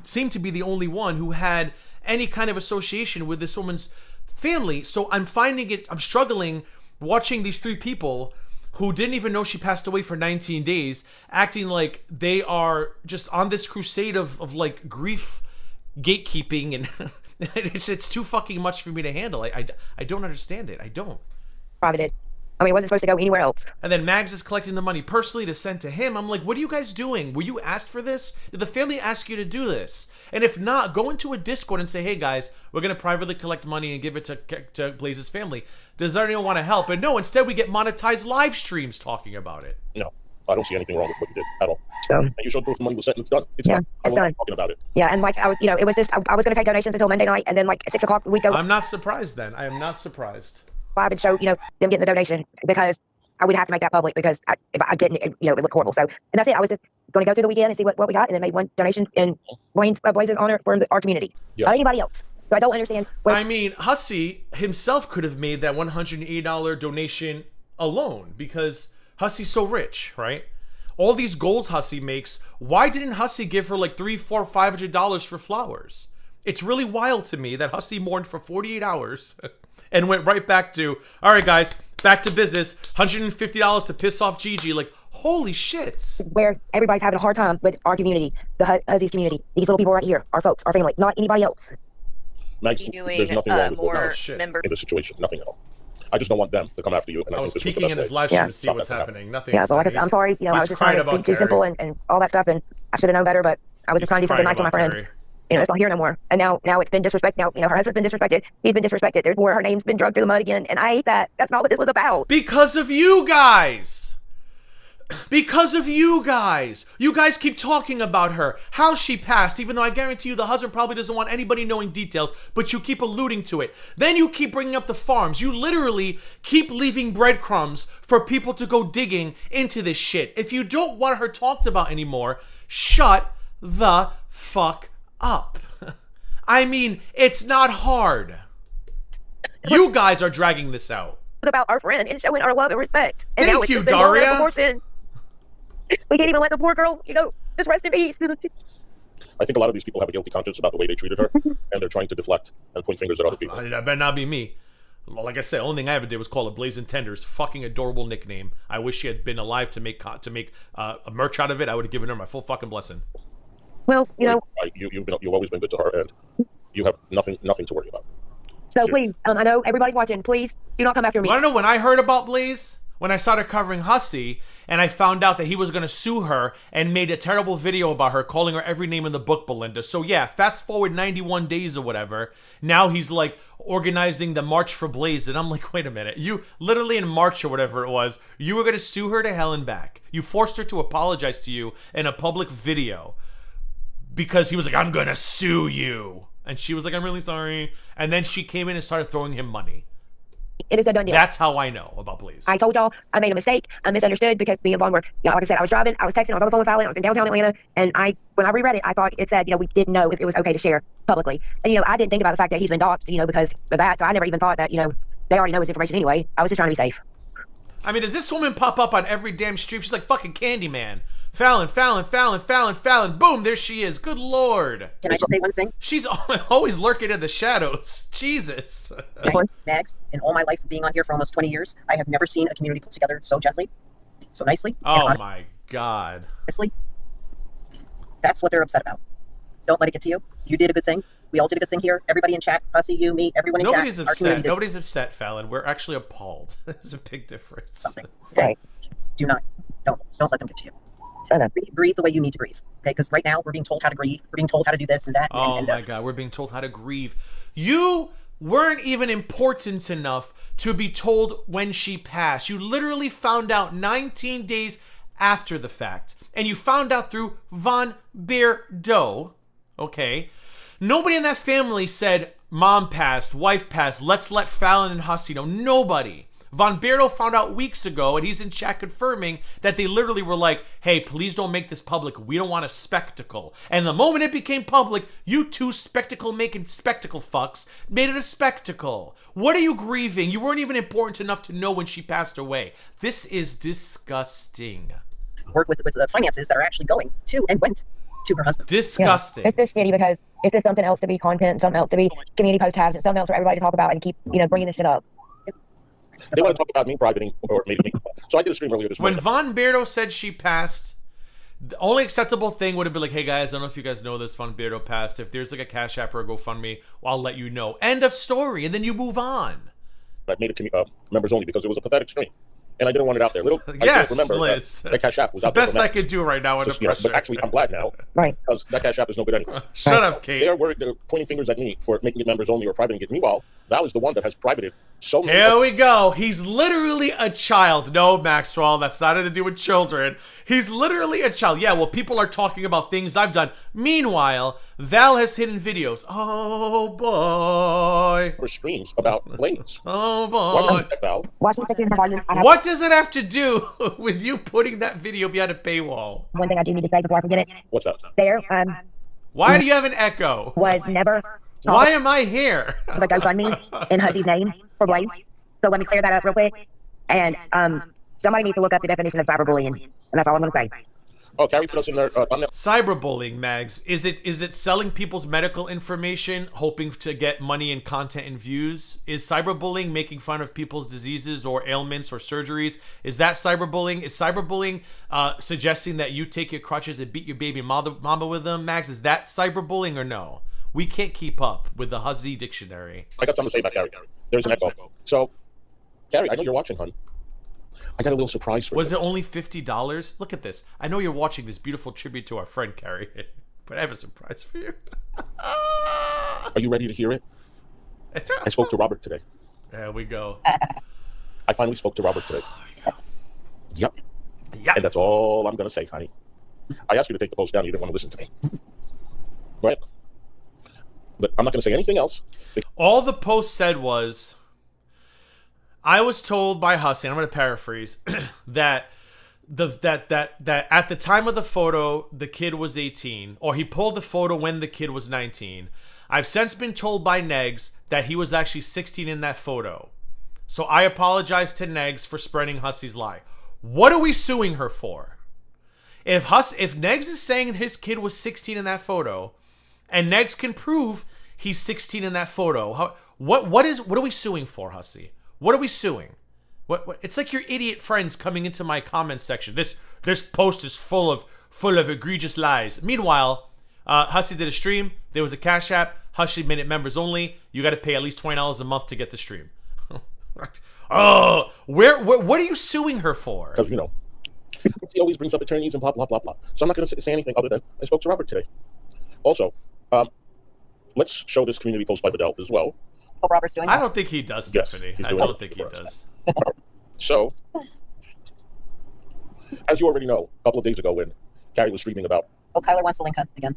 seem to be the only one who had any kind of association with this woman's family. So I'm struggling watching these three people who didn't even know she passed away for 19 days, acting like they are just on this crusade of like grief gatekeeping and it's too fucking much for me to handle. I don't understand it. I don't. Probably did. I mean, it wasn't supposed to go anywhere else. And then Mags is collecting the money personally to send to him. I'm like, what are you guys doing? Were you asked for this? Did the family ask you to do this? And if not, go into a Discord and say, hey guys, we're going to privately collect money and give it to Blaze's family. Does anyone want to help? And no, instead we get monetized live streams talking about it. No, I don't see anything wrong with what you did at all. So, and you showed proof the money was sent and it's done. It's done. It's done. Talking about it. Yeah, and like, it was just, I was going to take donations until Monday night, and then like at 6 o'clock we'd go. I'm not surprised then. I am not surprised. Live and show, them getting the donation because I would have to make that public because if I didn't, it looked horrible. So, and that's it. I was just going to go through the weekend and see what we got, and then made one donation in Blaze's honor for our community. Yes. Not anybody else. So I don't understand. I mean, Hussy himself could have made that $180 donation alone because Hussy's so rich, right? All these goals Hussy makes. Why didn't Hussy give her like $300, $400, $500 for flowers? It's really wild to me that Hussy mourned for 48 hours and went right back to, all right, guys, back to business. $150 to piss off Gigi. Like, holy shit. Where everybody's having a hard time with our community, the Huzzy's community. These little people right here, our folks, our family, not anybody else. Max, there's nothing wrong with in this situation. Nothing at all. I just don't want them to come after you. And I was think this peeking was in the his best live way. stream to see what's happening. Nothing. Yeah, so like I'm sorry. I was just trying to be too simple and all that stuff, and I should have known better. But I was just trying to do something nice for my friend. It's not here no more. And now it's been disrespected. Now, her husband's been disrespected. He's been disrespected. There's more. Her name's been dragged through the mud again, and I hate that. That's not what this was about. Because of you guys. Because of you guys. You guys keep talking about her, how she passed, even though I guarantee you the husband probably doesn't want anybody knowing details, but you keep alluding to it. Then you keep bringing up the farms. You literally keep leaving breadcrumbs for people to go digging into this shit. If you don't want her talked about anymore, shut the fuck up. I mean, it's not hard. You guys are dragging this out. About our friend and showing our love and respect. And Thank now it's you, just been going on Daria. since. We can't even let the poor girl, just rest in peace. I think a lot of these people have a guilty conscience about the way they treated her, and they're trying to deflect and point fingers at other people. That better not be me. Like I said, the only thing I ever did was call it Blazing Tenders. Fucking adorable nickname. I wish she had been alive to make a merch out of it. I would have given her my full fucking blessing. Well, you've always been good to her, and you have nothing to worry about. So please, I know everybody's watching. Please do not come after me. I don't know, when I heard about Blaze, when I started covering Hussey, and I found out that he was going to sue her and made a terrible video about her, calling her every name in the book, Belinda. So yeah, fast forward 91 days or whatever. Now he's like organizing the March for Blaze. And I'm like, wait a minute. You literally in March or whatever it was, you were going to sue her to hell and back. You forced her to apologize to you in a public video because he was like, I'm going to sue you. And she was like, I'm really sorry. And then she came in and started throwing him money. It is a done deal. That's how I know about Blaze. I told y'all I made a mistake. I misunderstood because me and Vaughn were, like I said, I was driving, I was texting, I was on the phone with Fallon, I was in downtown Atlanta, and when I reread it, I thought it said, we didn't know if it was okay to share publicly. And, I didn't think about the fact that he's been doxxed, because of that. So I never even thought that, they already know his information anyway. I was just trying to be safe. I mean, does this woman pop up on every damn stream? She's like fucking Candyman. Fallon, Fallon, Fallon, Fallon, Fallon. Boom, there she is. Good Lord. Can I just say one thing? She's always lurking in the shadows. Jesus. Mags, in all my life of being on here for almost 20 years, I have never seen a community put together so gently, so nicely. Oh my God. Honestly, that's what they're upset about. Don't let it get to you. You did a good thing. We all did a good thing here. Everybody in chat, Hussey, you, me, everyone in Nobody's chat. upset. Nobody's upset, Fallon. We're actually appalled. There's a big difference. Something. Okay. Don't let them get to you. Breathe the way you need to breathe. Okay, because right now we're being told how to grieve. We're being told how to do this and that. Oh my God, we're being told how to grieve. You weren't even important enough to be told when she passed. You literally found out 19 days after the fact. And you found out through Von Beardo. Okay. Nobody in that family said, mom passed, wife passed, let's let Fallon and Hussey know. Nobody. Von Beardo found out weeks ago, and he's in chat confirming that they literally were like, hey, please don't make this public. We don't want a spectacle. And the moment it became public, you two spectacle-making spectacle fucks made it a spectacle. What are you grieving? You weren't even important enough to know when she passed away. This is disgusting. Work with the finances that are actually going to and went to her husband. Disgusting. It's just shitty because it's just something else to be content, something else to be community post tabs, and something else for everybody to talk about and keep, bringing this shit up. They want to talk about me privating or maybe me. So I did a stream earlier this morning. When Von Beardo said she passed, the only acceptable thing would have been like, hey guys, I don't know if you guys know this, Von Beardo passed. If there's like a Cash App or a GoFundMe, I'll let you know. End of story. And then you move on. I made it members only because it was a pathetic stream. And I didn't want it out there. Yes, I remember Liz. that Cash App was out the there. best I could do right now under pressure. But actually, I'm glad now. Right. Because that Cash App is no good anymore. Shut up, Kate. They're pointing fingers at me for making it members only or privating it. Meanwhile, Val is the one that has privated so many. Here we go. He's literally a child. No, Maxwell, that's nothing to do with children. He's literally a child. Yeah, well, people are talking about things I've done. Meanwhile, Val has hidden videos. Oh, boy. For streams about Blaze. Oh, boy. Val? What does it have to do with you putting that video behind a paywall? One thing I do need to say before I forget it. What's that? There, Why do you have an echo? Was never. Why am I here? The GoFundMe in Hussey's name for Blaze. So let me clear that up real quick. And somebody needs to look up the definition of cyberbullying. And that's all I'm going to say. Oh, Carrie put us in there. Cyberbullying, Mags. Is it selling people's medical information, hoping to get money and content and views? Is cyberbullying making fun of people's diseases or ailments or surgeries? Is that cyberbullying? Is cyberbullying suggesting that you take your crutches and beat your baby mama with them, Mags? Is that cyberbullying or no? We can't keep up with the Hussey dictionary. I got something to say about Carrie. There's an echo. So, Carrie, I know you're watching, hon. I got a little surprise for you. Was it only $50? Look at this. I know you're watching this beautiful tribute to our friend Carrie, but I have a surprise for you. Are you ready to hear it? I spoke to Robert today. There we go. I finally spoke to Robert today. Yep. Yeah. And that's all I'm going to say, honey. I asked you to take the post down. You didn't want to listen to me. Right? But I'm not going to say anything else. All the post said was, I was told by Hussey, I'm going to paraphrase, that that at the time of the photo, the kid was 18, or he pulled the photo when the kid was 19. I've since been told by Negs that he was actually 16 in that photo. So I apologize to Negs for spreading Hussey's lie. What are we suing her for? If Negs is saying his kid was 16 in that photo, and Negs can prove he's 16 in that photo, what are we suing for, Hussey? What are we suing? What? It's like your idiot friends coming into my comments section. This post is full of egregious lies. Meanwhile, Hussey did a stream. There was a Cash App. Hussey made it members only. You got to pay at least $20 a month to get the stream. Oh, what are you suing her for? Because, he always brings up attorneys and blah, blah, blah, blah. So I'm not going to say anything other than I spoke to Robert today. Also, let's show this community post by Vidal as well. What Robert's doing? I don't think he does, Stephanie. Yes, I don't think he does. So, as you already know, a couple of days ago when Carrie was streaming about... Oh, Kyler wants the link again.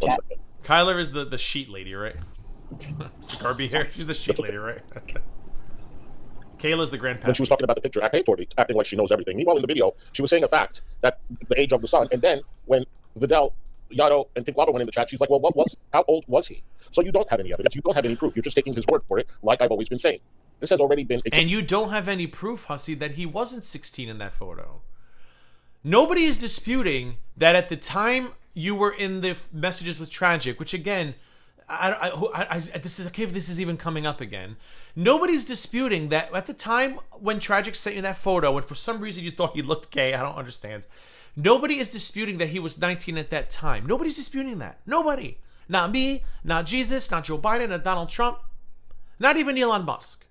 Chat. Kyler is the sheet lady, right? Sicarby here? She's the sheet lady, right? Kayla's the grandpa. When she was talking about the picture, acting like she knows everything. Meanwhile, in the video, she was saying a fact, that the age of the son. And then when Vidal, Yato, and Pink Lava went in the chat, she's like, well, how old was he? So you don't have any evidence. You don't have any proof. You're just taking his word for it, like I've always been saying. This has already been... And you don't have any proof, Hussey, that he wasn't 16 in that photo. Nobody is disputing that at the time you were in the messages with Tragic, which again... this is even coming up again. Nobody's disputing that at the time when Tragic sent you that photo, and for some reason you thought he looked gay, I don't understand. Nobody is disputing that he was 19 at that time. Nobody's disputing that. Nobody. Not me, not Jesus, not Joe Biden, not Donald Trump, not even Elon Musk.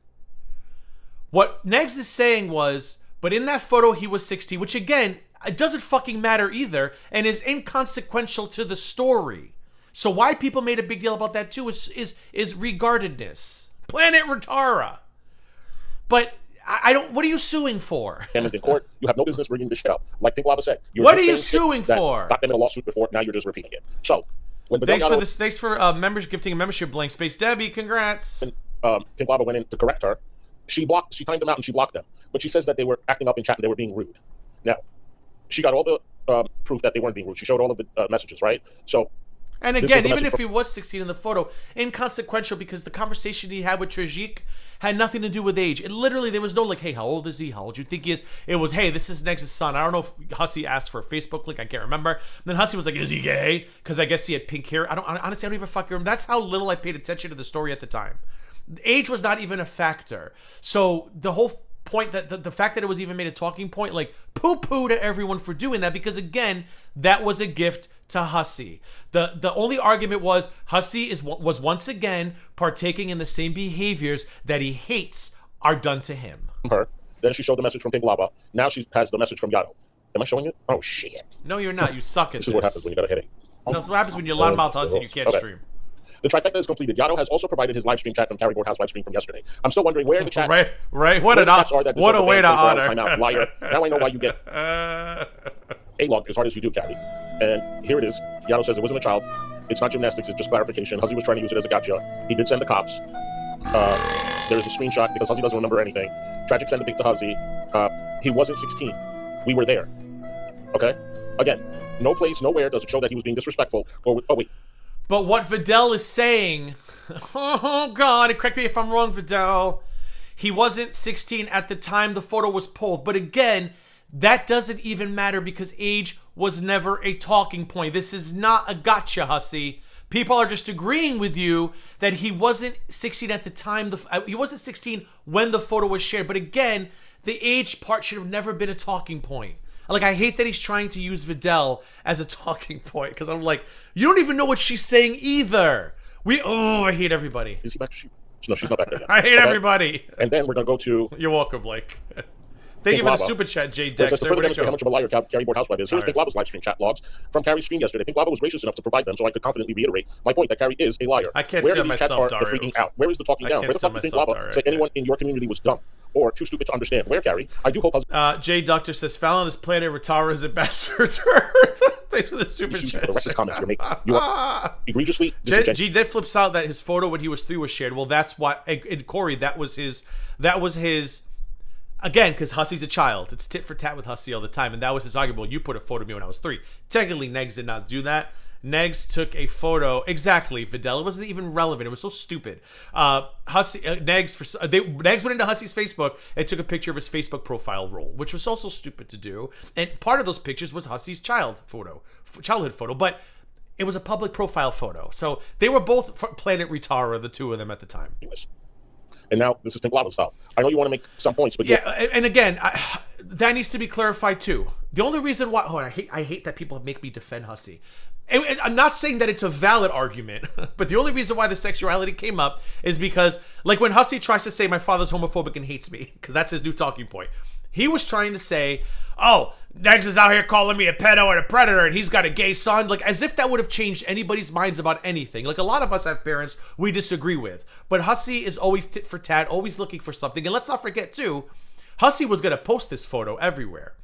What Negs is saying was, but in that photo he was 16, which again, it doesn't fucking matter either, and is inconsequential to the story. So why people made a big deal about that too is regardedness. Planet Retara. But I don't. What are you suing for? And in court, you have no business bringing this shit up. Like Pink Lava said. What are you suing for? Got them in a lawsuit before. Now you're just repeating it. So when thanks for members gifting a membership blank space. Debbie, congrats. And Pink Lava went in to correct her. She timed them out and she blocked them. But she says that they were acting up in chat and they were being rude. Now she got all the proof that they weren't being rude. She showed all of the messages, right? So. And again, even if he was 16 in the photo, inconsequential because the conversation he had with Tragic had nothing to do with age. It literally, there was no like, hey, how old is he? How old do you think he is? It was, hey, this is Negs' son. I don't know if Hussey asked for a Facebook link. I can't remember. And then Hussey was like, is he gay? Because I guess he had pink hair. Honestly, I don't even fucking remember. That's how little I paid attention to the story at the time. Age was not even a factor. So the whole point that the fact that it was even made a talking point, like poo-poo to everyone for doing that, because again, that was a gift to Hussey. The only argument was Hussey was once again partaking in the same behaviors that he hates are done to him. Her. Then she showed the message from Pink Lava. Now she has the message from Yato. Am I showing it? Oh shit. No, you're not. You suck at this. This is what happens when you got a headache. No, this is what happens when you're loudmouth Hussey and you can't stream. The trifecta is completed. Yato has also provided his live stream chat from Carrie Boardhouse live stream from yesterday. I'm still wondering where the chat. Right. What a way to honor. Timeout, liar. Now I know why you get A-log as hard as you do, Carrie. And here it is. Yato says it wasn't a child. It's not gymnastics. It's just clarification. Hussey was trying to use it as a gotcha. He did send the cops. There is a screenshot because Hussey doesn't remember anything. Tragic sent a thing to Hussey. He wasn't 16. We were there. Okay? Again, no place, nowhere does it show that he was being disrespectful. Oh, wait. But what Vidal is saying, oh God, correct me if I'm wrong, Vidal. He wasn't 16 at the time the photo was pulled. But again, that doesn't even matter because age was never a talking point. This is not a gotcha, Hussey. People are just agreeing with you that he wasn't 16 at the time. He wasn't 16 when the photo was shared. But again, the age part should have never been a talking point. Like, I hate that he's trying to use Vidal as a talking point because I'm like, you don't even know what she's saying either. I hate everybody. Is he back? No, she's not back there yet. I hate everybody. And then we're going to go to... You're welcome, Blake. Thank you for the super chat, Jay Dexter. To further demonstrate how much of a liar Carrie Boardhouse is, here's Pink Lava's live stream chat logs from Carrie's stream yesterday. Pink Lava was gracious enough to provide them so I could confidently reiterate my point that Carrie is a liar. I can't Where stand these myself, chats are the freaking out. Where is the talking down? Where the fuck did Pink Lava say anyone in your community was dumb? or too stupid to understand where, Carrie. I do hope Jay Doctor says Fallon is playing Ratara's ambassador to Earth. Thanks for the super chat. For the racist comments you're making. You are egregiously G then flips out that his photo when he was 3 was shared. Well, that's why. And Corey, that was his. Again, because Hussey's a child. It's tit for tat with Hussey all the time, and that was his argument. Well, you put a photo of me when I was 3. Technically, Negs did not do that. Negs took a photo. Exactly, Vidal. It wasn't even relevant. It was so stupid. Negs went into Hussey's Facebook and took a picture of his Facebook profile role, which was also stupid to do. And part of those pictures was Hussey's childhood photo, but it was a public profile photo. So they were both Planet Retara, the two of them at the time. And now this is Pimplado stuff. I know you want to make some points, but yeah. And again, that needs to be clarified too. The only reason why I hate that people make me defend Hussey. And I'm not saying that it's a valid argument, but the only reason why the sexuality came up is because, like, when Hussey tries to say my father's homophobic and hates me, because that's his new talking point, he was trying to say, oh, Negs is out here calling me a pedo and a predator and he's got a gay son, like as if that would have changed anybody's minds about anything. Like, a lot of us have parents we disagree with, but Hussey is always tit for tat, always looking for something. And let's not forget too, Hussey was going to post this photo everywhere.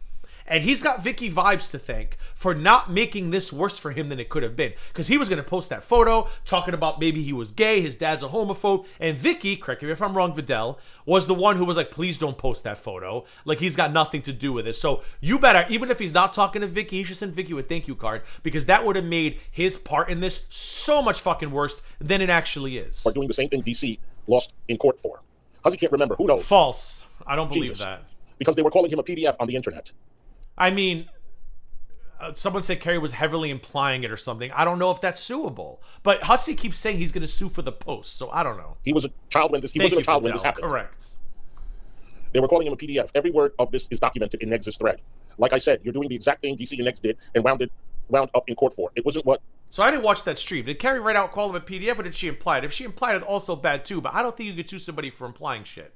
And he's got Vicky vibes to thank for not making this worse for him than it could have been. Because he was going to post that photo talking about maybe he was gay, his dad's a homophobe. And Vicky, correct me if I'm wrong, Vidal, was the one who was like, please don't post that photo. Like, he's got nothing to do with it. So you better, even if he's not talking to Vicky, he should send Vicky a thank you card. Because that would have made his part in this so much fucking worse than it actually is. Are doing the same thing DC lost in court for. Hussey can't remember. Who knows? False. I don't believe that. Because they were calling him a PDF on the internet. I mean, someone said Kerry was heavily implying it or something. I don't know if that's suable. But Hussey keeps saying he's going to sue for the post, so I don't know. He was a child when this happened. Correct. They were calling him a PDF. Every word of this is documented in Negs' thread. Like I said, you're doing the exact thing DC and Negs did and wound up in court for. It wasn't what... So I didn't watch that stream. Did Kerry right out call him a PDF, or did she imply it? If she implied it, also bad too, but I don't think you could sue somebody for implying shit.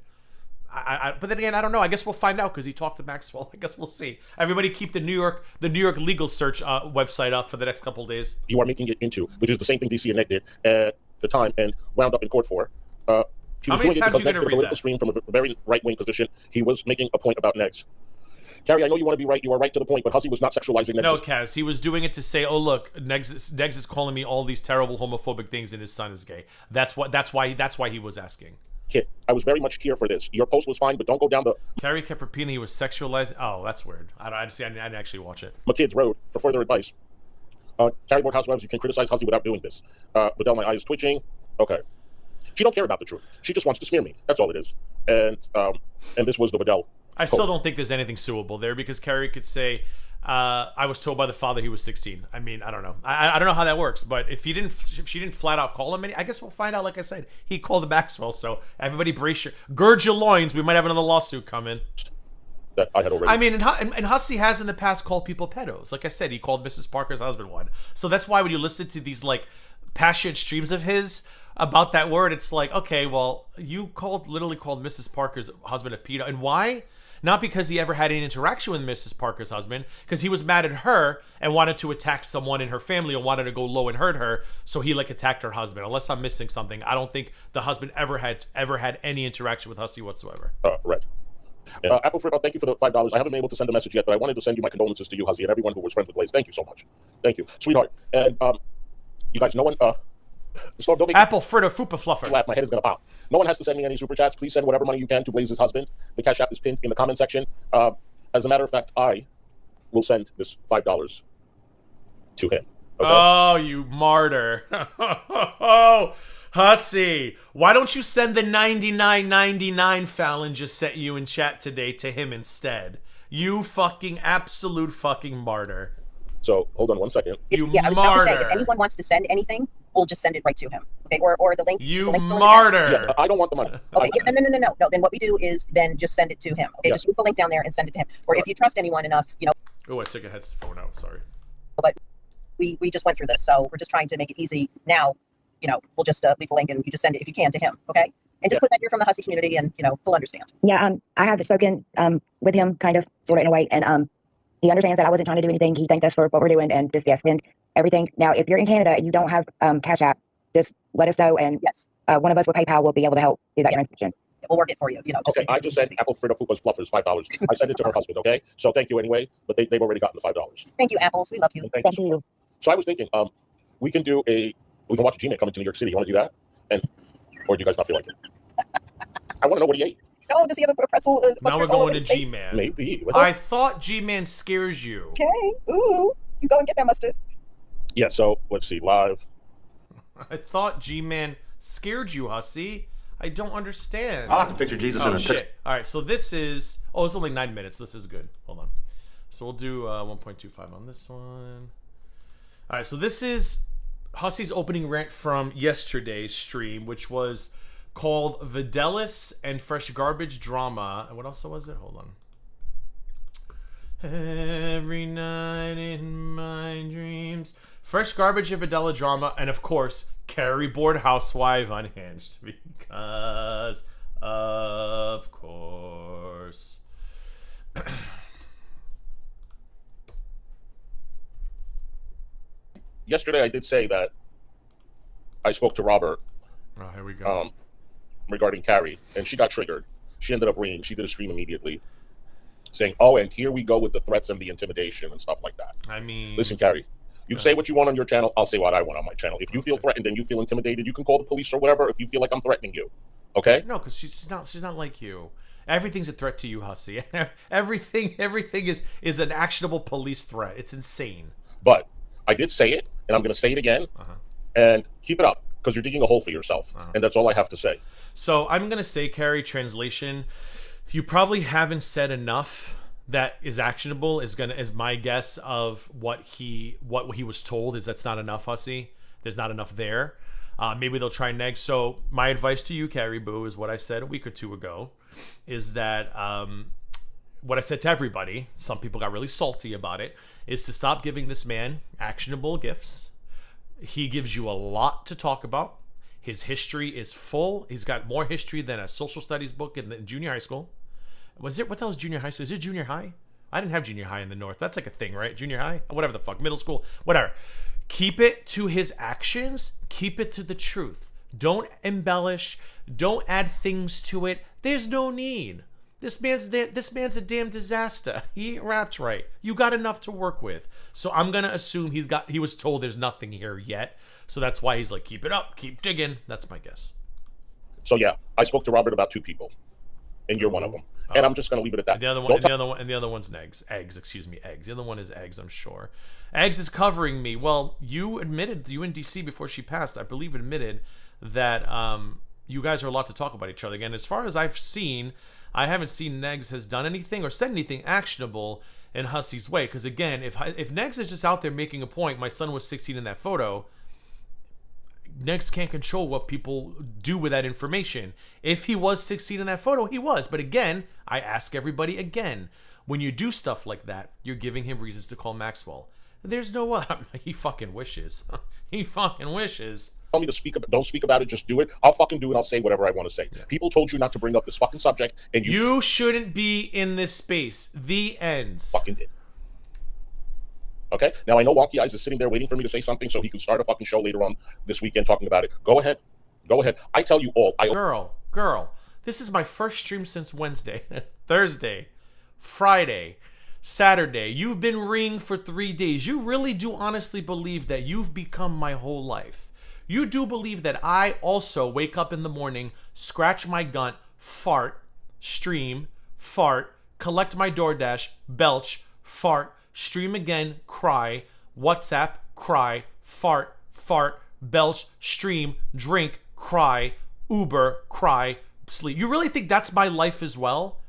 But then again, I don't know. I guess we'll find out because he talked to Maxwell. I guess we'll see. Everybody keep the New York legal search website up for the next couple of days. You are making it into, which is the same thing DC and Neg did at the time and wound up in court for. He was doing it because Negs did a political stream from a very right-wing position. He was making a point about Negs. Carrie, I know you want to be right. You are right to the point, but Hussey was not sexualizing Negs. No, Kaz. He was doing it to say, oh, look, Negs is calling me all these terrible homophobic things and his son is gay. That's why he was asking. Kid, I was very much here for this. Your post was fine, but don't go down the... Carrie kept repeating he was sexualized. Oh, that's weird. I didn't actually watch it. My kids road for further advice. Carrie Board Housewives, you can criticize Hussey without doing this. Vidal, my eye is twitching. Okay. She don't care about the truth. She just wants to smear me. That's all it is. And this was the Vidal. I still don't think there's anything suable there because Carrie could say, I was told by the father he was 16. I mean, I don't know. I don't know how that works, but if she didn't flat out call him, I guess we'll find out. Like I said, he called the Maxwell, so everybody gird your loins. We might have another lawsuit coming. That I had already. I mean, and Hussey has in the past called people pedos. Like I said, he called Mrs. Parker's husband one. So that's why when you listen to these like passionate streams of his about that word, it's like, okay, well, you literally called Mrs. Parker's husband a pedo, and why? Not because he ever had any interaction with Mrs. Parker's husband, because he was mad at her and wanted to attack someone in her family and wanted to go low and hurt her, so he like attacked her husband. Unless I'm missing something, I don't think the husband ever had any interaction with Hussey whatsoever. Right. Apple Fruit, thank you for the $5. I haven't been able to send a message yet, but I wanted to send you my condolences to you, Hussey, and everyone who was friends with Blaze. Thank you so much. Thank you, sweetheart. And you guys, no one. Storm, don't make Apple Fritter Fupa Fluffer. Laugh, my head is gonna pop. No one has to send me any super chats. Please send whatever money you can to Blaze's husband. The Cash App is pinned in the comment section. As a matter of fact, I will send this $5 to him. Okay? Oh, you martyr! Oh, Hussey, why don't you send the $99.99 Fallon just sent you in chat today to him instead? You fucking absolute fucking martyr. So hold on one second. I was about to say, if anyone wants to send anything, we'll just send it right to him. Okay, or the link. You martyr. Yeah, I don't want the money. Okay, no. Then what we do is then just send it to him. Okay, just use the link down there and send it to him. Or if you trust anyone enough, Oh, I took a headphone out. Sorry. But we just went through this, so we're just trying to make it easy. Now, we'll just leave a link and you just send it if you can to him. Okay, and just put that you're from the Hussey community, and he'll understand. Yeah, I have spoken with him, kind of, sort of in a way, and he understands that I wasn't trying to do anything. He thanked us for what we're doing and just send everything. Now, if you're in Canada and you don't have Cash App, just let us know, and one of us with PayPal will be able to help do that transaction. We'll work it for you. You know. Okay, I just said apple fritter was fluffers, $5. I sent it to her husband. Okay, so thank you anyway. But they've already gotten the $5. Thank you, apples. We love you. Thank you. So I was thinking, we can watch a G-Man come into New York City. You want to do that? Or do you guys not feel like it? I want to know what he ate. Oh, does he have a pretzel? Now we're going to G-Man. Maybe. I thought G-Man scares you. Okay. Ooh, you go and get that mustard. Yeah. So let's see. Live. I thought G-Man scared you, Hussy. I don't understand. I'll have to picture Jesus in a shit. All right. So this is. Oh, it's only 9 minutes. This is good. Hold on. So we'll do 1.25 on this one. All right. So this is Hussy's opening rant from yesterday's stream, which was called Videlis and Fresh Garbage Drama. And what else was it? Hold on. Every night in my dreams. Fresh Garbage and Videla Drama. And of course, Carrie Board Housewife Unhinged. Because, of course. Yesterday I did say that I spoke to Robert. Oh, here we go. Regarding Carrie, and she got triggered. She ended up ringing. She did a stream immediately, saying, "Oh, and here we go with the threats and the intimidation and stuff like that." I mean, listen, Carrie, you say what you want on your channel. I'll say what I want on my channel. If you feel threatened and you feel intimidated, you can call the police or whatever. If you feel like I'm threatening you, okay? No, because she's not like you. Everything's a threat to you, Hussy. everything is an actionable police threat. It's insane. But I did say it, and I'm going to say it again, and keep it up. Because you're digging a hole for yourself, and that's all I have to say. So I'm gonna say, Carrie, translation. You probably haven't said enough that is actionable. Is my guess of what he was told is that's not enough, Hussy. There's not enough there. Maybe they'll try next. So my advice to you, Carrie Boo, is what I said a week or two ago. Is that what I said to everybody? Some people got really salty about it. Is to stop giving this man actionable gifts. He gives you a lot to talk about. His history is full. He's got more history than a social studies book in junior high school. What the hell is junior high school? Is it junior high? I didn't have junior high in the North. That's like a thing, right? Junior high? Whatever the fuck. Middle school. Whatever. Keep it to his actions. Keep it to the truth. Don't embellish. Don't add things to it. There's no need. This man's a damn disaster. He ain't rapped right. You got enough to work with. So I'm gonna assume he was told there's nothing here yet. So that's why he's like, keep it up, keep digging. That's my guess. So yeah, I spoke to Robert about 2 people, and you're one of them. And I'm just gonna leave it at that. The other one's eggs. Eggs. The other one is eggs. I'm sure. Eggs is covering me. Well, you and DC before she passed, I believe, admitted that you guys are allowed to talk about each other again. As far as I've seen, I haven't seen Negs has done anything or said anything actionable in Hussy's way. Because again, if Negs is just out there making a point, my son was 16 in that photo, Negs can't control what people do with that information. If he was 16 in that photo, he was. But again, I ask everybody again, when you do stuff like that, you're giving him reasons to call Maxwell. There's no he fucking wishes. He fucking wishes. Tell me to speak about, don't speak about it, just do it. I'll fucking do it. I'll say whatever I want to say. Yeah. People told you not to bring up this fucking subject, and you shouldn't be in this space. The ends. Fucking did. Okay? Now I know Wonky Eyes is sitting there waiting for me to say something so he can start a fucking show later on this weekend talking about it. Go ahead. Go ahead. I tell you all. Girl, this is my first stream since Wednesday, Thursday, Friday, Saturday. You've been ringing for 3 days. You really do honestly believe that you've become my whole life. You do believe that I also wake up in the morning, scratch my gunt, fart, stream, fart, collect my DoorDash, belch, fart, stream again, cry, WhatsApp, cry, fart, belch, stream, drink, cry, Uber, cry, sleep. You really think that's my life as well?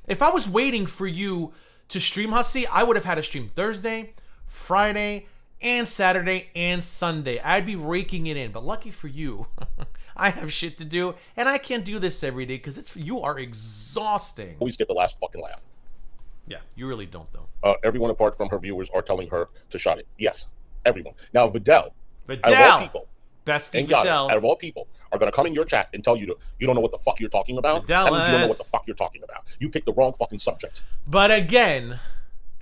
If I was waiting for you to stream, Hussy, I would have had a stream Thursday, Friday, and Saturday and Sunday. I'd be raking it in. But lucky for you, I have shit to do, and I can't do this every day because you are exhausting. Always get the last fucking laugh. Yeah, you really don't though. Everyone apart from her viewers are telling her to shut it. Yes, everyone. Now Videl, out of all people, Bestie Videl, out of all people, are going to come in your chat and tell you you don't know what the fuck you're talking about. That means you don't know what the fuck you're talking about. You picked the wrong fucking subject. But again,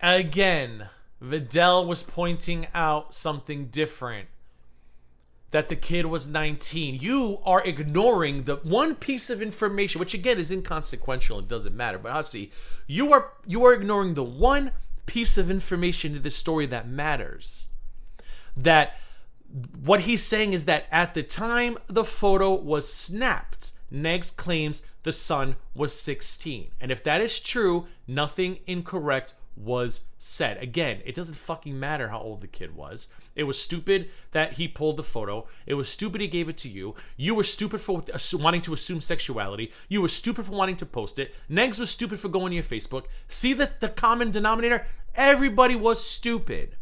Videl was pointing out something different. that the kid was 19. You are ignoring the one piece of information, which again is inconsequential and doesn't matter. But Hussy, you are ignoring the one piece of information to this story that matters. That what he's saying is that at the time the photo was snapped, Negs claims the son was 16. And if that is true, nothing incorrect was said. Again, it doesn't fucking matter how old the kid was. It was stupid that he pulled the photo. It was stupid he gave it to you. You were stupid for wanting to assume sexuality. You were stupid for wanting to post it. Negs was stupid for going to your Facebook. See the common denominator? Everybody was stupid.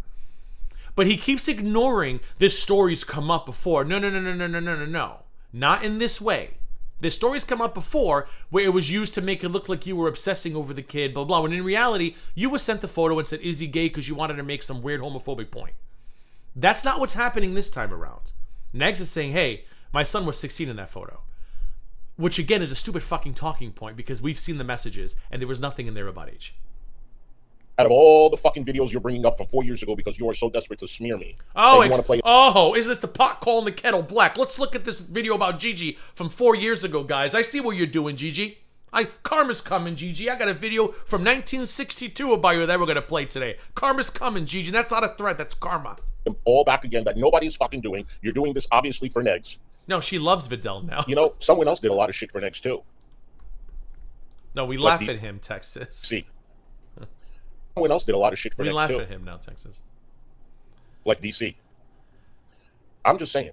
But he keeps ignoring this story's come up before. No. Not in this way. This story's come up before where it was used to make it look like you were obsessing over the kid, blah, blah. When in reality, you were sent the photo and said, is he gay? Because you wanted to make some weird homophobic point. That's not what's happening this time around. Negs is saying, hey, my son was 16 in that photo. Which again is a stupid fucking talking point because we've seen the messages and there was nothing in there about age. Out of all the fucking videos you're bringing up from 4 years ago because you are so desperate to smear me. Oh, is this the pot calling the kettle black? Let's look at this video about Gigi from 4 years ago, guys. I see what you're doing, Gigi. Karma's coming, Gigi. I got a video from 1962 about you that we're going to play today. Karma's coming, Gigi. That's not a threat. That's karma. All back again that nobody's fucking doing. You're doing this obviously for Negs. No, she loves Vidal now. You know, someone else did a lot of shit for Negs too. No, we laugh at him, Texas. See. Someone else did a lot of shit for Negs too. We laugh at him now, Texas. Like DC. I'm just saying.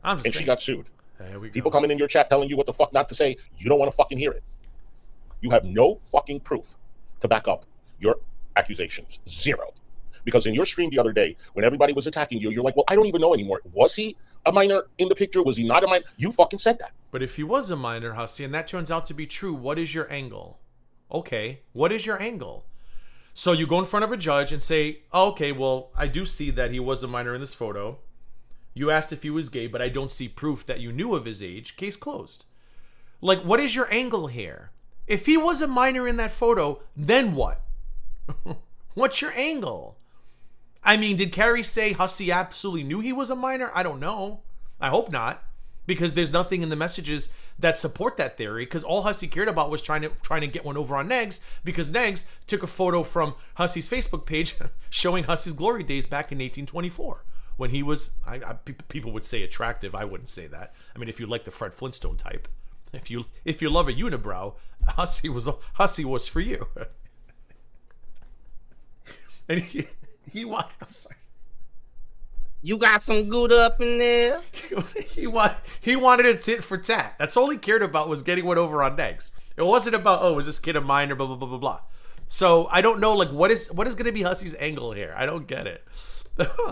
And she got sued. Here we go. People coming in your chat telling you what the fuck not to say. You don't want to fucking hear it. You have no fucking proof to back up your accusations. Zero. Because in your stream the other day, when everybody was attacking you, you're like, well, I don't even know anymore. Was he a minor in the picture? Was he not a minor? You fucking said that. But if he was a minor, Hussy, and that turns out to be true, what is your angle? Okay, what is your angle? So you go in front of a judge and say, oh, okay, well, I do see that he was a minor in this photo. You asked if he was gay, but I don't see proof that you knew of his age. Case closed. Like, what is your angle here? If he was a minor in that photo, then what? What's your angle? I mean, did Carrie say Hussy absolutely knew he was a minor? I don't know. I hope not. Because there's nothing in the messages that support that theory. Because all Hussy cared about was trying to get one over on Negs. Because Negs took a photo from Hussy's Facebook page showing Hussy's glory days back in 1824. When he was, people would say attractive. I wouldn't say that. I mean, if you like the Fred Flintstone type. If you love a unibrow, Hussy was for you. And I'm sorry. You got some good up in there. He wanted it tit for tat. That's all he cared about was getting one over on Negs. It wasn't about, oh, is this kid a minor, blah blah blah blah blah. So I don't know, like what is going to be Hussy's angle here? I don't get it.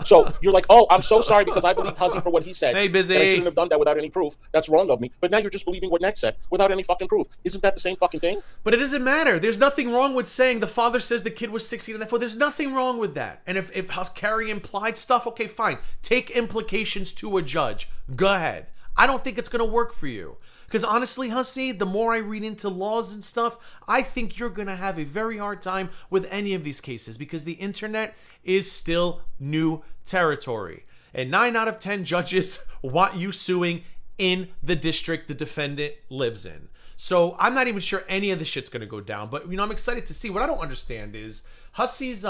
So you're like, oh, I'm so sorry because I believed Hussy for what he said. Hey, busy. And I shouldn't have done that without any proof. That's wrong of me. But now you're just believing what Negs said without any fucking proof. Isn't that the same fucking thing? But it doesn't matter. There's nothing wrong with saying the father says the kid was 16 and therefore there's nothing wrong with that. And if Carrie implied stuff, okay, fine. Take implications to a judge. Go ahead. I don't think it's going to work for you. Because honestly, Hussy, the more I read into laws and stuff, I think you're going to have a very hard time with any of these cases because the internet is still new territory. And 9 out of 10 judges want you suing in the district the defendant lives in. So I'm not even sure any of this shit's going to go down. But, I'm excited to see. What I don't understand is Hussy's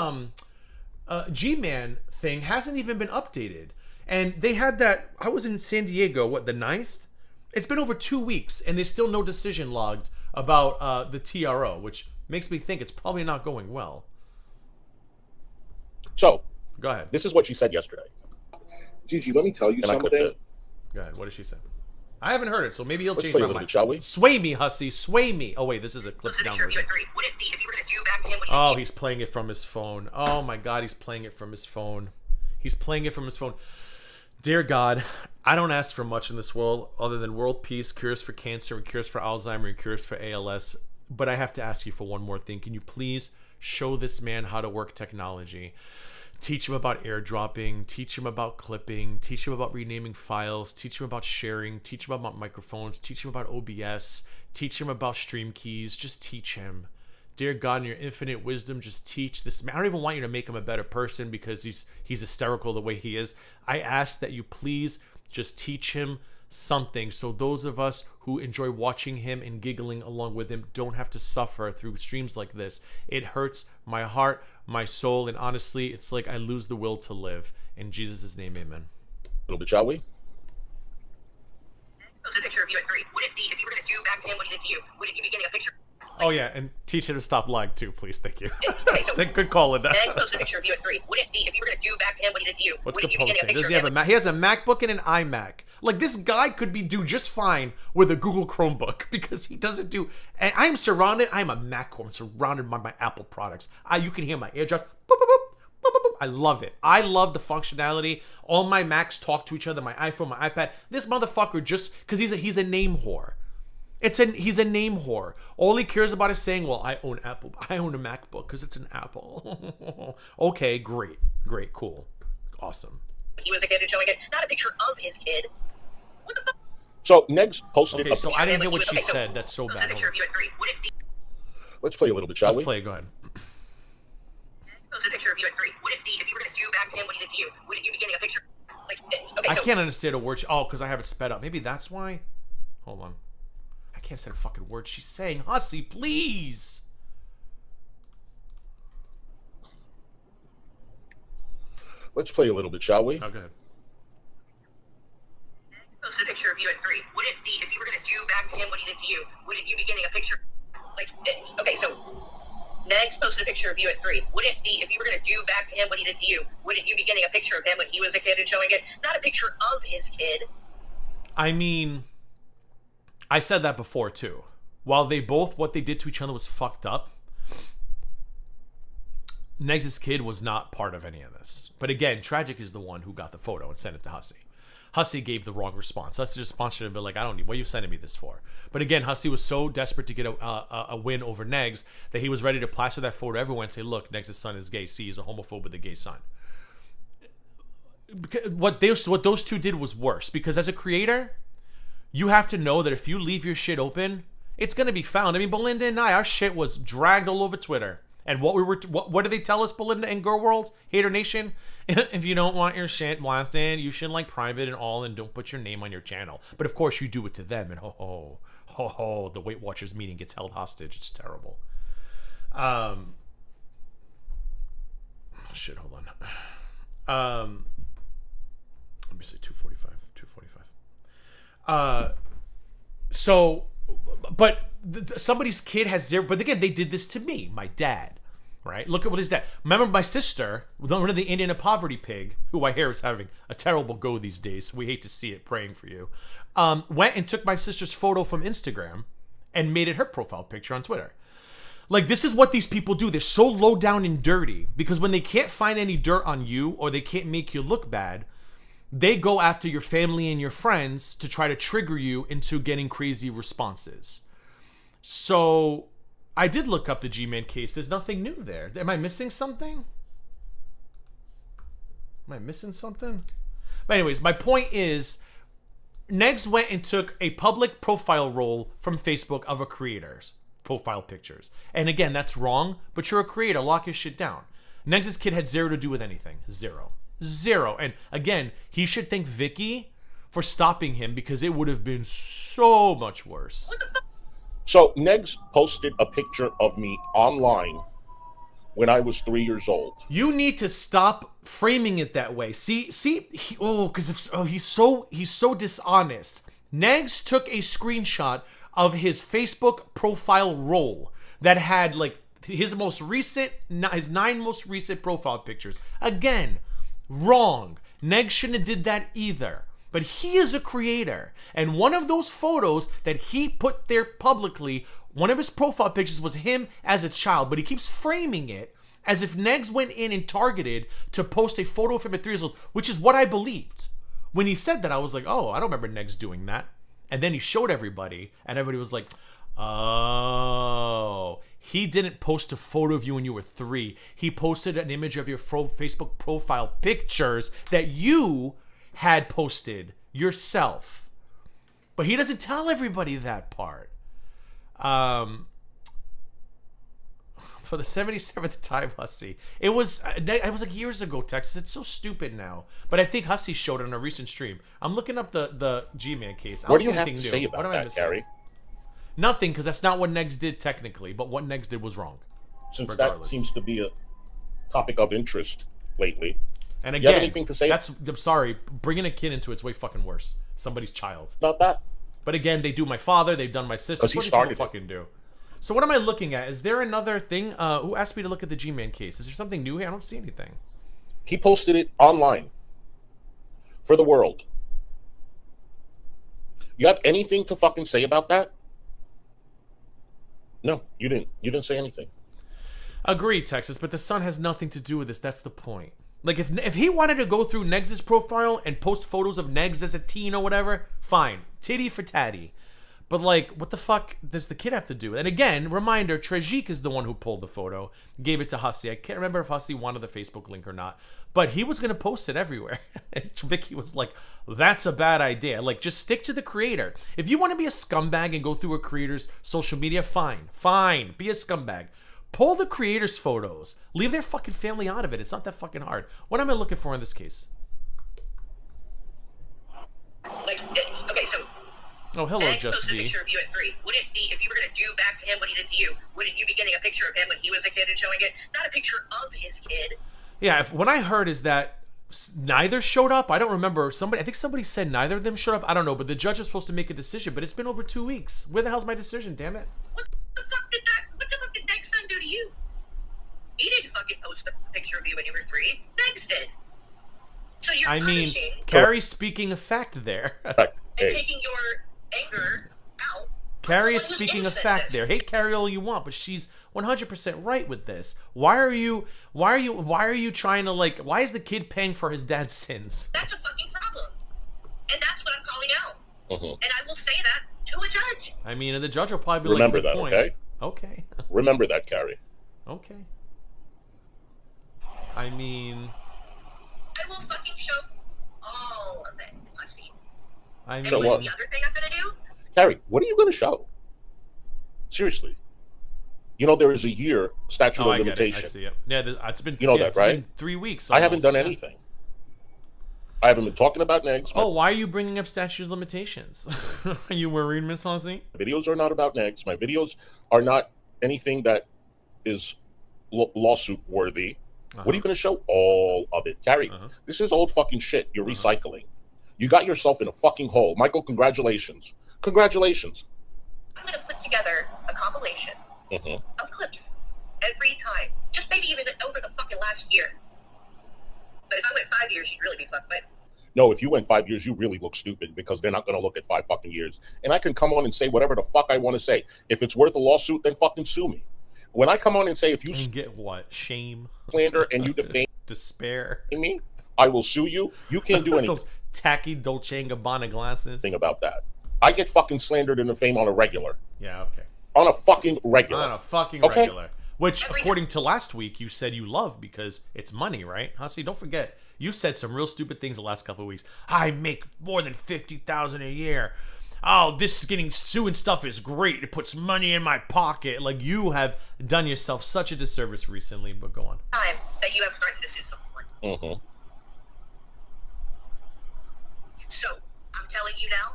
G-Man thing hasn't even been updated. And they had that, I was in San Diego, the 9th? It's been over 2 weeks, and there's still no decision logged about the TRO, which makes me think it's probably not going well. So, go ahead. This is what she said yesterday. Gigi, let me tell you something. Go ahead. What did she say? I haven't heard it, so maybe he'll change my mind. Shall we? Sway me, Hussy. Sway me. Oh, wait, this is a clip down there. Oh, he's playing it from his phone. Oh, my God, he's playing it from his phone. He's playing it from his phone. Dear God, I don't ask for much in this world other than world peace, cures for cancer, and cures for Alzheimer, and cures for ALS. But I have to ask you for one more thing. Can you please show this man how to work technology? Teach him about airdropping, teach him about clipping, teach him about renaming files, teach him about sharing, teach him about microphones, teach him about OBS, teach him about stream keys. Just teach him. Dear God, in your infinite wisdom, just teach this man. I don't even want you to make him a better person because he's hysterical the way he is. I ask that you please Just teach him something, so those of us who enjoy watching him and giggling along with him don't have to suffer through streams like this. It hurts my heart, my soul, and honestly, it's like I lose the will to live. In Jesus' name, amen. A little bit, shall we? Post a picture of you at 3. Would it be, if you were going to do back to him what he did to you, would you be getting a picture? Oh yeah, and teach him to stop lying too, please. Thank you. Okay, so Good call, Linda. Next, post a picture of you at 3. Would it be, if you were going to do back to him what he did to you, What's would you be Capone getting a saying? picture Does of he have him? he has a MacBook and an iMac. Like, this guy could do just fine with a Google Chromebook because he doesn't do. And I'm a Mac core. I'm surrounded by my Apple products. You can hear my eardrops. Boop, boop, boop, boop, boop, boop. I love it. I love the functionality. All my Macs talk to each other. My iPhone, my iPad. This motherfucker just because he's a name whore. He's a name whore. All he cares about is saying, well, I own Apple. I own a MacBook because it's an Apple. Okay, great, cool, awesome. He was a kid and showing it, not a picture of his kid. What the fuck? So Negs posted. Okay, so I didn't hear what she said. That's so bad. Picture of you at 3. Would it be? Let's play a little bit, shall we? Let's play. Go ahead. Post a picture of you at 3. Would it be, if you were going to do back to him what he did to you, would you be getting a picture? Like, okay, I can't understand a word. Because I have it sped up. Maybe that's why. Hold on. I can't say a fucking word she's saying. Hussy, please. Let's play a little bit, shall we? Oh, go ahead. Post a picture of you at 3. Would it be, if you were going to do back to him what he did to you, would you be getting a picture? Like, okay, so next, post a picture of you at 3. Would it be, if you were going to do back to him what he did to you, would you be getting a picture of him when he was a kid and showing it, not a picture of his kid? I mean, I said that before too. While what they did to each other was fucked up, Negs' kid was not part of any of this. But again, Tragic is the one who got the photo and sent it to Hussy. Hussy gave the wrong response. Hussy just sponsored him, but like, I don't need. What are you sending me this for? But again, Hussy was so desperate to get a win over Negs that he was ready to plaster that photo everywhere and say, "Look, Negs' son is gay. See, he's a homophobe with a gay son." What those two did was worse, because as a creator, you have to know that if you leave your shit open, it's gonna be found. I mean, Belinda and I, our shit was dragged all over Twitter. And what did they tell us, Belinda and Girl World, Hater Nation? If you don't want your shit blasted, you should like private and all, and don't put your name on your channel. But of course, you do it to them, and ho ho, the Weight Watchers meeting gets held hostage. It's terrible. Shit, hold on. Let me see, 245. So, but somebody's kid has zero. But again, they did this to me, my dad, right? Look at what his dad. Remember my sister, one of the Indian poverty pig, who I hear is having a terrible go these days. We hate to see it. Praying for you. Went and took my sister's photo from Instagram and made it her profile picture on Twitter. Like, this is what these people do. They're so low down and dirty because when they can't find any dirt on you or they can't make you look bad, they go after your family and your friends to try to trigger you into getting crazy responses. So I did look up the G-Man case. There's nothing new there. Am I missing something? But anyways, my point is, Negs went and took a public profile role from Facebook of a creator's profile pictures. And again, that's wrong, but you're a creator. Lock your shit down. Negs' kid had zero to do with anything. Zero. And again, he should thank Vicky for stopping him because it would have been so much worse. So Negs posted a picture of me online when I was 3 years old. You need to stop framing it that way. He's so dishonest. Negs took a screenshot of his Facebook profile role that had like his 9 most recent profile pictures. Again, wrong. Negs shouldn't have did that either. But he is a creator. And one of those photos that he put there publicly, one of his profile pictures was him as a child. But he keeps framing it as if Negs went in and targeted to post a photo of him at 3 years old, which is what I believed. When he said that, I was like, oh, I don't remember Negs doing that. And then he showed everybody, and everybody was like, oh, he didn't post a photo of you when you were 3. He posted an image of your Facebook profile pictures that you had posted yourself. But he doesn't tell everybody that part. For for the 77th time, Hussy. It was like years ago, Texas. It's so stupid now. But I think Hussy showed it on a recent stream. I'm looking up the G-Man case. What do you have to say about that, Gary? Nothing, because that's not what Negs did technically. But what Negs did was wrong. Since regardless. That seems to be a topic of interest lately. And again, you have anything to say? I'm sorry, bringing a kid into it's way fucking worse. Somebody's child. Not that. But again, they do my father. They've done my sister. Because he started fucking do. So what am I looking at? Is there another thing? Who asked me to look at the G-Man case? Is there something new here? I don't see anything. He posted it online for the world. You have anything to fucking say about that? No, you didn't. You didn't say anything. Agree, Texas, but the son has nothing to do with this. That's the point. Like, if he wanted to go through Negs' profile and post photos of Negs as a teen or whatever, fine. Titty for tatty. But, like, what the fuck does the kid have to do? And again, reminder, Trajik is the one who pulled the photo, gave it to Hussy. I can't remember if Hussy wanted the Facebook link or not. But he was going to post it everywhere. And Vicky was like, that's a bad idea. Like, just stick to the creator. If you want to be a scumbag and go through a creator's social media, fine. Fine. Be a scumbag. Pull the creators' photos. Leave their fucking family out of it. It's not that fucking hard. What am I looking for in this case? Like, okay, so... Oh, hello, Just D. A picture of you at 3. Would it be, if you were going to do back to him what he did to you, wouldn't you be getting a picture of him when he was a kid and showing it? Not a picture of his kid. Yeah, what I heard is that neither showed up. I don't remember. I think somebody said neither of them showed up. I don't know, but the judge is supposed to make a decision, but it's been over 2 weeks. Where the hell's my decision, damn it? What the fuck did Negs son do to you? He didn't fucking post the picture of you when you were 3. Negs did. So you're punishing... Carrie speaking a fact there. And taking your anger out. Carrie is speaking a fact there. Hate Carrie all you want, but she's 100% right with this. Why are you trying to, like, why is the kid paying for his dad's sins? That's a fucking problem. And that's what I'm calling out. And I will say that to a judge. I mean, and the judge will probably be remember like, that, point. Okay? Okay. Remember that, Carrie. Okay. I mean... I will fucking show all of it. Let's see. I mean... So what? The other thing I'm going to do? Carrie, what are you going to show? Seriously. You know, there is a year statute of limitation. I see it. Yeah, it's been... You know that, right? Been 3 weeks almost. I haven't done anything. I haven't been talking about Negs. Oh, why are you bringing up statute of limitations? Are you worried, Miss Hussy? Videos are not about Negs. My videos are not anything that is lawsuit worthy. What are you going to show? All of it. Carrie, this is old fucking shit. You're recycling. You got yourself in a fucking hole. Michael, congratulations. Congratulations. I'm going to put together a compilation of clips every time. Just maybe even over the fucking last year. But if I went 5 years, you'd really be fucked with. No, if you went 5 years, you really look stupid because they're not going to look at 5 fucking years. And I can come on and say whatever the fuck I want to say. If it's worth a lawsuit, then fucking sue me. When I come on and say if you get what? Shame, slander, and you defame despair me, I will sue you. You can't do anything. Those tacky Dolce & Gabbana glasses. Thing about that. I get fucking slandered and defamed on a regular. Yeah, okay. On a fucking regular. On a fucking regular. Which, according to last week, you said you love because it's money, right? Hussy, don't forget, you said some real stupid things the last couple of weeks. I make more than $50,000 a year. Oh, this getting suing stuff is great. It puts money in my pocket. Like, you have done yourself such a disservice recently, but go on. Time that you have started to sue someone. So, I'm telling you now.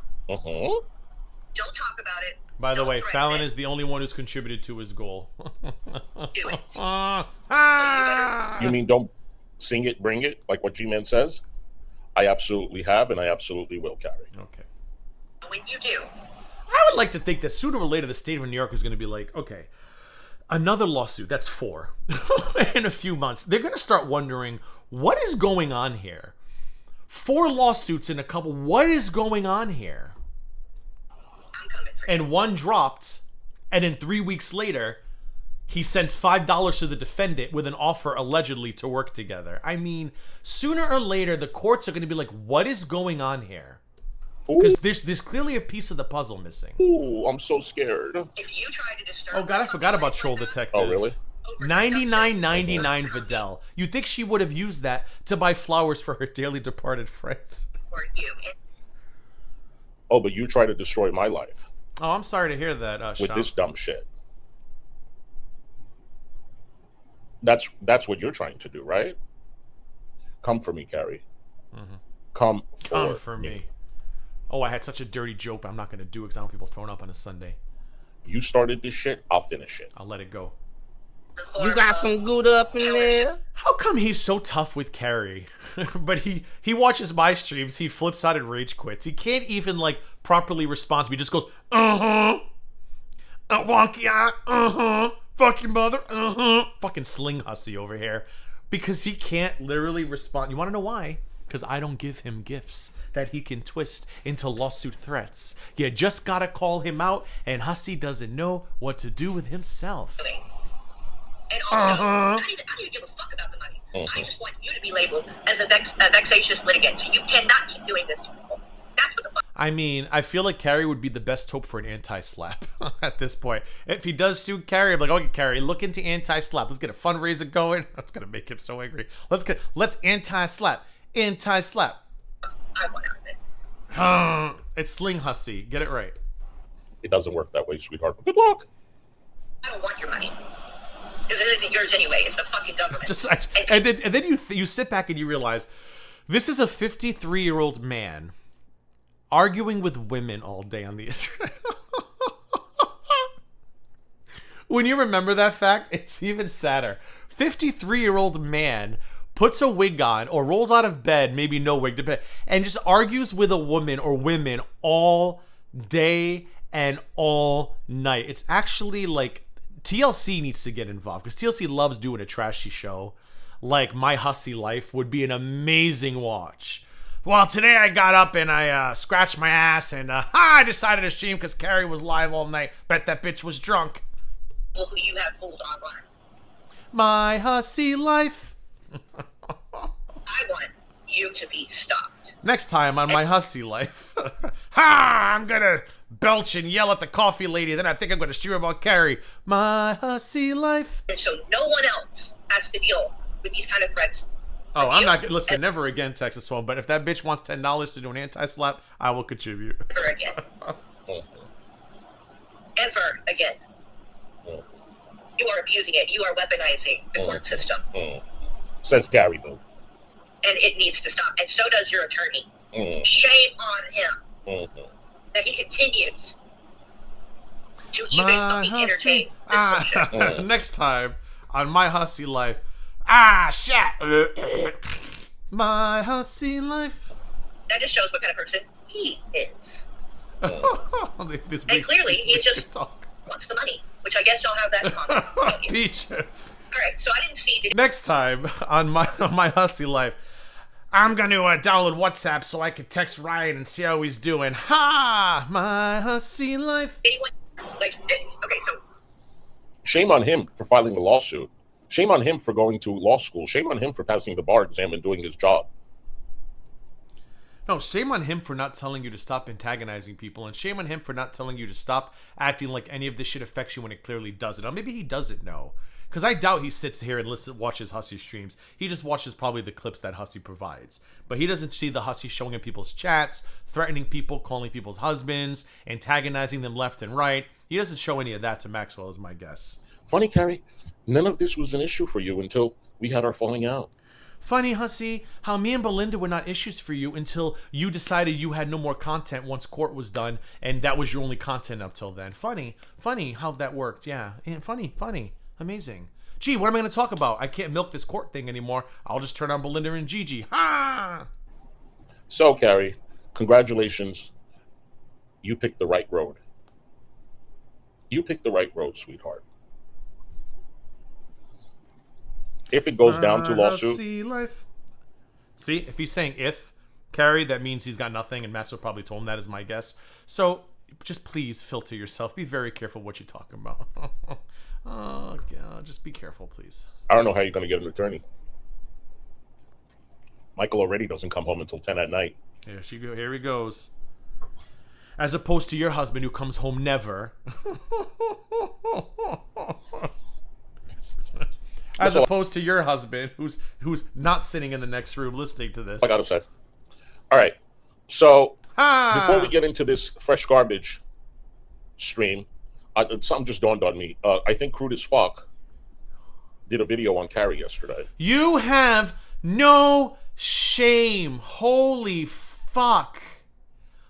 Don't talk about it. By the way, Fallon is the only one who's contributed to his goal. Do it. You mean don't sing it, bring it, like what G-Man says? I absolutely have, and I absolutely will, Carrie. Okay. When you do. I would like to think that sooner or later the state of New York is going to be like, okay, another lawsuit, that's 4 in a few months. They're going to start wondering, what is going on here? 4 lawsuits in a couple, what is going on here? And one dropped, and then 3 weeks later, he sends $5 to the defendant with an offer allegedly to work together. I mean, sooner or later, the courts are going to be like, what is going on here? Because there's clearly a piece of the puzzle missing. Ooh, I'm so scared. If you try to disturb... Oh, God, I forgot about Troll Detective. Oh, really? $99.99 Vidal. You'd think she would have used that to buy flowers for her dearly departed friends. For you. Oh, but you try to destroy my life. Oh, I'm sorry to hear that, with Sean. this dumb shit. That's what you're trying to do, right? Come for me, Carrie. Mm-hmm. Come for me. Oh, I had such a dirty joke, but I'm not going to do it because I don't want people throwing up on a Sunday. You started this shit, I'll finish it. I'll let it go. You got some good up in there? How come he's so tough with Carrie? But he watches my streams, he flips out and rage quits. He can't even, like, properly respond to me. He just goes, wonky, fuck your mother, Fucking sling hussy over here. Because he can't literally respond. You want to know why? Because I don't give him gifts that he can twist into lawsuit threats. You just gotta call him out, and hussy doesn't know what to do with himself. And also, I don't even give a fuck about the money. I just want you to be labeled as a vexatious litigant. So you cannot keep doing this to people. That's what the fuck. I mean, I feel like Carrie would be the best hope for an anti-slap at this point. If he does sue Carrie, I'm like, okay, Carrie, look into anti-slap. Let's get a fundraiser going. That's gonna make him so angry. Let's anti-slap. Anti-slap. I want out of it. It's sling hussy. Get it right. It doesn't work that way, sweetheart. But good luck. I don't want your money. Because it isn't yours anyway. It's the fucking government. And then you sit back and you realize this is a 53-year-old man arguing with women all day on the internet. When you remember that fact, it's even sadder. 53-year-old man puts a wig on or rolls out of bed, maybe no wig, and just argues with a woman or women all day and all night. It's actually like TLC needs to get involved because TLC loves doing a trashy show. Like My Hussy Life would be an amazing watch. Well, today I got up and I scratched my ass and I decided to stream because Carrie was live all night. Bet that bitch was drunk. Who you have fooled online. My Hussy Life. I want you to be stopped. Next time on My Hussy Life. Ha! I'm gonna belch and yell at the coffee lady. Then I think I'm gonna stream about Carrie. My Hussy Life. And so no one else has to deal with these kind of threats. Oh, I'm not. Listen, never again, Texas phone. But if that bitch wants $10 to do an anti-slap, I will contribute. Never again. Ever again. You are abusing it. You are weaponizing the court system. Says Gary Boo. And it needs to stop. And so does your attorney. Shame on him that he continues to even fucking entertain this bullshit. Next time on My Hussy Life. Shit. My Hussy Life. That just shows what kind of person he is. And clearly, he just wants the money, which I guess y'all have that in common. Peach. All right, so I didn't see. Next time on my Hussy Life, I'm going to download WhatsApp so I can text Ryan and see how he's doing. Ha! My Hussy Life. Okay, so. Shame on him for filing a lawsuit. Shame on him for going to law school. Shame on him for passing the bar exam and doing his job. No, shame on him for not telling you to stop antagonizing people, and shame on him for not telling you to stop acting like any of this shit affects you when it clearly doesn't. Or maybe he doesn't know. Because I doubt he sits here and watches Hussy streams. He just watches probably the clips that Hussy provides. But he doesn't see the Hussy showing in people's chats, threatening people, calling people's husbands, antagonizing them left and right. He doesn't show any of that to Maxwell, is my guess. Funny, Carrie, none of this was an issue for you until we had our falling out. Funny, Hussy, how me and Belinda were not issues for you until you decided you had no more content once court was done, and that was your only content up till then. Funny how that worked, yeah. Funny. Amazing. Gee, what am I going to talk about? I can't milk this court thing anymore. I'll just turn on Belinda and Gigi. Ha! So, Carrie, congratulations. You picked the right road. You picked the right road, sweetheart. If it goes down to lawsuit. See, if he's saying if, Carrie, that means he's got nothing, and Maxwell probably told him that, is my guess. So, just please filter yourself. Be very careful what you're talking about. Oh, God, just be careful, please. I don't know how you're going to get an attorney. Michael already doesn't come home until 10 at night. Here he goes. As opposed to your husband who comes home never. As opposed to your husband who's not sitting in the next room listening to this. I gotta say. All right. So before we get into this fresh garbage stream, something just dawned on me. I think Crude as Fuck did a video on Carrie yesterday. You have no shame. Holy fuck.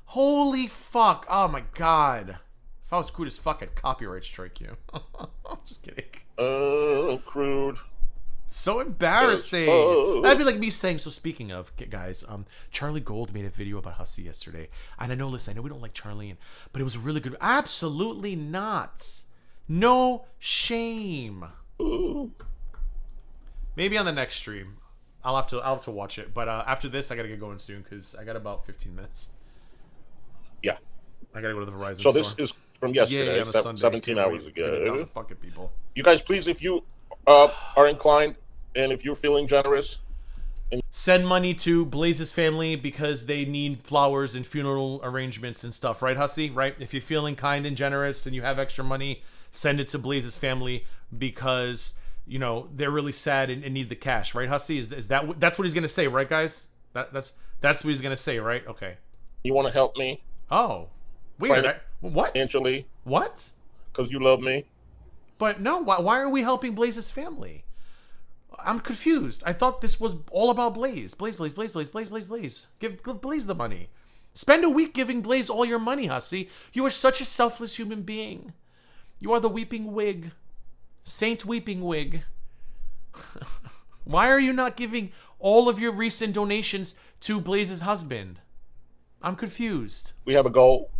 Holy fuck. Oh my god. If I was crude as fuck, I'd copyright strike you. I'm just kidding. Crude. So embarrassing. That'd be like me saying, so speaking of, guys, Charlie Gold made a video about Hussey yesterday. And I know, listen, I know we don't like Charlie, but it was really good. Absolutely not. No shame. Maybe on the next stream. I'll have to watch it. But after this, I gotta get going soon because I got about 15 minutes. Yeah. I gotta go to the Verizon store. So this is from yesterday, 17 hours ago. Fucking people. You guys, please, if you are inclined and if you're feeling generous, send money to Blaze's family because they need flowers and funeral arrangements and stuff, right, Hussey? Right? If you're feeling kind and generous and you have extra money, send it to Blaze's family because, you know, they're really sad and need the cash, right, Hussey? Is that's what he's gonna say, right, guys? That's what he's gonna say, right? Okay. You want to help me? Oh, weird. What? Financially? What? Because you love me. But no, why are we helping Blaze's family? I'm confused. I thought this was all about Blaze. Blaze. Give Blaze the money. Spend a week giving Blaze all your money, Hussey. You are such a selfless human being. You are the weeping wig. Saint Weeping Wig. Why are you not giving all of your recent donations to Blaze's husband? I'm confused. We have a goal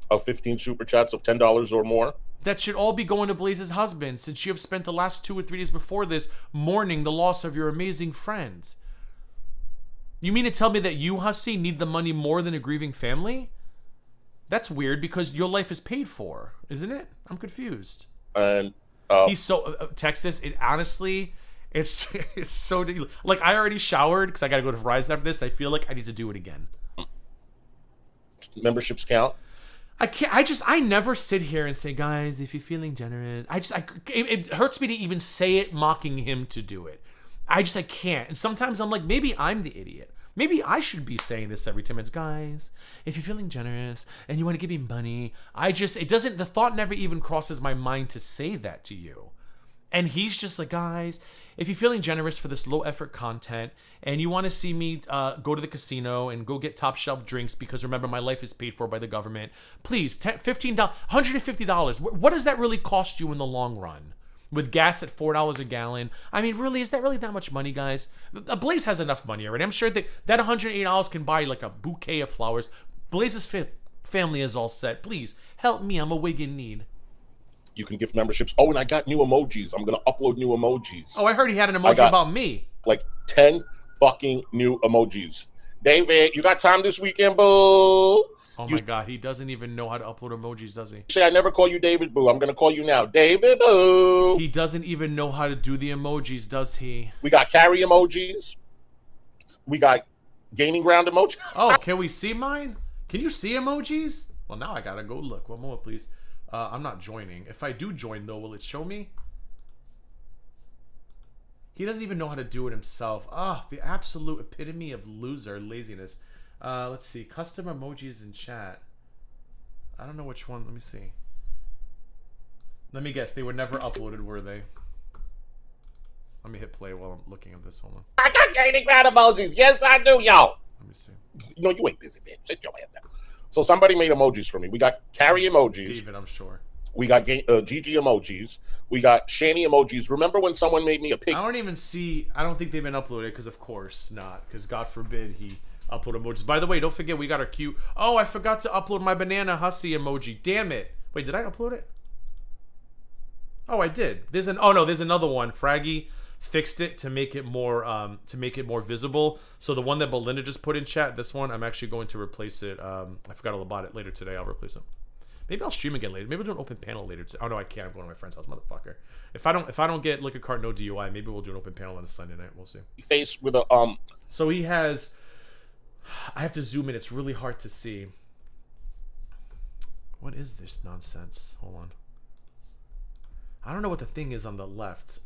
of 15 super chats of $10 or more. That should all be going to Blaze's husband, since you have spent the last 2 or 3 days before this mourning the loss of your amazing friends. You mean to tell me that you, Hussey, need the money more than a grieving family? That's weird because your life is paid for, isn't it? I'm confused. And he's so Texas. It honestly, it's so like I already showered because I got to go to Verizon after this. I feel like I need to do it again. Memberships count. I can't. I never sit here and say, guys, if you're feeling generous. It hurts me to even say it, mocking him to do it. I can't. And sometimes I'm like, maybe I'm the idiot. Maybe I should be saying this every 10 minutes. Guys, if you're feeling generous and you want to give me money, the thought never even crosses my mind to say that to you. And he's just like, guys, if you're feeling generous for this low effort content and you want to see me go to the casino and go get top shelf drinks because remember my life is paid for by the government, please, $15, $150. What does that really cost you in the long run? With gas at $4 a gallon. I mean, really, is that really that much money, guys? Blaze has enough money already. I'm sure that $108 can buy like a bouquet of flowers. Blaze's family is all set. Please, help me. I'm a wig in need. You can gift memberships. Oh, and I got new emojis. I'm going to upload new emojis. Oh, I heard he had an emoji about me. Like 10 fucking new emojis. David, you got time this weekend, boo? Oh my God, he doesn't even know how to upload emojis, does he? Say I never call you David Boo. I'm going to call you now. David Boo. He doesn't even know how to do the emojis, does he? We got carry emojis. We got gaining ground emojis. Oh, can we see mine? Can you see emojis? Well, now I got to go look. One moment, please. I'm not joining. If I do join, though, will it show me? He doesn't even know how to do it himself. Ah, the absolute epitome of loser laziness. Let's see. Custom emojis in chat. I don't know which one. Let me see. Let me guess. They were never uploaded, were they? Let me hit play while I'm looking at this. Hold on. I got gaining ground emojis. Yes, I do, y'all. Let me see. No, you ain't busy, man. Sit your ass down. So somebody made emojis for me. We got carry emojis. David, I'm sure. We got GG emojis. We got Shani emojis. Remember when someone made me a pig? I don't even see. I don't think they've been uploaded because, of course, not. Because God forbid he upload emojis. By the way, don't forget we got our cute. Oh, I forgot to upload my banana hussy emoji. Damn it! Wait, did I upload it? Oh, I did. There's another one. Fraggy fixed it to make it more visible. So the one that Belinda just put in chat, this one, I'm actually going to replace it. I forgot all about it later today. I'll replace it. Maybe I'll stream again later. Maybe we'll do an open panel later. Oh no, I can't. I'm going to my friend's house, motherfucker. If I don't get Liquor Cart no DUI, maybe we'll do an open panel on a Sunday night. We'll see. Face with a So he has. I have to zoom in. It's really hard to see. What is this nonsense? Hold on. I don't know what the thing is on the left.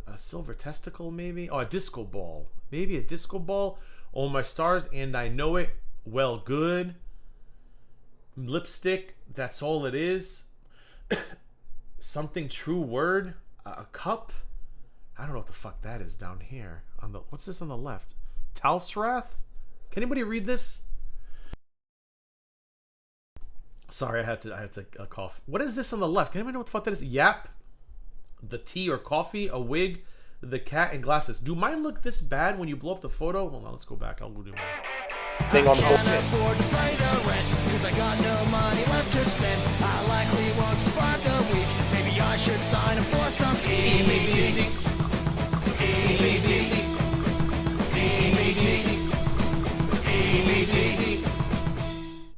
A silver testicle, maybe? Oh, a disco ball. Maybe a disco ball. Oh, my stars, and I know it. Well, good. Lipstick. That's all it is. Something true word. A cup. I don't know what the fuck that is down here. On the what's this on the left? Talsrath? Can anybody read this? Sorry, I had to cough. What is this on the left? Can anybody know what the fuck that is? Yap, the tea or coffee, a wig, the cat, and glasses. Do mine look this bad when you blow up the photo? Hold on, let's go back. I'll go do mine. Thing on the can't afford to pay the rent, cause I got no money left to spend. I likely won't survive the week. Maybe I should sign up for some EBT. EBT. EBT.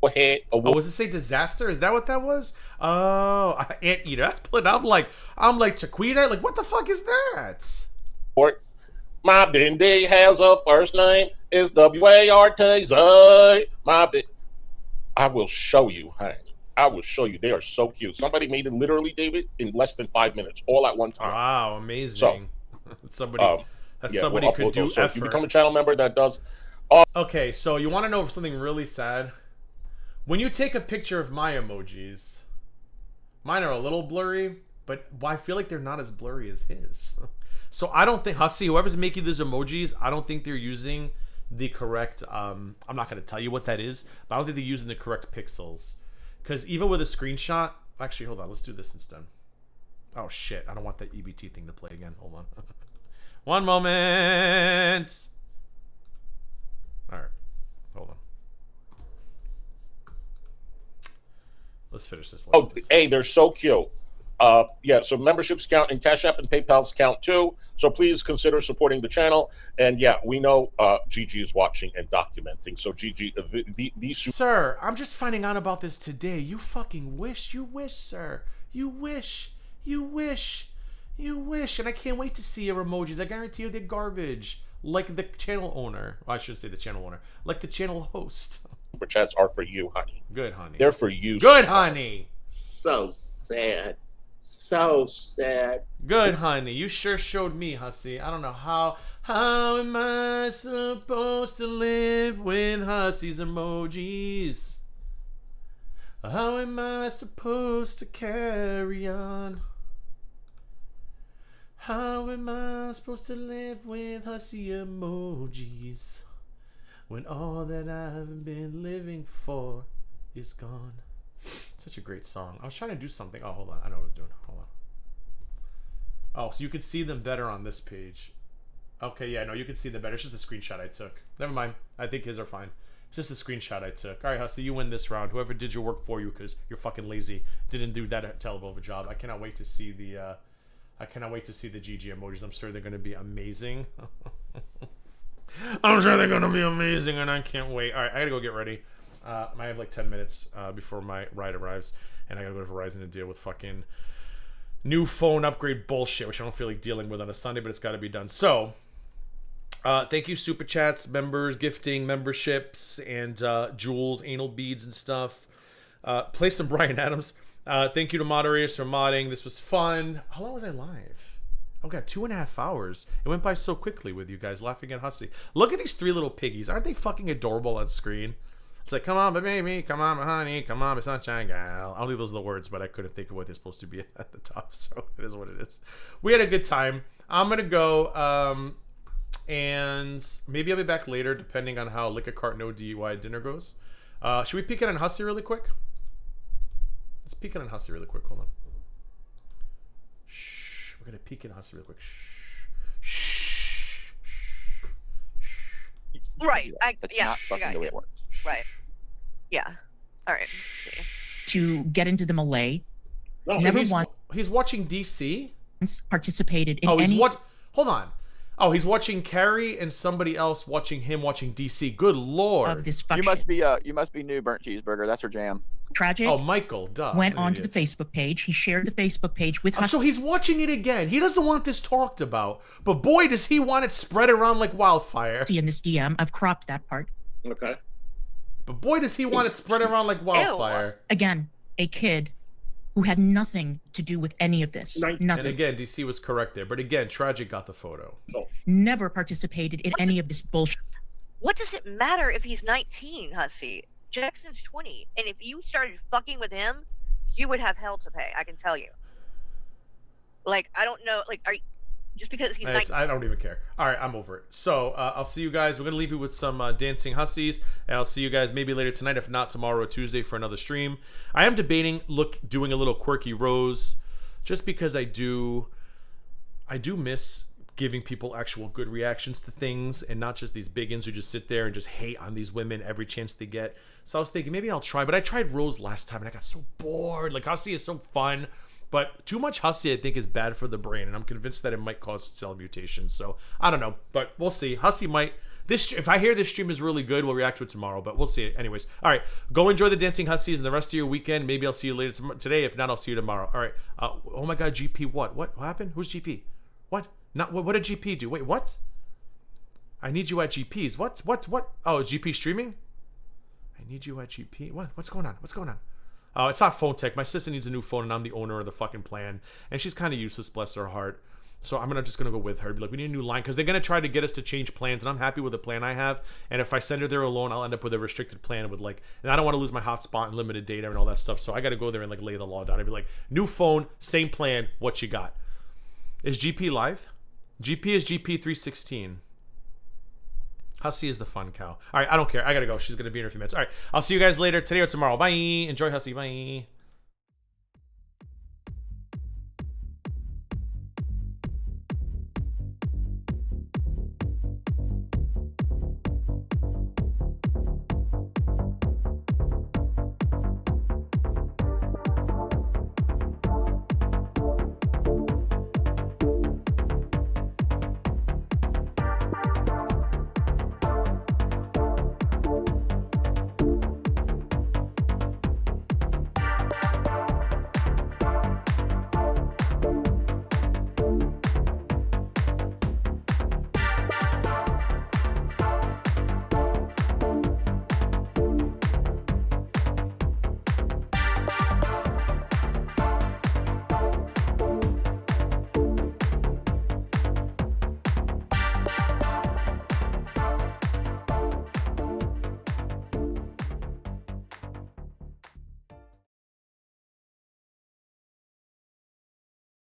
EBT. Oh, was it say disaster? Is that what that was? Oh, Anteater. I'm like Taquita. Like, what the fuck is that? My Bindi has a first name. It's W-A-R-T-Z. I will show you, honey. I will show you. They are so cute. Somebody made it literally, David, in less than 5 minutes, all at one time. Wow, amazing. So, somebody could do so effort. if you become a channel member that does... Okay, so you want to know something really sad? When you take a picture of my emojis, mine are a little blurry, but I feel like they're not as blurry as his. So I don't think, Hussy, whoever's making these emojis, I don't think they're using the correct, I'm not going to tell you what that is, but I don't think they're using the correct pixels. Because even with a screenshot, actually, hold on, let's do this instead. Oh shit, I don't want that EBT thing to play again. Hold on. One moment. All right, hold on. Let's finish this. Oh, hey, they're so cute. Yeah, so memberships count and Cash App and PayPal's count too. So please consider supporting the channel. And yeah, we know Gigi is watching and documenting. So Gigi, Sir, I'm just finding out about this today. You fucking wish, sir. You wish. And I can't wait to see your emojis. I guarantee you they're garbage. Like the channel owner. Well, I should say the channel owner. Like the channel host. Super chats are for you, honey. Good, honey. They're for you. Good, honey. So sad. So sad. Good, honey. You sure showed me, Hussy. I don't know how am I supposed to live with Hussy's emojis? How am I supposed to carry on? How am I supposed to live with Hussy emojis when all that I've been living for is gone? Such a great song. I was trying to do something. Oh, hold on. I know what I was doing. Hold on. Oh, so you can see them better on this page. Okay, yeah, no, you can see them better. It's just a screenshot I took. Never mind. I think his are fine. It's just a screenshot I took. All right, Hussy, you win this round. Whoever did your work for you, because you're fucking lazy, didn't do that terrible of a job. I cannot wait to see the GG emojis. I'm sure they're going to be amazing. I'm sure they're going to be amazing, and I can't wait. All right, I got to go get ready. I have like 10 minutes before my ride arrives, and I gotta go to Verizon to deal with fucking new phone upgrade bullshit, which I don't feel like dealing with on a Sunday, but it's got to be done. So, thank you, super chats, members, gifting, memberships, and jewels, anal beads, and stuff. Play some Bryan Adams. Thank you to moderators for modding. This was fun. How long was I live? Oh god, 2.5 hours. It went by so quickly with you guys laughing at Hussy. Look at these three little piggies. Aren't they fucking adorable on screen? It's like, come on, my baby, come on, my honey, come on, my sunshine gal. I don't think those are the words, but I couldn't think of what they're supposed to be at the top, so it is what it is. We had a good time. I'm going to go, and maybe I'll be back later, depending on how Lick a Cart No DUI dinner goes. Should we peek in on Hussy really quick? Let's peek in on Hussy really quick. Hold on. Shh. We're going to peek in on Hussy really quick. Shh. Right. That's not fucking the way it works. Right. Yeah. All right. To get into the Malay. No, Never once. He's watching DC. Participated in Hold on. Oh, he's watching Carrie and somebody else watching him watching DC. Good lord. Of this you must be new burnt cheeseburger. That's her jam. Tragic. Oh, Michael, duh. Went onto the Facebook page. He shared the Facebook page with us. So he's watching it again. He doesn't want this talked about, but boy, does he want it spread around like wildfire. See in this DM, I've cropped that part. Okay. But boy, does he want it spread around like wildfire. Ew. Again, a kid who had nothing to do with any of this. Nothing. And again, DC was correct there. But again, Tragic got the photo. Never participated in any of this bullshit. What does it matter if he's 19, Hussy? Jackson's 20. And if you started fucking with him, you would have hell to pay, I can tell you. Like, I don't know, like, just because he's 19. I don't even care. All right, I'm over it. So I'll see you guys. We're gonna leave you with some dancing hussies, and I'll see you guys maybe later tonight, if not tomorrow or Tuesday for another stream. I am debating doing a little quirky rose, just because I do miss giving people actual good reactions to things, and not just these biggins who just sit there and just hate on these women every chance they get. So I was thinking maybe I'll try, but I tried rose last time and I got so bored. Like, hussy is so fun, but too much hussy I think is bad for the brain, and I'm convinced that it might cause cell mutations. So I don't know, but we'll see. Hussy might. If I hear this stream is really good, we'll react to it tomorrow, but we'll see. Anyways, all right, go enjoy the dancing hussies and the rest of your weekend. Maybe I'll see you later today. If not, I'll see you tomorrow. All right. Oh my God, GP, what happened? Who's GP? What? Not what did GP do? Wait, what? I need you at GP's. What? Oh, is GP streaming? I need you at GP. What's going on? Oh, it's not phone tech. My sister needs a new phone, and I'm the owner of the fucking plan, and she's kind of useless, bless her heart. So I'm just gonna go with her. Be like, we need a new line, because they're gonna try to get us to change plans, and I'm happy with the plan I have. And if I send her there alone, I'll end up with a restricted plan with and I don't want to lose my hotspot and limited data and all that stuff. So I got to go there and lay the law down. I'd be like, new phone, same plan. What you got? Is GP live? GP is GP316. Hussy is the fun cow. All right, I don't care. I gotta go. She's gonna be in a few minutes. All right, I'll see you guys later today or tomorrow. Bye. Enjoy Hussy. Bye.